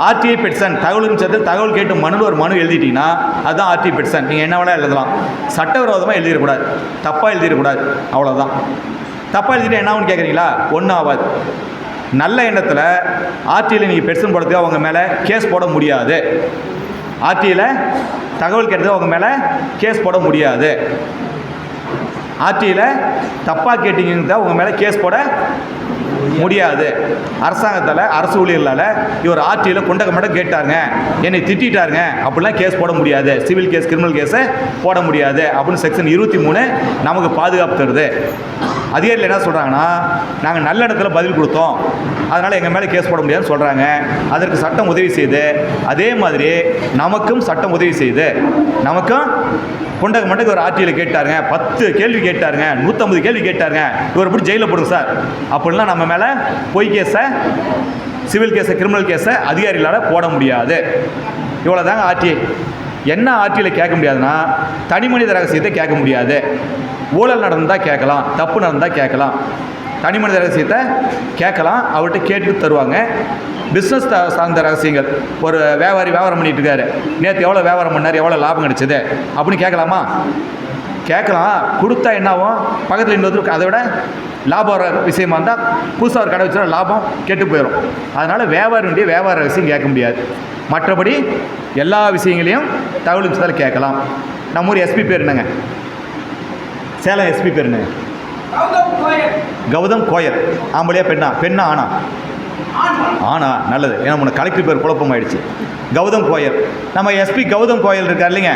ஆர்டிஐ பெட்சன் தகவலின் சட்டத்தில் தகவல் கேட்டு ஒரு மனு எழுதிட்டீங்கன்னா அதுதான் ஆர்டிஐ பெட்சன். நீங்கள் என்ன வேணால் எழுதலாம். சட்டவிரோதமாக எழுதிடக்கூடாது, தப்பாக எழுதிடக்கூடாது, அவ்வளோதான். தப்பாக எழுதிட்டு என்ன ஆகுன்னு கேட்குறீங்களா? ஒன்றும் ஆகாது. நல்ல எண்ணத்தில் ஆர்டிஐயில் நீங்கள் பெட்சன் போடுறதுக்கு அவங்க மேலே கேஸ் போட முடியாது. ஆர்டிஐயில் தகவல் கேட்டதுக்கு அவங்க மேலே கேஸ் போட முடியாது. ஆர்டிஐயில் தப்பாக கேட்டீங்கன்னா உங்கள் மேலே கேஸ் போட முடியாது. அரசாங்கத்தால், அரசு ஊழியர்களால் இவர் ஆர்டிஐயில் கொண்ட மட்டும் கேட்டாருங்க, என்னை திட்டாருங்க அப்படிலாம் கேஸ் போட முடியாது. சிவில் கேஸ், கிரிமினல் கேஸை போட முடியாது அப்படின்னு செக்ஷன் 23 நமக்கு பாதுகாப்பு தருது. அதிகாரிகள் என்ன சொல்கிறாங்கன்னா, நாங்கள் நல்ல இடத்துல பதில் கொடுத்தோம், அதனால் எங்கள் மேலே கேஸ் போட முடியாதுன்னு சொல்கிறாங்க. அதற்கு சட்டம் உதவி செய்யுது. அதே மாதிரி நமக்கும் சட்டம் உதவி செய்யுது. நமக்கும் கொண்டக மட்டும் ஒரு ஆர்டிஐயில் கேட்டாருங்க, 10 கேள்வி கேட்டாருங்க, 150 கேள்வி கேட்டாருங்க, இவர் எப்படி ஜெயிலில் போடுங்க சார் அப்படிலாம் நம்ம மேலே பொய் கேஸை, சிவில் கேஸை, கிரிமினல் கேஸை அதிகாரிகளால் போட முடியாது. இவ்வளோ தாங்க ஆர்டிஐ. என்ன ஆர்டிஐயில் கேட்க முடியாதுன்னா, தனி மனித ரகசியத்தை கேட்க முடியாது. ஊழல் நடந்தால் கேட்கலாம், தப்பு நடந்தால் கேட்கலாம். தனி மனித ரகசியத்தை கேட்கலாம், அவர்கிட்ட கேட்டு தருவாங்க. பிஸ்னஸ் சார்ந்த ரகசியங்கள், ஒரு வியாபாரம் பண்ணிட்டு இருக்காரு, நேற்று எவ்வளோ வியாபாரம் பண்ணார், எவ்வளோ லாபம் கிடைச்சது அப்படின்னு கேட்கலாமா? கேட்கலாம். கொடுத்தா என்னாகும், பக்கத்தில் இன்னொருத்தருக்கு அதை விட லாபம் வர விஷயமா இருந்தால் புதுசாக ஒரு கடை வச்சுனா லாபம் கெட்டு போயிடும். அதனால் வியாபார ரகசியம் கேட்க முடியாது. மற்றபடி எல்லா விஷயங்களையும் தகவல் விஷயத்தில் கேட்கலாம். நம்ம ஊர் எஸ்பி பேர் என்னங்க? சேலம் எஸ்பி பேர் என்னங்க? கௌதம் கோயல். ஆம்பளையா பெண்ணா? பெண்ணா ஆனா? ஆனா, நல்லது. ஏன்னா முன்ன கலெக்டர் பேர் குழப்பமாயிடுச்சு. கௌதம் கோயல். நம்ம எஸ்பி கௌதம் கோயல் இருக்கார் இல்லைங்க,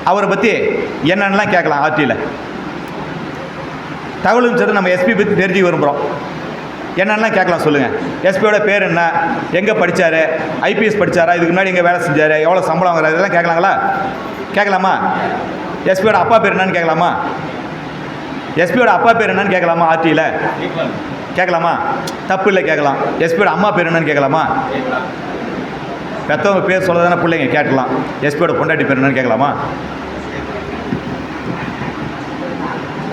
அவரை பற்றி என்னென்னலாம் கேட்கலாம் ஆர்டியில். தகவலும் சேர்த்து நம்ம எஸ்பி பற்றி தெரிஞ்சு விரும்புகிறோம். என்னென்னலாம் கேட்கலாம் சொல்லுங்கள். எஸ்பியோட பேர் என்ன, எங்கே படித்தார், ஐபிஎஸ் படித்தாரா, இதுக்கு முன்னாடி எங்கே வேலை செஞ்சார், எவ்வளோ சம்பளம் வாங்குறாரு, இதெல்லாம் கேட்கலாங்களா? கேட்கலாமா? எஸ்பியோட அப்பா பேர் என்னன்னு கேட்கலாமா? எஸ்பியோட அப்பா பேர் என்னன்னு கேட்கலாமா? ஆர்டியில் கேட்கலாமா? தப்பு இல்லை, கேட்கலாம். எஸ்பியோட அம்மா பேர் என்னன்னு கேட்கலாமா? பெற்றவங்க பேர் சொல்ல தானே பிள்ளைங்க கேட்கலாம். எஸ்பியோட பொண்டாட்டி பேர் என்னன்னு கேட்கலாமா?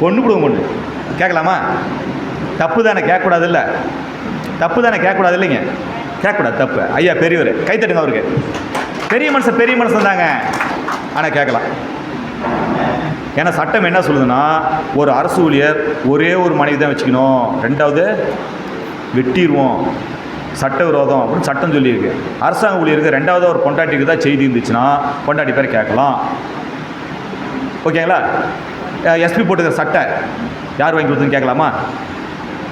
கொண்டு விடுவோம் கொண்டு. கேட்கலாமா? தப்பு தானே, கேட்கக்கூடாது இல்லை? தப்பு தானே, கேட்கக்கூடாது இல்லைங்க? கேட்கக்கூடாது, தப்பு. ஐயா பெரியவர், கைத்தட்டுங்க அவருக்கு. பெரிய மனுஷன் தாங்க, ஆனால் கேட்கலாம். ஏன்னா சட்டம் என்ன சொல்லுதுன்னா, ஒரு அரசு ஊழியர் ஒரே ஒரு மனைவி தான் வச்சுக்கணும், ரெண்டாவது வெட்டிடுவோம், சட்டவிரோதம் அப்படின்னு சட்டம் சொல்லியிருக்கு. அரசாங்க ஊழியருக்கு ரெண்டாவது ஒரு பொண்டாட்டிக்கு தான் செய்தி இருந்துச்சுன்னா பொண்டாட்டி பேர் கேட்கலாம். ஓகேங்களா? எஸ்பி போட்டுக்கிற சட்டை யார் வாங்கி கொடுத்துன்னு கேட்கலாமா?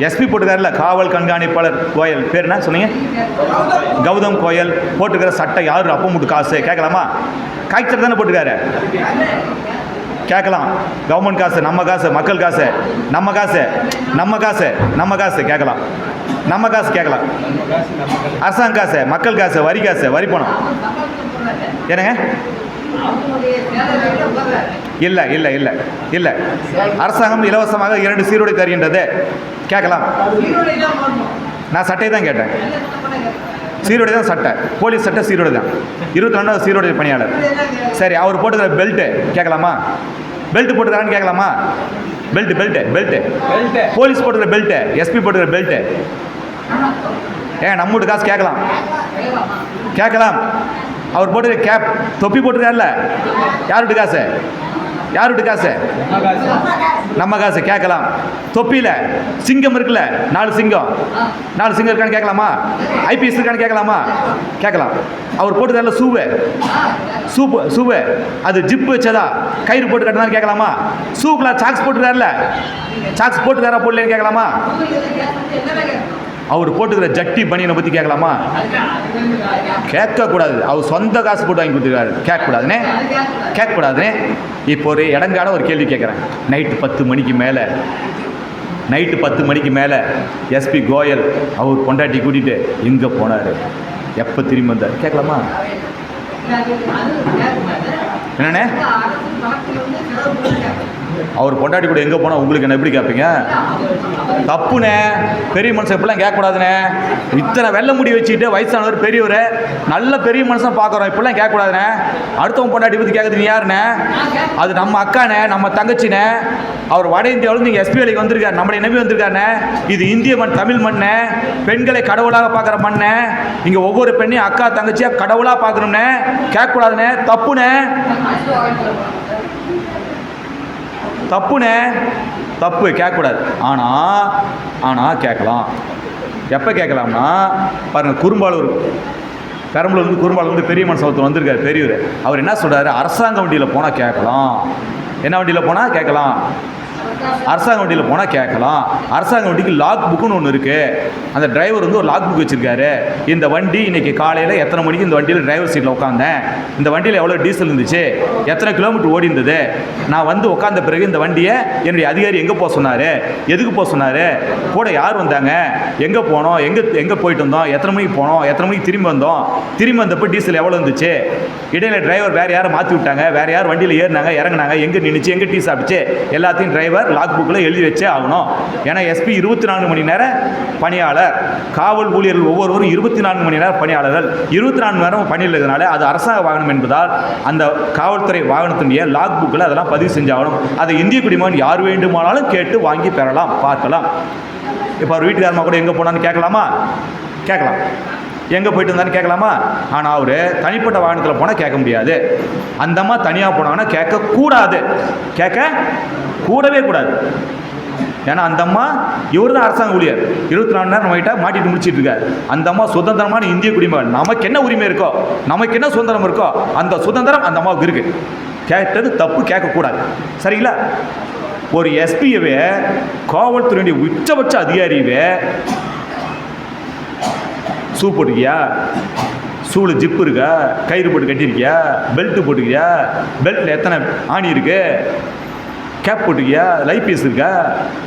எஸ்பி போட்டுக்காரில்ல, காவல் கண்காணிப்பாளர் கோயல், பேர் என்ன சொன்னீங்க? கௌதம் கோயல் போட்டுக்கிற சட்டை யார் அப்போ முட்டு காசு கேட்கலாமா? காய்ச்சல் தானே போட்டுக்காரு, கேட்கலாம். கவர்மெண்ட் காசு, நம்ம காசு, மக்கள் காசு, நம்ம காசு, நம்ம காசு, நம்ம காசு கேட்கலாம். நம்ம காசு கேட்கலாம். அரசாங்க காசு, மக்கள் காசு, வரி காசு, வரி பணம். என்னங்க? இல்லை இல்லை இல்லை இல்லை, அரசாங்கம் இலவசமாக 2 சீருடை தருகின்றது, கேட்கலாம். நான் சட்டை தான் கேட்டேன். சீருடை தான் சட்டை, போலீஸ் சட்டை சீருடை தான். 22 சீருடை பணியாளர். சரி, அவர் போட்டுக்கிற பெல்ட்டு கேட்கலாமா? பெல்ட் போட்டுக்கிறான்னு கேட்கலாமா? பெல்ட்டு போலீஸ் போட்டுக்கிற பெல்ட்டு, எஸ்பி போட்டுக்கிற பெல்ட்டு, நம்ம வீட்டு காசு கேட்கலாம். அவர் போட்டுக்கிற கேப், தொப்பி போட்டுருக்காருல்ல, யார் வீட்டு காசு? நம்ம காசு, கேட்கலாம். தொப்பியில் சிங்கம் இருக்குல்ல, 4 சிங்கம் இருக்கான்னு கேட்கலாமா? ஐபிஎஸ் இருக்கான்னு கேட்கலாமா? கேட்கலாம். அவர் போட்டுக்கார்ல சூப்பு, அது ஜிப்பு வச்சதா, கயிறு போட்டு கட்டினான்னு கேட்கலாமா? சூக்குலாம் சாக்ஸ் போட்டுக்கார்ல, சாக்ஸ் போட்டுக்காரா போடலன்னு கேட்கலாமா? அவர் போட்டுக்கிற ஜட்டி பனியனை பற்றி கேட்கலாமா? கேட்கக்கூடாது. அவர் சொந்த காசு போட்டு வாங்கி கொடுத்துருக்காரு, கேட்கக்கூடாதுனே. இப்போ ஒரு இடங்கால ஒரு கேள்வி கேட்குறேன். நைட்டு 10 மணிக்கு மேலே எஸ்பி கோயல் அவர் பொண்டாட்டி கூட்டிகிட்டு எங்கே போனார், எப்போ திரும்பி வந்தார் கேட்கலாமா? என்னண்ணே, அவர் பொண்டாட்டி கூட எங்கே போனால் உங்களுக்கு என்ன எப்படி கேட்பீங்க? தப்புண்ணே. பெரிய மனுஷன் இப்படிலாம் கேட்கக்கூடாதுண்ணே. இத்தனை வெள்ளை முடி வச்சுக்கிட்டு வயசானவர் பெரியவர், நல்ல பெரிய மனுஷன் பார்க்குறோம், இப்படிலாம் கேட்கக்கூடாதுண்ணே. அடுத்தவங்க பொண்டாட்டி பற்றி கேட்குறது நீ யாருண்ணே? அது நம்ம அக்காண்ணே, நம்ம தங்கச்சிண்ணே. அவர் வட இந்தியாவில் நீங்கள் எஸ்பி வேலைக்கு வந்திருக்காரு, நம்மளை நம்பி வந்திருக்காருண்ணே. இது இந்திய மண், தமிழ் மண்ணே, பெண்களை கடவுளாக பார்க்குற மண்ணே. இங்கே ஒவ்வொரு பெண்ணையும் அக்கா தங்கச்சியாக கடவுளாக பார்க்கணும்னே. கேட்கக்கூடாதுண்ணே, தப்புண்ணே, தப்பு, கேட்கக்கூடாது. ஆனால் கேட்கலாம். எப்போ கேட்கலாம்னா பாருங்கள், பெரம்பலூர் பெரிய மனுஷன் ஒருத்தர் வந்திருக்காரு, பெரியவர். அவர் என்ன சொல்கிறாரு, அரசாங்க வண்டியில் போனால் கேட்கலாம். என்ன வண்டியில் போனால் கேட்கலாம்? அரசாங்க வண்டியில் போனால் கேட்கலாம். அரசாங்க வண்டிக்கு லாக் புக்குன்னு ஒன்று இருக்குது. அந்த டிரைவர் வந்து ஒரு லாக் புக் வச்சுருக்காரு. இந்த வண்டி இன்றைக்கி காலையில் எத்தனை மணிக்கு இந்த வண்டியில் டிரைவர் சீட்டில் உட்காந்தேன், இந்த வண்டியில் எவ்வளோ டீசல் இருந்துச்சு, எத்தனை கிலோமீட்டர் ஓடி இருந்தது, நான் வந்து உட்காந்த பிறகு இந்த வண்டியை என்னுடைய அதிகாரி எங்கே போக சொன்னார், எதுக்கு போக சொன்னார், கூட யார் வந்தாங்க, எங்கே போனோம், எங்கே போயிட்டு வந்தோம், எத்தனை மணிக்கு போனோம், எத்தனை மணிக்கு திரும்பி வந்தோம், திரும்பி வந்தப்போ டீசல் எவ்வளோ இருந்துச்சு, இடையில டிரைவர் வேறு யாரை மாற்றி விட்டாங்க, வேறு யார் வண்டியில் ஏறினாங்க இறங்கினாங்க, எங்கே நின்றுச்சு, எங்கே டீ சாப்பிடுச்சு, எல்லாத்தையும் டிரைவர் லாக் புக்கில் எழுதி வச்சே ஆகணும். ஏன்னா எஸ்பி 24 மணி நேர பணியாளர், காவல் ஊழியர்கள் ஒவ்வொருவரும் 24 மணி நேரம் பணியாளர்கள், 24 மணி நேரம் பணியில் இருக்கிறதுனால அது அரசாங்க வாகனம் என்பதால் அந்த காவல்துறை வாகனத்தினுடைய லாக் புக்கில் அதெல்லாம் பதிவு செஞ்சாகணும். அதை இந்திய குடிமகன் யார் வேண்டுமானாலும் கேட்டு வாங்கி பெறலாம், பார்க்கலாம். இப்போ அவர் வீட்டுக்காரமா கூட எங்கே போனான்னு கேட்கலாமா? கேட்கலாம். எங்கே போயிட்டு இருந்தான்னு கேட்கலாமா? ஆனால் அவர் தனிப்பட்ட வாகனத்தில் போனால் கேட்க முடியாது. அந்தம்மா தனியாக போனாங்கன்னா கூடவே கூடாது. ஏன்னா அந்தம்மா இவர் தான் அரசாங்க ஊழியர், 24 நேரம் நம்மகிட்ட மாட்டிட்டு முடிச்சிட்டு இருக்காரு. அந்தம்மா சுதந்திரமான இந்திய குடிமகன். நமக்கு என்ன உரிமை இருக்கோ, நமக்கு என்ன சுதந்திரம் இருக்கோ அந்த சுதந்திரம் அந்த அம்மாவுக்கு இருக்கு. கேட்டது தப்பு, கேட்கக்கூடாது. சரிங்களா? ஒரு எஸ்பியவே, காவல்துறையுடைய உச்சபட்ச அதிகாரியவே ஷூ போட்டுக்கியா, ஷூவில் ஜிப்பு இருக்கா, கயிறு போட்டு கட்டியிருக்கியா, பெல்ட்டு போட்டுக்கியா, பெல்ட்டில் எத்தனை ஆணி இருக்கு, கேப் போட்டுக்கியா, லைஃப் பீஸ் இருக்கா,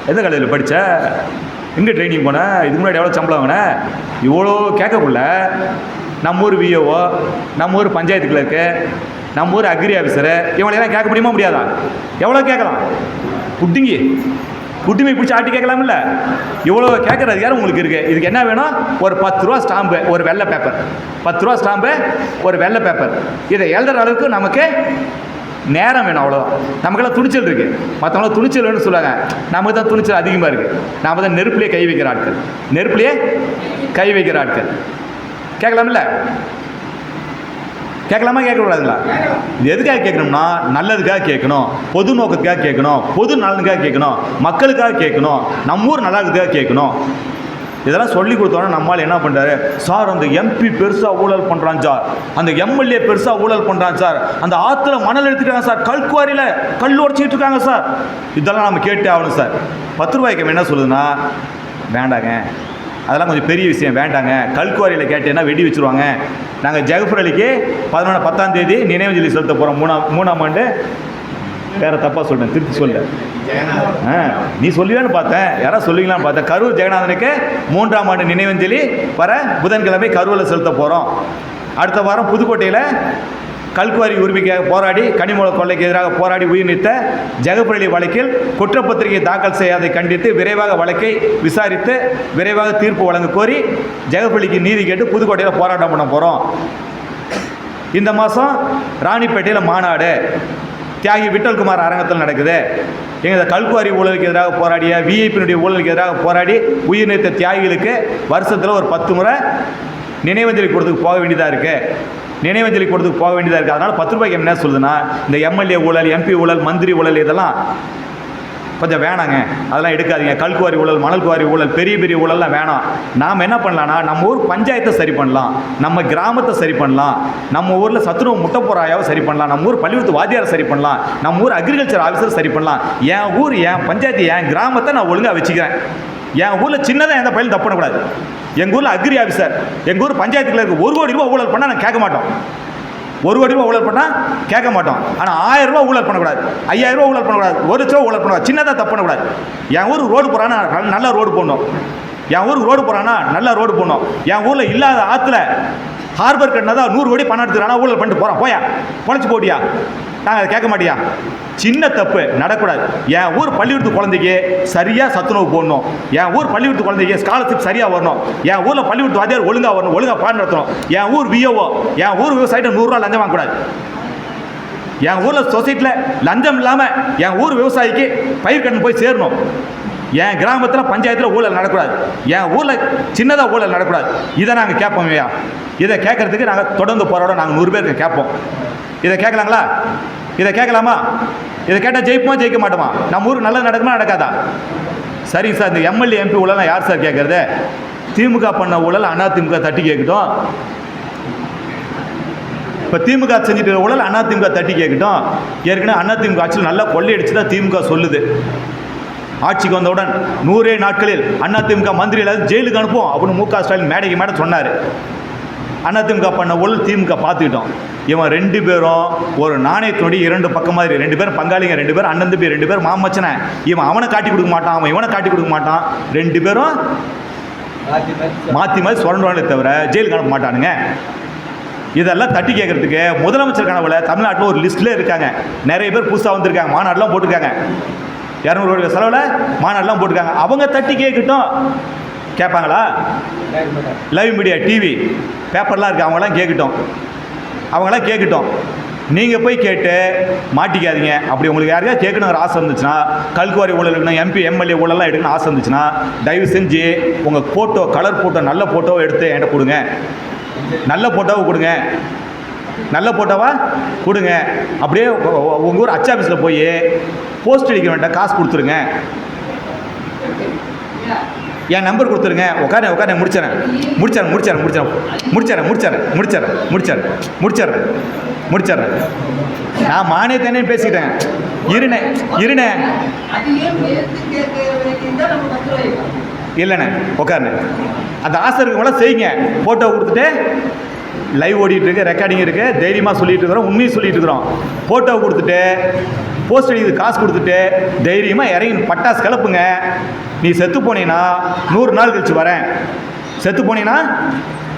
எந்த காலேஜில் படித்த, எங்கே ட்ரைனிங் போன, இதுக்கு முன்னாடி எவ்வளோ சம்பளம் வாங்கின, இவ்வளோ கேட்கக்குள்ள நம்ம ஊர் விஓஓ, நம்ம ஊர் பஞ்சாயத்து கிளர்க்கு, நம்ம ஊர் அக்ரி ஆஃபீஸரு, இவங்களெல்லாம் கேட்க முடியுமா முடியாதா? எவ்வளோ கேட்கலாம்? குட்டிமை பிடிச்சி ஆட்டி கேட்கலாமில்ல? இவ்வளோ கேட்குற அதிகாரம் உங்களுக்கு இருக்குது. இதுக்கு என்ன வேணும்? ஒரு 10 ரூபா ஸ்டாம்பு, ஒரு வெள்ளை பேப்பர். 10 ரூபா ஸ்டாம்பு, ஒரு வெள்ளை பேப்பர். இதை எழுதுற அளவுக்கு நமக்கு நேரம் வேணும், அவ்வளோதான். நமக்கெல்லாம் துணிச்சல் இருக்குது, மற்றவங்களாம் துணிச்சல் வேணும்னு சொல்லுவாங்க. நமக்கு தான் துணிச்சல் அதிகமாக இருக்குது. நாம் தான் நெருப்புலேயே கை வைக்கிற ஆட்கள், நெருப்புலேயே கை வைக்கிற ஆட்கள். கேட்கலாமில்ல? கேட்கலாமா கேட்கக்கூடாதுங்களா? இது எதுக்காக கேட்கணும்னா நல்லதுக்காக கேட்கணும், பொது நோக்கத்துக்காக கேட்கணும், பொது நலனுக்காக கேட்கணும், மக்களுக்காக கேட்கணும், நம்ம ஊர் நல்லா இருக்கிறதுக்காக கேட்கணும். இதெல்லாம் சொல்லி கொடுத்தோன்னா நம்மளால் என்ன பண்ணுறாரு, சார் அந்த எம்பி பெருசாக ஊழல் பண்ணுறான் சார், அந்த எம்எல்ஏ பெருசாக ஊழல் பண்ணுறான் சார், அந்த ஆற்றுல மணல் எடுத்துட்டாங்க சார், கல்குவாரியில் கல் உடச்சிக்கிட்டு இருக்காங்க சார், இதெல்லாம் நம்ம கேட்டே ஆகணும் சார். 10 ரூபாய்க்கு என்ன சொல்லுதுன்னா, வேண்டாங்க அதெல்லாம் கொஞ்சம் பெரிய விஷயம், வேண்டாங்க. கல்குவாரியில் கேட்டேன்னா வெடி வச்சுருவாங்க. நாங்கள் ஜெகஃபர் அலிக்கு 10ஆம் தேதி நினைவஞ்சலி செலுத்த போகிறோம். 3ஆம் ஆண்டு. வேறு தப்பாக சொல்கிறேன், திருப்பி சொல்ல. நீ சொல்லுவேன்னு பார்த்தேன், யாராவது சொல்லுவீங்களான்னு பார்த்தேன். கரூர் ஜெகநாதனுக்கு 3ஆம் ஆண்டு நினைவஞ்சலி வர புதன்கிழமை கரூரில் செலுத்த போகிறோம். அடுத்த வாரம் புதுக்கோட்டையில் கல்குவாரி உரிமைக்காக போராடி கனிமூல கொள்ளைக்கு எதிராக போராடி உயிர் நீத்த ஜெகஃபர் அலி வழக்கில் குற்றப்பத்திரிகை தாக்கல் செய்யாதை கண்டித்து விரைவாக வழக்கை விசாரித்து விரைவாக தீர்ப்பு வழங்க கோரி ஜெகஃபர் அலிக்கு நீதி கேட்டு புதுக்கோட்டையில் போராட்டம் பண்ண போகிறோம். இந்த மாதம் ராணிப்பேட்டையில் மாநாடு தியாகி விட்டல்குமார் அரங்கத்தில் நடக்குது. எங்கள் கல்குவாரி ஊழலுக்கு எதிராக போராடிய விஐபியினுடைய ஊழலுக்கு எதிராக போராடி உயிர் நீத்த தியாகிகளுக்கு வருஷத்தில் ஒரு 10 முறை நினைவஞ்சலி கொடுத்துக்கு போக வேண்டியதாக இருக்குது. நினைவஞ்சலி கொடுத்துக்கு போக வேண்டியதாக இருக்குது. அதனால் 10 ரூபாய்க்கு என்ன சொல்லுதுன்னா, இந்த எம்எல்ஏ ஊழல், எம்பி ஊழல், மந்திரி ஊழல் இதெல்லாம் கொஞ்சம் வேணாங்க, அதெல்லாம் எடுக்காதீங்க. கல்குவாரி ஊழல், மணல் குவாரி ஊழல், பெரிய பெரிய ஊழல்லாம் வேணாம். நாம் என்ன பண்ணலான்னா, நம்ம ஊர் பஞ்சாயத்தை சரி பண்ணலாம், நம்ம கிராமத்தை சரி பண்ணலாம், நம்ம ஊரில் சத்துணவு முட்டைப்போராயாவை சரி பண்ணலாம், நம்ம ஊர் பள்ளிக்கூடத்து வாத்தியாரை சரி பண்ணலாம், நம்ம ஊர் அக்ரிகல்ச்சர் ஆஃபீஸரை சரி பண்ணலாம். என் ஊர், என் பஞ்சாயத்து, என் கிராமத்தை நான் ஒழுங்காக வச்சுக்கிறேன். என் ஊரில் சின்னதாக எந்த பயிலும் தப்பு பண்ணக்கூடாது. எங்கள் ஊரில் அக்ரி ஆஃபீஸர், எங்கள் ஊர் பஞ்சாயத்துக்குள்ள இருக்க 1 கோடி ரூபா ஊழல் பண்ணால் நான் கேட்க மாட்டோம். 1 கோடி ரூபா ஊழல் பண்ணால் கேட்க மாட்டோம். ஆனால் 1000 ரூபா ஊழல் பண்ணக்கூடாது, 5000 ரூபா ஊழல் பண்ணக்கூடாது, 1 லட்ச ரூபா ஊழல் பண்ணக்கூடாது. சின்னதாக தப்பு பண்ணக்கூடாது. என் ஊருக்கு ரோடு போகிறான்னா நல்ல ரோடு போடணும். என் ஊருக்கு ரோடு போகிறான்னா நல்ல ரோடு போடணும். என் ஊரில் இல்லாத ஆற்றுல ஹார்பர் கட்டினா தான் 100 கோடி பணம் எடுத்துக்கிறானா ஊழல் பண்ணிட்டு போகிறான், போயா பொழைச்சி போட்டியா, நாங்கள் அதை கேட்க மாட்டியா? சின்ன தப்பு நடக்கூடாது. என் ஊர் பள்ளிக்கூடத்து குழந்தைக்கு சரியாக சத்துணவு போடணும். என் ஊர் பள்ளிக்கூடத்து குழந்தைக்கு ஸ்காலர்ஷிப் சரியாக வரணும். என் ஊரில் பள்ளிக்கூடத்து வாத்தியார் ஒழுங்காக வரணும், ஒழுங்காக பாடம் நடத்தணும். என் ஊர் விஓஓ, என் ஊர் விவசாயிட்ட 100 ரூபா லஞ்சம் வாங்கக்கூடாது. என் ஊரில் சொசைட்டியில் லஞ்சம் இல்லாமல் என் ஊர் விவசாயிக்கு பயிர் கடன் போய் சேரணும். என் கிராமத்தில் பஞ்சாயத்தில் ஊழல் நடக்கூடாது. என் ஊரில் சின்னதாக ஊழல் நடக்கூடாது. இதை நாங்கள் கேட்போம் ஐயா. இதை கேட்கறதுக்கு நாங்கள் தொடர்ந்து போராடம். நாங்கள் 100 பேருக்கு கேட்போம். இதை கேட்கலாங்களா? இதை கேட்கலாமா? இதை கேட்டால் ஜெயிப்போமா ஜெயிக்க மாட்டோமா? நம்ம ஊருக்கு நல்லது நடக்குமா நடக்காதா? சரிங்க சார், இந்த எம்எல்ஏ எம்பி ஊழலாம் யார் சார் கேட்கறது? திமுக பண்ண ஊழல் அதிமுக தட்டி கேட்கட்டும். இப்போ திமுக செஞ்சுட்டு ஊழல் அதிமுக தட்டி கேட்கட்டும். ஏற்கனவே அதிமுக ஆட்சியில் நல்லா கொள்ளையடிச்சு தான் திமுக சொல்லுது. ஆட்சிக்கு வந்தவுடன் 100 நாட்களில் அதிமுக மந்திரி எல்லாரும் ஜெயிலுக்கு அனுப்புவோம் அப்படின்னு மு.க. ஸ்டாலின் மேடைக்கு மேடை சொன்னார். அதிமுக பண்ண ஊழல் திமுக பார்த்துக்கிட்டோம். இவன் 2 பேரும் ஒரு நாணயத்தினுடைய 2 பக்கம் மாதிரி, 2 பேரும் பங்காளிங்க, 2 பேரும் அண்ணன் தம்பி, 2 பேரும் மாமச்சனை. இவன் அவனை காட்டி கொடுக்க மாட்டான், அவன் இவனை காட்டி கொடுக்க மாட்டான். 2 பேரும் மாற்றி மாதிரி சொல்கிறாங்களே தவிர ஜெயிலுக்கு அனுப்ப மாட்டானுங்க. இதெல்லாம் தட்டி கேட்கறதுக்கு முதலமைச்சர் கனவுல தமிழ்நாட்டில் ஒரு லிஸ்ட்லேயே இருக்காங்க. நிறைய பேர் புதுசாக வந்திருக்காங்க, மாநாடுலாம் போட்டிருக்காங்க. 200 கோடி செலவில் மாநாடுலாம் போட்டிருக்காங்க. அவங்க தட்டி கேட்கட்டும். கேட்பாங்களா? லைவ் மீடியா, டிவி, பேப்பர்லாம் இருக்குது, அவங்களாம் கேட்கட்டும். அவங்களாம் கேட்கட்டும். நீங்கள் போய் கேட்டு மாட்டிக்காதீங்க. அப்படி உங்களுக்கு யாரையாவது கேட்கணுங்கிற ஆசை இருந்துச்சுன்னா, கல்குவாரி ஊழல் எடுக்கணும், எம்பி எம்எல்ஏ ஊழலாம் எடுக்கணும் ஆசை இருந்துச்சுன்னா, தயவு செஞ்சு உங்கள் ஃபோட்டோ, கலர் ஃபோட்டோ, நல்ல ஃபோட்டோவை எடுத்து என்கிட்ட கொடுங்க. நல்ல ஃபோட்டோவை கொடுங்க, நல்ல ஃபோட்டோவா கொடுங்க. அப்படியே உங்கள் ஊர் அச்சு ஆஃபீஸில் போய் போஸ்ட் அடிக்க வேண்டாம், காசு கொடுத்துருங்க. என் நம்பர் கொடுத்துருங்க. உட்கார முடிச்சிட்றேன். நான் மானே தானே பேசிக்கிட்டேன். இருண்ணே இல்லைண்ணே, உட்காருண்ணே. அந்த ஆசை இருக்கவங்களாம் செய்யுங்க. ஃபோட்டோ கொடுத்துட்டு லைவ் ஓடிட்டுருக்கு, ரெக்கார்டிங் இருக்குது, தைரியமாக சொல்லிட்டு இருக்கிறோம், உண்மையை சொல்லிட்டு இருக்கிறோம். ஃபோட்டோ கொடுத்துட்டு போஸ்ட் அடிக்கிறது காசு கொடுத்துட்டு தைரியமாக இறங்கி பட்டாசு கலப்புங்க. நீ செத்து போனீங்கன்னா 100 நாள் கழிச்சு வரேன். செத்து போனீங்கன்னா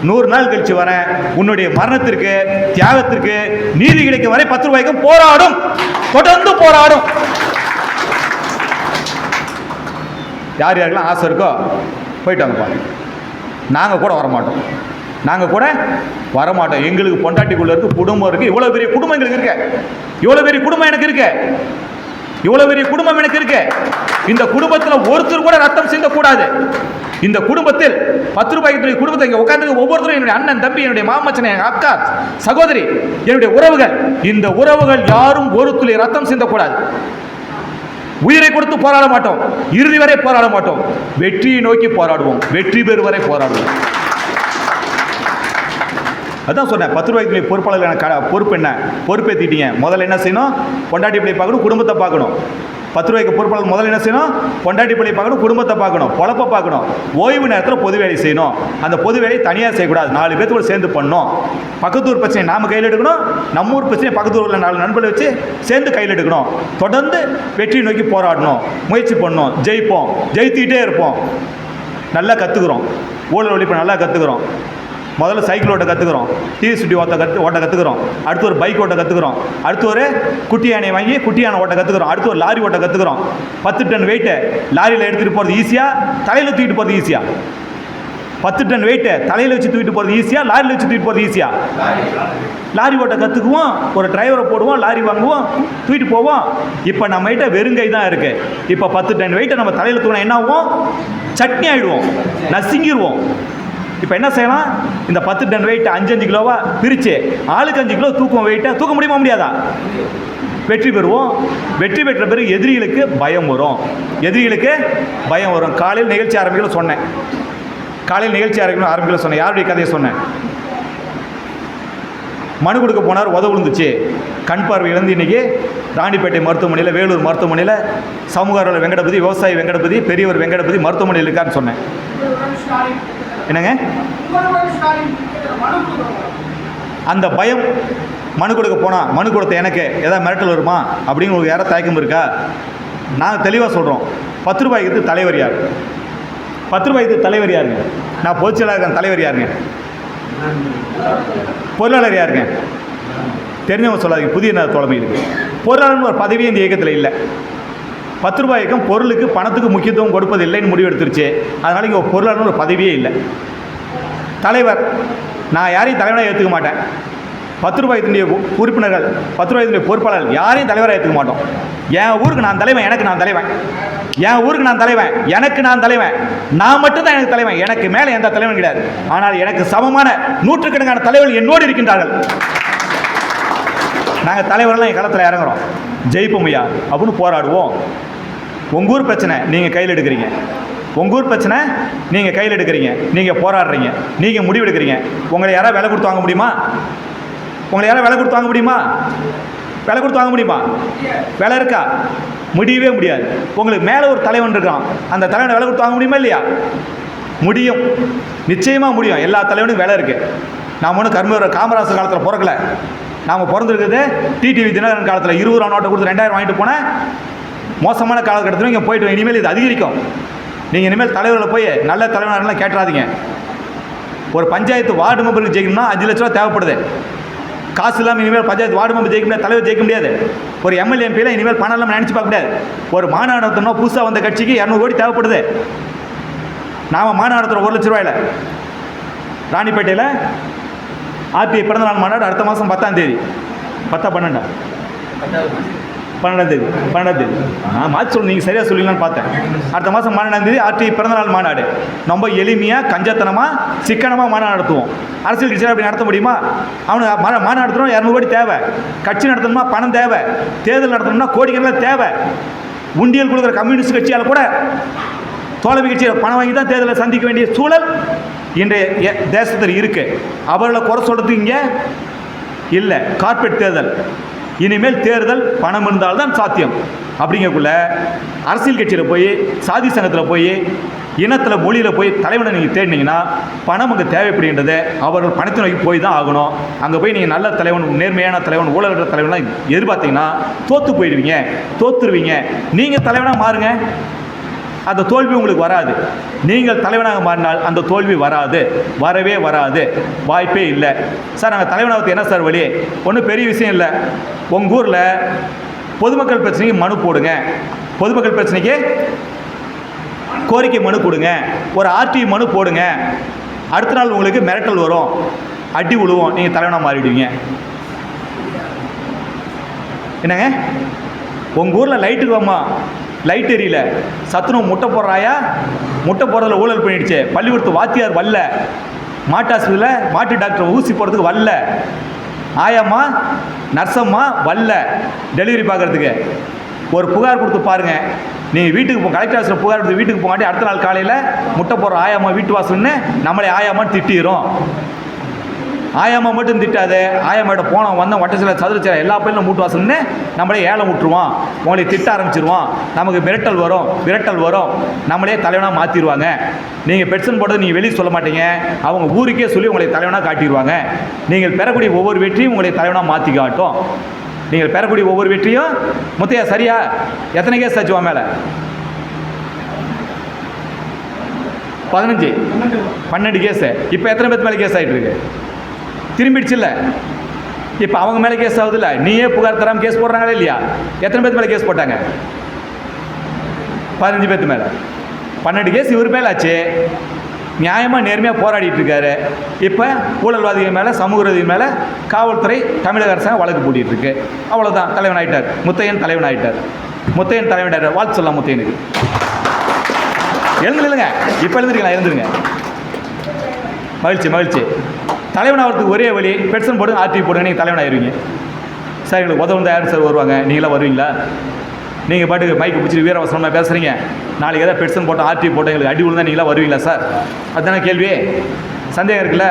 100 நாள் கழிச்சு வரேன். உன்னுடைய மரணத்திற்கு, தியாகத்திற்கு நீதி கிடைக்கும் வரை 10 ரூபாய்க்கும் போராடும், தொடர்ந்து போராடும். யார் யாருக்கெல்லாம் ஆசை இருக்கோ போயிட்டு வாங்கப்பா. நாங்கள் கூட வரமாட்டோம். நாங்கள் கூட வரமாட்டோம். எங்களுக்கு பொண்டாட்டிக்குள்ளே இருக்குது, குடும்பம் இருக்குது, இவ்வளோ பெரிய குடும்பம் எங்களுக்கு இருக்கு, இவ்வளோ பெரிய குடும்பம் எனக்கு இருக்கு, இவ்வளோ பெரிய குடும்பம் எனக்கு இருக்கு. இந்த குடும்பத்தில் ஒருத்தர் கூட ரத்தம் சிந்தக்கூடாது. இந்த குடும்பத்தில் 10 ரூபாய்க்கு குடும்பத்தை இங்கே உட்காந்து ஒவ்வொருத்தரும் என்னுடைய அண்ணன், தம்பி, என்னுடைய மாமச்சனை, என் அக்கா, சகோதரி, என்னுடைய உறவுகள். இந்த உறவுகள் யாரும் ஒரு துளி ரத்தம் சிந்தக்கூடாது. உயிரை கொடுத்து போராட மாட்டோம், இறுதி வரை போராட மாட்டோம், வெற்றியை நோக்கி போராடுவோம், வெற்றி பெறும் வரை போராடுவோம். அதான் சொன்னேன், 10 ரூபாய்க்கு பொறுப்பாளர் எனக்கு பொறுப்பு என்ன, பொறுப்பேற்றிட்டீங்க. முதல்ல என்ன செய்யணும், பொண்டாட்டி பிள்ளை பார்க்கணும், குடும்பத்தை பார்க்கணும். 10 ரூபாய்க்கு பொறுப்பாளர் முதல்ல என்ன செய்யணும், பொண்டாட்டி பிள்ளை பார்க்கணும், குடும்பத்தை பார்க்கணும், பொழப்ப பார்க்கணும். ஓய்வு நேரத்தில் பொது வேலை செய்யணும். அந்த பொது வேலையை தனியாக செய்யக்கூடாது, 4 பேர்த்தோடு சேர்ந்து பண்ணணும். பக்கத்தூர் பிரச்சனை நாம் கையில் எடுக்கணும், நம்ம ஊர் பிரச்சனை பக்கத்தூர் உள்ள 4 நண்பர்களை வச்சு சேர்ந்து கையில் எடுக்கணும். தொடர்ந்து வெற்றி நோக்கி போராடணும், முயற்சி பண்ணணும், ஜெயிப்போம், ஜெயித்துக்கிட்டே இருப்போம். நல்லா கற்றுக்குறோம், ஊழல் ஒழிப்பு நல்லா கற்றுக்குறோம். முதல்ல சைக்கிள் ஓட்ட கற்றுக்குறோம், டிவி சுட்டி ஓட்ட கற்றுக்குறோம். அடுத்து ஒரு பைக் ஓட்ட கற்றுக்குறோம். அடுத்து ஒரு குட்டி யானையை வாங்கி குட்டி யானை ஓட்ட கற்றுக்குறோம். அடுத்து ஒரு லாரி ஓட்ட கற்றுக்குறோம். 10 டன் வெயிட்டு லாரியில் எடுத்துகிட்டு போகிறது ஈஸியாக, தலையில் தூக்கிட்டு போகிறது ஈஸியாக? 10 டன் வெயிட்டு தலையில் வச்சு தூக்கிட்டு போகிறது ஈஸியாக, லாரியில் வச்சு தூக்கிட்டு போகிறது ஈஸியாக? லாரி ஓட்ட கற்றுக்குவோம், ஒரு டிரைவரை போடுவோம், லாரி வாங்குவோம், தூக்கிட்டு போவோம். இப்போ நம்மகிட்ட வெறுங்கை தான் இருக்குது. இப்போ 10 டன் வெயிட்டை நம்ம தலையில் தூக்கினா என்ன ஆகும்? சட்னி ஆகிடுவோம், நசுங்கிடுவோம். இப்போ என்ன செய்யலாம், இந்த 10 டன் வெயிட் 5 கிலோவா பிரித்து ஆளுக்கு 5 கிலோ தூக்கும். வெயிட்டை தூக்க முடியுமா, முடியாதா? வெற்றி பெறுவோம். வெற்றி பெற்ற பிறகு எதிரிகளுக்கு பயம் வரும், எதிரிகளுக்கு பயம் வரும். காலையில் நிகழ்ச்சி ஆரம்பிக்கல சொன்னேன், காலையில் நிகழ்ச்சி ஆரம்பிக்கல சொன்னேன். யாருடைய கதையை சொன்னேன்? மனு கொடுக்க போனார், உதவு விழுந்துச்சு, கண் பார்வை இழந்து இன்றைக்கி ராணிப்பேட்டை மருத்துவமனையில், வேலூர் மருத்துவமனையில் சமூக ஆர்வலர் வெங்கடபதி, விவசாயி வெங்கடபதி, பெரியவர் வெங்கடபதி மருத்துவமனையில் இருக்காருன்னு சொன்னேன். என்னங்க அந்த பயம்? மனு கொடுக்க போனால் மனு கொடுத்த எனக்கு ஏதாவது மிரட்டல் வருமா அப்படின்னு உங்களுக்கு யாராவது தயக்கம் இருக்கா? நாங்கள் தெளிவாக சொல்கிறோம், 10 ரூபாய்க்கு தலைவர் யார்? 10 ரூபாய்க்கு தலைவர் யாருங்க? நான் பொதுச் செயலாளர் தலைவர் யாருங்க? பொருளாளர் யாருங்க? தெரிஞ்சவங்க சொல்லாதீங்க, புதிய தோழமை இருக்குது. பொருளாளர்னு ஒரு பதவி இந்த இயக்கத்தில் இல்லை. 10 ரூபாய் இயக்கம் பொருளுக்கு பணத்துக்கு முக்கியத்துவம் கொடுப்பது இல்லைன்னு முடிவு எடுத்துருச்சு. அதனால் இங்கே பொருளாளர்னு ஒரு பதவியே இல்லை. தலைவர், நான் யாரையும் தலைவனாக ஏற்றுக்க மாட்டேன். 10 ரூபாய்க்குடைய உறுப்பினர்கள், 10 ரூபாய்க்குடைய பொறுப்பாளர்கள் யாரையும் தலைவராக ஏற்றுக்க மாட்டோம். என் ஊருக்கு நான் தலைவன், எனக்கு நான் தலைவன். என் ஊருக்கு நான் தலைவன், எனக்கு நான் தலைவன். நான் மட்டும்தான் எனக்கு தலைவன், எனக்கு மேலே எந்த தலைவன் கிடையாது. ஆனால் எனக்கு சமமான நூற்றுக்கணக்கான தலைவர்கள் என்னோடு இருக்கின்றார்கள். நாங்கள் தலைவரெல்லாம் என் களத்தில் இறங்குறோம், ஜெயிப்போம் ஐயா அப்படின்னு போராடுவோம். உங்கள் ஊர் பிரச்சனை நீங்கள் கையில் எடுக்கிறீங்க, உங்கள் ஊர் பிரச்சனை நீங்கள் கையில் எடுக்கிறீங்க, நீங்கள் போராடுறீங்க, நீங்கள் முடிவெடுக்கிறீங்க. உங்களை யாராவது விலை கொடுத்து வாங்க முடியுமா? உங்களை யாராவது விலை கொடுத்து வாங்க முடியுமா? விலை கொடுத்து வாங்க முடியுமா? விலை இருக்கா? முடியவே முடியாது. உங்களுக்கு மேலே ஒரு தலைவன் இருக்கான், அந்த தலைவனை விலை கொடுத்து வாங்க முடியுமா இல்லையா? முடியும், நிச்சயமாக முடியும். எல்லா தலைவனுக்கும் விலை இருக்குது. நாம் ஒன்றும் காமராசர் காலத்தில் பிறக்கலை. நாம் பிறந்திருக்குது டிடிவி தினகரன் காலத்தில் 20 ரூபா நோட்டை கொடுத்து 2000 வாங்கிட்டு போனேன். மோசமான காலகட்டத்தில் இங்கே போய்ட்டு இனிமேல் இது அதிகரிக்கும். நீங்கள் இனிமேல் தலைவர்களை போய் நல்ல தலைவர்கள்லாம் கேட்டுறாதீங்க. ஒரு பஞ்சாயத்து வார்டு மெம்பருக்கு ஜெயிக்கணும்னா 5 லட்ச ரூபா தேவைப்படுது. காசு இல்லாமல் இனிமேல் பஞ்சாயத்து வார்டு மெம்பர் ஜெயிக்க முடியாது, தலைவர் ஜெயிக்க முடியாது. ஒரு எம்எல்ஏ எம்பியில் இனிமேல் பணம் இல்லாமல் நினச்சி பார்க்க முடியாது. ஒரு மாநாடு நடத்தணும், புதுசாக வந்த கட்சிக்கு 200 கோடி தேவைப்படுது. நாம் மாநாடு நடத்துகிறோம் 1 லட்ச ரூபாயில். ராணிப்பேட்டையில் ஆர்டிஐ பிறந்தநாள் மாநாடு அடுத்த மாதம் 10ஆம் தேதி. 12ஆம் தேதி நான் மாற்றி சொல்லணும், நீங்கள் சரியாக சொல்லிங்களான்னு பார்த்தேன். அடுத்த மாதம் 12ஆம் தேதி ஆர்டிஐ பிறந்தநாள் மாநாடு. ரொம்ப எளிமையாக, கஞ்சத்தனமாக, சிக்கனமாக மாநாடு நடத்துவோம். அரசியல் கட்சியில் அப்படி நடத்த முடியுமா? அவனுக்கு மாநாடு நடத்தணும் 200 கோடி தேவை. கட்சி நடத்தணும்னா பணம் தேவை. தேர்தல் நடத்தணும்னா கோடிக்கணக்கில் தேவை. உண்டியல் கொடுக்குற கம்யூனிஸ்ட் கட்சியால் கூட தோழமை கட்சியில் பணம் வாங்கி தான் தேர்தலை சந்திக்க வேண்டிய சூழல் இன்றைய தேசத்தில் இருக்குது. அவர்களை குறை சொல்கிறதுக்கு இங்கே இல்லை. கார்ப்பரேட் தேர்தல், இனிமேல் தேர்தல் பணம் இருந்தால்தான் சாத்தியம். அப்படிங்கக்குள்ள அரசியல் கட்சியில் போய், சாதி சங்கத்தில் போய், இனத்தில், மொழியில் போய் தலைவனை நீங்கள் தேடினீங்கன்னா பணம் அங்கே தேவைப்படுகின்றது. அவர்கள் பணத்தை நோக்கி போய் தான் ஆகணும். அங்கே போய் நீங்கள் நல்ல தலைவன், நேர்மையான தலைவன், ஊழலற்ற தலைவன்லாம் எதிர்பார்த்தீங்கன்னா தோற்று போயிடுவீங்க, தோற்றுருவீங்க. நீங்கள் தலைவனாக மாறுங்க, அந்த தோல்வி உங்களுக்கு வராது. நீங்கள் தலைவனாக மாறினால் அந்த தோல்வி வராது, வரவே வராது, வாய்ப்பே இல்லை. சார் நாங்கள் தலைவனாக என்ன சார் வழி? ஒன்றும் பெரிய விஷயம் இல்லை. உங்கள் ஊரில் பொதுமக்கள் பிரச்சனைக்கு மனு போடுங்க, பொதுமக்கள் பிரச்சனைக்கு கோரிக்கை மனு கொடுங்க, ஒரு ஆர்டிஐ மனு போடுங்க. அடுத்த நாள் உங்களுக்கு மிரட்டல் வரும். அடி விழுவோம், நீங்கள் தலைவனாக மாறிடுவீங்க. என்னங்க உங்கள் ஊரில் லைட்டுக்கு வாமா, லைட் எரியல, சத்துணவு முட்டை போடுறாயா, முட்டை போடுறதுல ஊழல் பண்ணிடுச்சு, பள்ளிக்கூடத்து வாத்தியார் வரல, மாட்டு ஆஸ்பத்திரியில் மாட்டு டாக்டர் ஊசி போடுறதுக்கு வரல, ஆயாம்மா நர்சம்மா வரல டெலிவரி பார்க்குறதுக்கு, ஒரு புகார் கொடுத்து பாருங்கள். நீங்கள் வீட்டுக்கு கலெக்டர் ஆஃபீஸில் புகார் கொடுத்து வீட்டுக்கு போகாட்டி அடுத்த நாள் காலையில் முட்டை போடுற ஆயாம்மா வீட்டு வாசல்னு நம்மளே ஆயாம்மான்னு திட்டிடும். ஆயாம்மா மட்டும் திட்டாது, ஆயாம்மாட்ட போனோம் வந்தோம் வட்டச்சில சதுரச்சில எல்லா பையனும் மூட்டு வாசல்னு நம்மளே ஏலம் விட்டுருவோம், உங்களை திட்ட ஆரம்பிச்சிருவோம், நமக்கு விரட்டல் வரும், நம்மளே தலைவனாக மாற்றிடுவாங்க. நீங்கள் பெட்ஷன் போடுறது நீங்கள் வெளியே சொல்ல மாட்டீங்க, அவங்க ஊருக்கே சொல்லி உங்களை தலைவனாக காட்டிடுவாங்க. நீங்கள் பெறக்கூடிய ஒவ்வொரு வெற்றியும் உங்களை தலைவனாக மாற்றி காட்டும். நீங்கள் பெறக்கூடிய ஒவ்வொரு வெற்றியும் முத்தையா சரியா எத்தனை கேஸ் ஆச்சுவா மேலே? 12 கேஸு. இப்போ எத்தனை பேர் மேலே கேஸ் ஆகிட்டு இருக்கு? திரும்பிடுச்சு இல்லை? இப்போ அவங்க மேலே கேஸ் ஆகுது இல்லை? நீயே புகார் தராமல் கேஸ் போடுறாங்களே இல்லையா? எத்தனை பேர் மேலே கேஸ் போட்டாங்க? 15 பேர்த்து மேலே. 12 கேஸ் இவர் மேலே ஆச்சு. நியாயமாக நேர்மையாக போராடிட்டு இருக்காரு. இப்போ ஊழல்வாதிகள் மேலே சமூகவாதிகள் மேலே காவல்துறை தமிழக அரசாங்கம் வழக்கு போட்டிகிட்டு இருக்கு. அவ்வளோதான், தலைவன் ஆகிட்டார். முத்தையன் தலைவன் ஆகிட்டார். வாழ்த்து சொல்லலாம் முத்தையனுக்கு. எழுந்துருங்க, இப்போ எழுந்துருக்கலாம், எழுந்துருங்க. மகிழ்ச்சி. தலைவன் ஆகிறதுக்கு ஒரே வழி, பெட்ஷன் போடுங்க, ஆர்டி போடுங்க, நீங்கள் தலைவன் ஆயிடுவீங்க. சார் எங்களுக்கு உதவும் தான் யார் சார் வருவாங்க? நீங்களாம் வருவீங்களா? நீங்கள் பாட்டுக்கு மைக்கு பிடிச்சி வீரவசனமாக பேசுகிறீங்க, நாளைக்கு ஏதாவது பெட்ஷன் போட்டு ஆர்டி போட்டு எங்களுக்கு அடி விழுந்தா நீங்களாம் வருவீங்களா சார்? அதுதானே கேள்வி. சந்தேகம் இருக்குல்ல?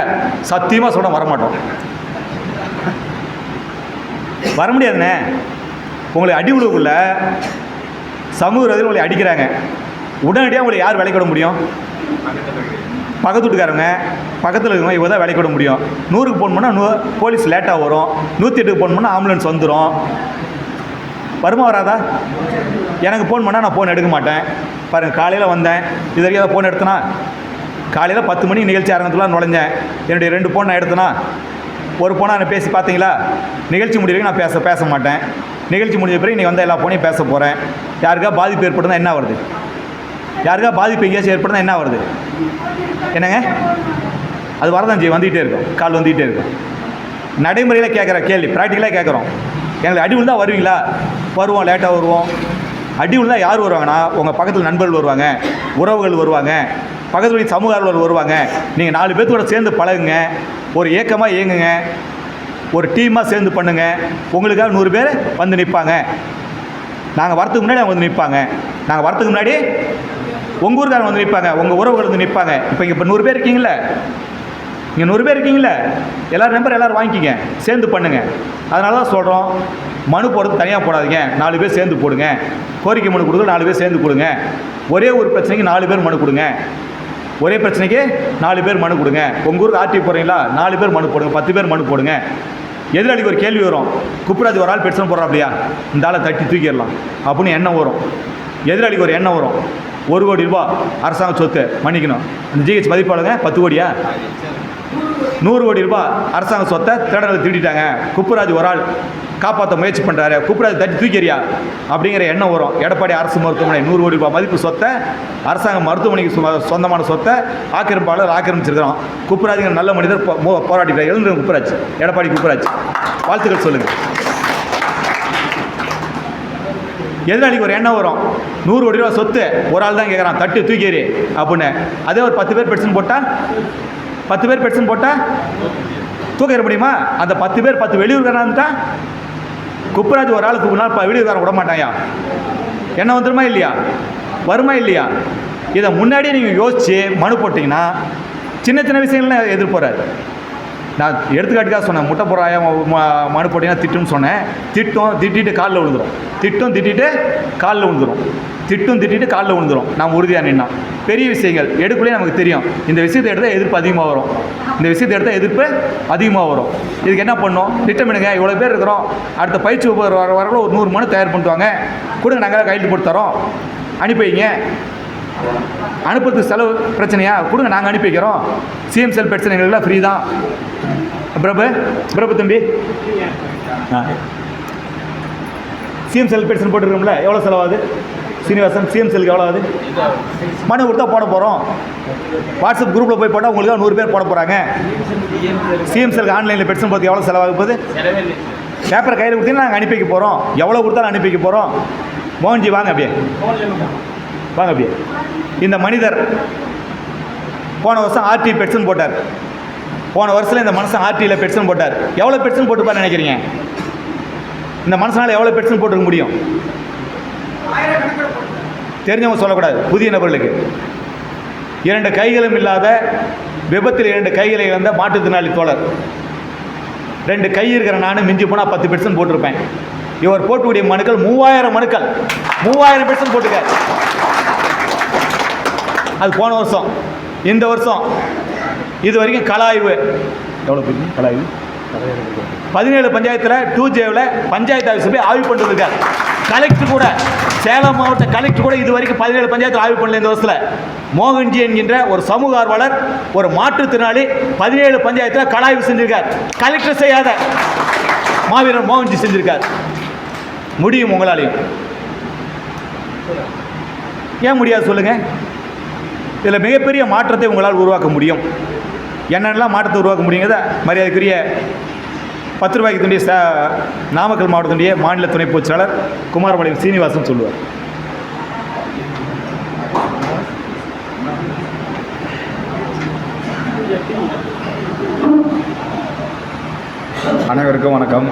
சத்தியமாக சொல்ல வரமாட்டோம், வர முடியாதுண்ணே. உங்களை அடி விழுவுக்குள்ள சமூகத்தில் உங்களை அடிக்கிறாங்க, உடனடியாக உங்களை யார் விலைக்கு விட முடியும்? பக்கத்து வீட்டுக்காரங்க, பக்கத்தில் இருக்கவங்க இவங்க தான் விலைக்கு விட முடியும். 100க்கு ஃபோன் பண்ணால் போலீஸ் லேட்டாக வரும், 108க்கு ஃபோன் பண்ணால் ஆம்புலன்ஸ் வந்துடும். வருமா வராதா? எனக்கு ஃபோன் பண்ணால் நான் ஃபோன் எடுக்க மாட்டேன். பாருங்கள், காலையில் வந்தேன், இது வரைக்கும் ஏதாவது ஃபோன் எடுத்தனா? காலையில் 10 மணி நிகழ்ச்சி ஆரம்பத்தில் நுழைஞ்சேன், என்னுடைய 2 ஃபோன் நான் எடுத்தனா? ஒரு ஃபோனாக நான் பேசி பார்த்தீங்களா? நிகழ்ச்சி முடிய வரைக்கும் நான் பேச மாட்டேன். நிகழ்ச்சி முடிஞ்ச பிறகு நீங்கள் வந்தால் எல்லா ஃபோனையும் பேச போகிறேன். யாருக்கா பாதிப்பு ஏற்படுதுன்னா என்ன வருது? யாருக்கா பாதிப்பு எங்கேயாச்சும் ஏற்படுதுன்னா என்ன வருது? என்னங்க, அது வரதான் செய்யும், வந்துகிட்டே இருக்கும், கால் வந்துகிட்டே இருக்கும். நடைமுறையில் கேட்குற கேள்வி, ப்ராக்டிக்கலாக கேட்குறோம். எங்களுக்கு அடி விழுந்தா வருவீங்களா? வருவோம், லேட்டாக வருவோம். அடி விழுந்தா யார் வருவாங்கன்னா, உங்கள் பக்கத்தில் நண்பர்கள் வருவாங்க, உறவுகள் வருவாங்க, பக்கத்தில் சமூக ஆர்வலர்கள் வருவாங்க. நீங்கள் 4 பேர்த்தோட சேர்ந்து பழகுங்க, ஒரு இயக்கமாக இயங்குங்க, ஒரு டீமாக சேர்ந்து பண்ணுங்க. உங்களுக்காக 100 பேர் வந்து நிற்பாங்க. நாங்கள் வரத்துக்கு முன்னாடி அவங்க வந்து நிற்பாங்க. நாங்கள் வரத்துக்கு முன்னாடி உங்கள் ஊருக்காரங்க வந்து நிற்பாங்க, உங்கள் உறவுகள் வந்து நிற்பாங்க. இப்போ 100 பேர் இருக்கீங்களே, இங்கே 100 பேர் இருக்கீங்களே, எல்லோரும் நம்பர் எல்லோரும் வாங்கிக்கிங்க, சேர்ந்து பண்ணுங்கள். அதனால தான் சொல்கிறோம், மனு போடுறது தனியாக போடாதீங்க, 4 பேர் சேர்ந்து போடுங்க. கோரிக்கை மனு கொடுங்க, 4 பேர் சேர்ந்து கொடுங்க. ஒரே ஒரு பிரச்சனைக்கு 4 பேர் மனு கொடுங்க. ஒரே பிரச்சனைக்கு 4 பேர் மனு கொடுங்க. உங்கள் ஊருக்கு ஆர்டி போடுறீங்களா? 4 பேர் மனு போடுங்க, 10 பேர் மனு போடுங்க. எதிராளிக்கு ஒரு கேள்வி வரும், குப்புராஜ் ஒரு ஆள் பெட்ஷன் போடுறா அப்படியா, இந்த ஆளை தட்டி தூக்கிடலாம் அப்படின்னு எண்ணம் வரும். எதிராளிக்கு ஒரு எண்ணம் வரும், 1 கோடி ரூபா அரசாங்க சொத்து, மன்னிக்கணும், அந்த ஜிஹெச் மதிப்பாளுங்க 10 கோடியா, 100 கோடி ரூபாய் அரசாங்க சொத்தை தேடலை திருடிட்டாங்க, குப்புராஜ் ஒரு ஆள் காப்பாற்ற முயற்சி பண்ணுறாரு, குப்புராஜ் தட்டி தூக்கிறியா அப்படிங்கிற எண்ணம் வரும். எடப்பாடி அரசு மருத்துவமனை 100 கோடி ரூபாய் மதிப்பு சொத்தை, அரசாங்க மருத்துவமனைக்கு சொந்தமான சொத்தை ஆக்கிரமிப்பாளர் ஆக்கிரமிச்சிருக்கிறோம். குப்புராஜுங்கிற நல்ல மனிதர் போராடிட்டார். எழுந்துருங்க குப்புராஜ், எடப்பாடி குப்புராஜ், வாழ்த்துக்கள் சொல்லுங்கள். எதிராளிக்கு ஒரு எண்ணம் வரும், 100 கோடி ரூபா சொத்து ஒரு ஆள் தான் கேட்குறான், தட்டு தூக்கிடு அப்படின்னு. அதே ஒரு 10 பேர் பெட்ஷன் போட்டால், 10 பேர் பெட்ஷன் போட்டால் தூக்கிட முடியுமா? அந்த 10 பேர் 10 வெளியூர்காரன்ட்டா குப்புராஜ் ஒரு ஆள் தூக்குனா வெளியூர்காரன் விட மாட்டாயா? என்ன வந்துருமா இல்லையா? வருமா இல்லையா? இதை முன்னாடியே நீங்கள் யோசித்து மனு போட்டிங்கன்னா சின்ன சின்ன விஷயங்கள்லாம் எதிர்ப்போறாரு. நான் எடுத்துக்காட்டுக்காக சொன்னேன், முட்டை போடுறாய மனு போட்டிங்கன்னா திட்டுன்னு சொன்னேன். திட்டிட்டு காலில் விழுந்துடும், திட்டிட்டு காலில் விழுந்துடும், காலில் விழுந்துடும். நாம் உறுதியாக நின்னா பெரிய விஷயங்கள் எடுக்கலே நமக்கு தெரியும். இந்த விஷயத்தை எடுத்தால் எதிர்ப்பு அதிகமாக வரும், இதுக்கு என்ன பண்ணோம்? திட்டமிடுங்க, இவ்வளோ பேர் இருக்கிறோம், அடுத்த பயிற்சி வரக்குள்ள ஒரு 100 மனு தயார் பண்ணிட்டு வாங்க, கொடுங்க, நாங்கள் கையெழுத்து போட்டு தரோம், அனுப்பி வைங்க. அனுப்புறதுக்கு செலவு பிரச்சனையா? கொடுங்க, நாங்கள் அனுப்பி வைக்கிறோம். சிஎம் செல் பிரச்சனைகள்லாம் ஃப்ரீ தான். பிரபு தம்பி, சிஎம் செல் பெட்ஷன் போட்டுருக்கோம்ல, எவ்வளோ செலவாகுது? சீனிவாசன் சிஎம்சிஎலுக்கு எவ்வளோ ஆகுது? மனு கொடுத்தா போட போகிறோம். வாட்ஸ்அப் குரூப்பில் போய் போட்டால் உங்களுக்கு 100 பேர் போட போகிறாங்க. சிஎம்சிஎலுக்கு ஆன்லைனில் பெட்ஷன் பார்த்து எவ்வளோ செலவாக போகுது? பேப்பரை கையில் கொடுத்தீங்கன்னா நாங்கள் அனுப்பி வைக்க போகிறோம். எவ்வளோ கொடுத்தாலும் அனுப்பி வைக்க போகிறோம். மோகன்ஜி வாங்க அப்படியே, வாங்க அப்படியே. இந்த மனிதர் போன வருஷம் ஆர்டி பெட்ஷன் போட்டார். போன வருஷத்தில் இந்த மனுஷன் ஆர்டியில் பெட்ஷன் போட்டார். எவ்வளோ பெட்ஷன் போட்டுப்பான்னு நினைக்கிறீங்க? இந்த மனுஷனால் எவ்வளோ பெட்ஷன் போட்டுக்க முடியும்? தெரிஞ்சவங்க சொல்லக்கூடாது. புதிய நபர்களுக்கு 2 கைகளும் இல்லாத, விபத்தில் 2 கைகளை இழந்த மாற்றுத்திறனாளி தோழர். 2 கை இருக்கிற நானும் மிஞ்சி போனால் 10 பெட்ஷன் போட்டிருப்பேன். இவர் போட்டுக்கூடிய மனுக்கள் 3000 மனுக்கள். 3000 பெட்ஷன் போட்டுக்க. அது போன வருஷம். இந்த வருஷம் இது வரைக்கும் கலாய்வு எவ்வளோ போய் கலாய்வு 17 பஞ்சாயத்தில் 2Jவில் பஞ்சாயத்து ஆஃபீஸ் போய் ஆய்வு பண்ணிட்டு இருக்கார். கலெக்டர் கூட, சேலம் மாவட்ட கலெக்டர் கூட இது வரைக்கும் 17 பஞ்சாயத்தில் ஆய்வு பண்ணல. இந்த வருஷத்தில் மோகன்ஜி என்கின்ற ஒரு சமூக ஆர்வலர், ஒரு மாற்றுத்திறனாளி 17 பஞ்சாயத்தில் கலாய்வு செஞ்சிருக்கார். கலெக்டர் செய்யாத மாவீரர் மோகன்ஜி செஞ்சிருக்கார். முடியும் உங்களாலையும். ஏன் முடியாது சொல்லுங்கள்? இதில் மிகப்பெரிய மாற்றத்தை உங்களால் உருவாக்க முடியும். என்னென்னலாம் மாற்றத்தை உருவாக்க முடியுங்கிறத மரியாதைக்குரிய 10 ரூபாய்க்கு துண்டிய நாமக்கல் மாவட்டத்துடைய மாநில துணை பொதுச்செயலாளர் குமாரபாளையம் சீனிவாசன் சொல்லுவார். அனைவருக்கும் வணக்கம்.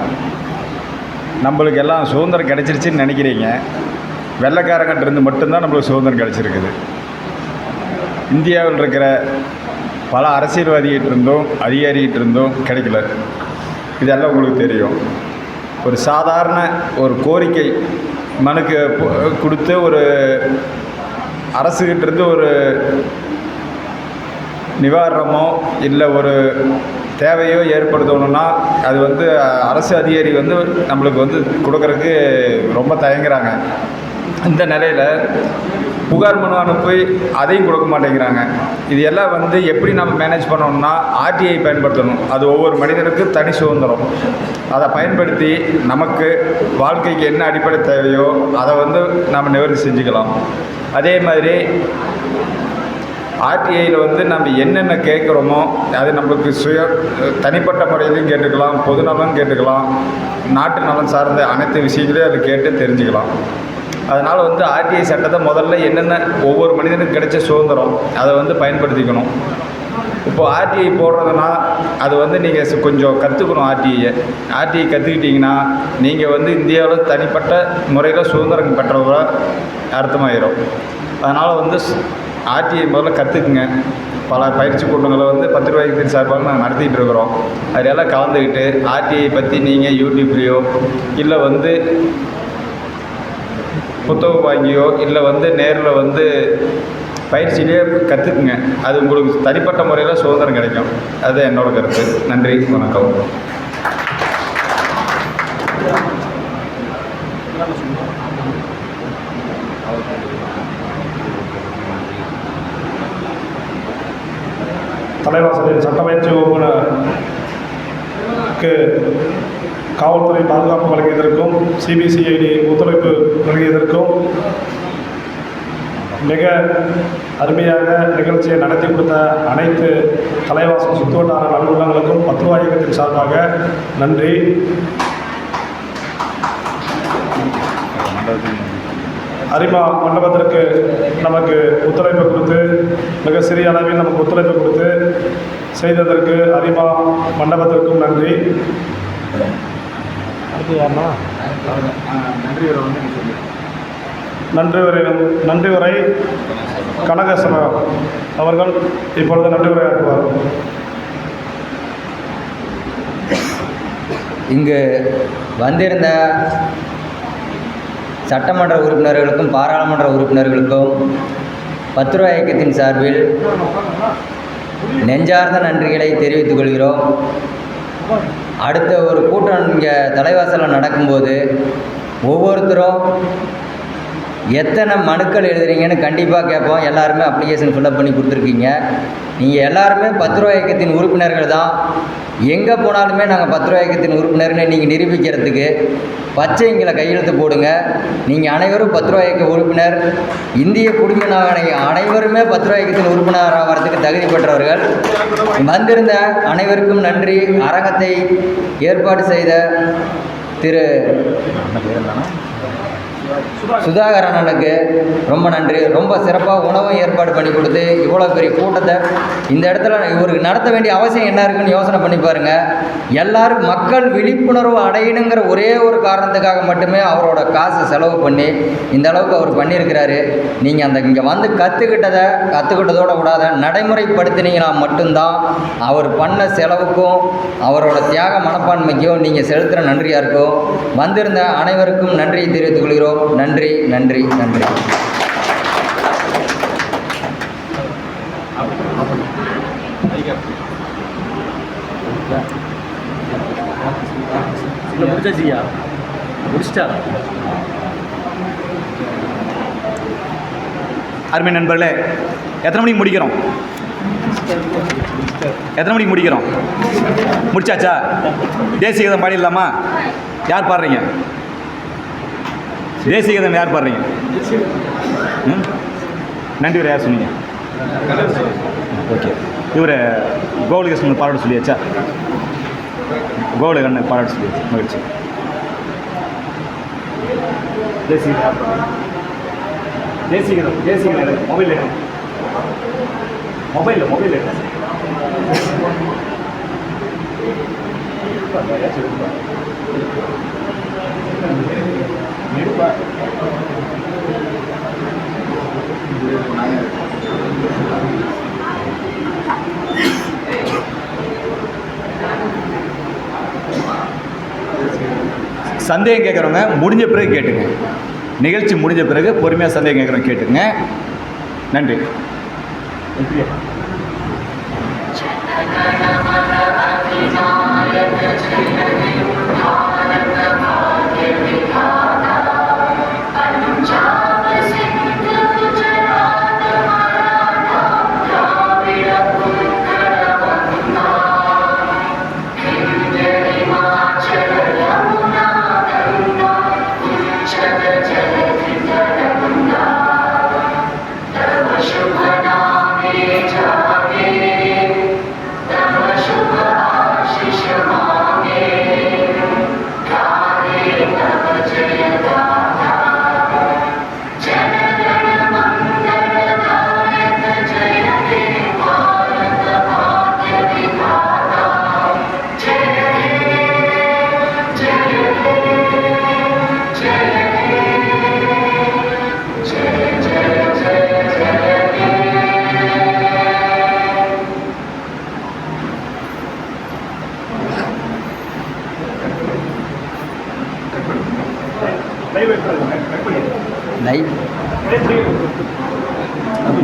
நம்மளுக்கு எல்லாம் சுதந்திரம் கிடைச்சிருச்சுன்னு நினைக்கிறீங்க. வெள்ளைக்காரங்கிட்டேருந்து மட்டும்தான் நம்மளுக்கு சுதந்திரம் கிடைச்சிருக்குது. இந்தியாவில் இருக்கிற பல அரசியல்வாதிகிட்ட இருந்தும் அதிகாரிகிட்ட இருந்தும் கிடைக்கல. இதெல்லாம் உங்களுக்கு தெரியும். ஒரு சாதாரண ஒரு கோரிக்கை மனுக்கு கொடுத்து ஒரு அரசுகிட்டேருந்து ஒரு நிவாரணமோ இல்லை ஒரு தேவையோ ஏற்படுத்தணும்னா அது அரசு அதிகாரி நம்மளுக்கு கொடுக்கறதுக்கு ரொம்ப தயங்குறாங்க. இந்த நிலையில் புகார் மனு அனுப்பி அதையும் கொடுக்க மாட்டேங்கிறாங்க. இது எல்லாம் எப்படி நம்ம மேனேஜ் பண்ணணும்னா ஆர்டிஐ பயன்படுத்தணும். அது ஒவ்வொரு மனிதனுக்கும் தனி சுதந்திரம். அதை பயன்படுத்தி நமக்கு வாழ்க்கைக்கு என்ன அடிப்படை தேவையோ அதை நம்ம நிவர்த்தி செஞ்சுக்கலாம். அதே மாதிரி ஆர்டிஐயில் நம்ம என்னென்ன கேட்குறோமோ அது நம்மளுக்கு தனிப்பட்ட முறையிலையும் கேட்டுக்கலாம், பொதுநலம் கேட்டுக்கலாம், நாட்டு நலம் சார்ந்த அனைத்து விஷயங்களையும் அதை கேட்டு தெரிஞ்சுக்கலாம். அதனால் ஆர்டிஐ சட்டத்தை முதல்ல என்னென்ன ஒவ்வொரு மனிதனுக்கு கிடைச்ச சுதந்திரம் அதை பயன்படுத்திக்கணும். இப்போது ஆர்டிஐ போடுறதுனா அது நீங்கள் கொஞ்சம் கற்றுக்கணும். ஆர்டிஐ கற்றுக்கிட்டிங்கன்னா நீங்கள் இந்தியாவில் தனிப்பட்ட முறையில் சுதந்திரம் பெற்றவராக அர்த்தமாயிரும். அதனால் ஆர்டிஐ முதல்ல கற்றுக்குங்க. பல பயிற்சி கூட்டங்களை 10 ரூபாய்க்கு சார்பாக நாங்கள் நடத்திட்டு இருக்கிறோம். அதெல்லாம் கலந்துக்கிட்டு ஆர்டிஐ பற்றி நீங்கள் யூடியூப்லேயோ இல்லை புத்தகம் வாங்கியோ இல்லை நேரில் பயிற்சியிலே கற்றுக்குங்க. அது உங்களுக்கு தனிப்பட்ட முறையில் சுதந்திரம் கிடைக்கும். அதுதான் என்னோட கருத்து. நன்றி, வணக்கம். தலைவாசலில் சட்டப்பயிற்சி வகுப்பினருக்கு காவல்துறை பாதுகாப்பு வழங்கியதற்கும் சிபிசிஐடி ஒத்துழைப்பு வழங்கியதற்கும் மிக அருமையாக நிகழ்ச்சியை நடத்தி கொடுத்த அனைத்து தலைவாசல் சுற்றுவட்டார நல்வுள்ளங்களுக்கும் 10 ரூபாய் இயக்கத்தின் சார்பாக நன்றி. அரிமா மண்டபத்திற்கு நமக்கு ஒத்துழைப்பு கொடுத்து மிக சிறிய அளவில் நமக்கு ஒத்துழைப்பு கொடுத்து செய்ததற்கு அரிமா மண்டபத்திற்கும் நன்றி. நன்றி உரை கனகசனம் அவர்கள் இப்பொழுது நன்றி உரையாற்றுவார். இங்கு வந்திருந்த சட்டமன்ற உறுப்பினர்களுக்கும் பாராளுமன்ற உறுப்பினர்களுக்கும் 10 ரூபாய் இயக்கத்தின் சார்பில் நெஞ்சார்ந்த நன்றிகளை தெரிவித்துக் கொள்கிறோம். அடுத்த ஒரு கூட்டம் இங்கே தலைவாசலில் நடக்கும்போது ஒவ்வொருத்தரும் எத்தனை மனுக்கள் எழுதுறீங்கன்னு கண்டிப்பாக கேட்போம். எல்லாருமே அப்ளிகேஷன் ஃபில்அப் பண்ணி கொடுத்துருக்கீங்க. நீங்கள் எல்லாருமே 10 ரூபா இயக்கத்தின் உறுப்பினர்கள் தான். எங்கே போனாலுமே நாங்கள் 10 ரூபா இயக்கத்தின் உறுப்பினர்னு நீங்கள் நிரூபிக்கிறதுக்கு பச்சைங்களை கையெழுத்து போடுங்க. நீங்கள் அனைவரும் 10 ரூபா இயக்க உறுப்பினர். இந்திய குடிமை அனைவருமே 10 ரூபா இயக்கத்தின் உறுப்பினர் ஆகிறதுக்கு தகுதி பெற்றவர்கள். வந்திருந்த அனைவருக்கும் நன்றி. அரங்கத்தை ஏற்பாடு செய்த திரு சுதாகர் அண்ணனுக்கு ரொம்ப நன்றி. ரொம்ப சிறப்பாக உணவும் ஏற்பாடு பண்ணி கொடுத்து இவ்வளோ பெரிய கூட்டத்தை இந்த இடத்துல இவருக்கு நடத்த வேண்டிய அவசியம் என்ன இருக்குன்னு யோசனை பண்ணி பாருங்கள். எல்லாரும் மக்கள் விழிப்புணர்வு அடையணுங்கிற ஒரே ஒரு காரணத்துக்காக மட்டுமே அவரோட காசு செலவு பண்ணி இந்த அளவுக்கு அவர் பண்ணியிருக்கிறாரு. நீங்கள் அந்த இங்கே வந்து கற்றுக்கிட்டதோட விடாத நடைமுறைப்படுத்தினீங்கன்னா மட்டும்தான் அவர் பண்ண செலவுக்கும் அவரோட தியாக மனப்பான்மைக்கும் நீங்கள் செலுத்துகிற நன்றியாக இருக்கும். வந்திருந்த அனைவருக்கும் நன்றியை தெரிவித்துக் கொள்கிறோம். நன்றி நன்றி நன்றி. முடிச்சாச்சியா முடிச்சிட்டா. அருமை நண்பர்களே, எத்தனை மணிக்கு முடிக்கிறோம்? முடிச்சாச்சா? தேசிய கீதம் பாடிடலாமா? யார் பாடுறீங்க? தேசிய கீதம் யார் பாடுறீங்க? நன்றி. யார் சொன்னீங்க? ஓகே. இவர் கோகுலகிருஷ்ணன் பாராட்ட சொல்லியாச்சா? கோகுலகண்ணன் பாராட்ட சொல்லியாச்சு. மகிழ்ச்சி. தேசிய கீதம் மொபைல் சந்தேகம் கேட்குறவங்க முடிஞ்ச பிறகு கேட்டுங்க. நிகழ்ச்சி முடிஞ்ச பிறகு பொறுமையாக சந்தேகம் கேட்குறவங்க கேட்டுங்க. நன்றி.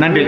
நன்றி.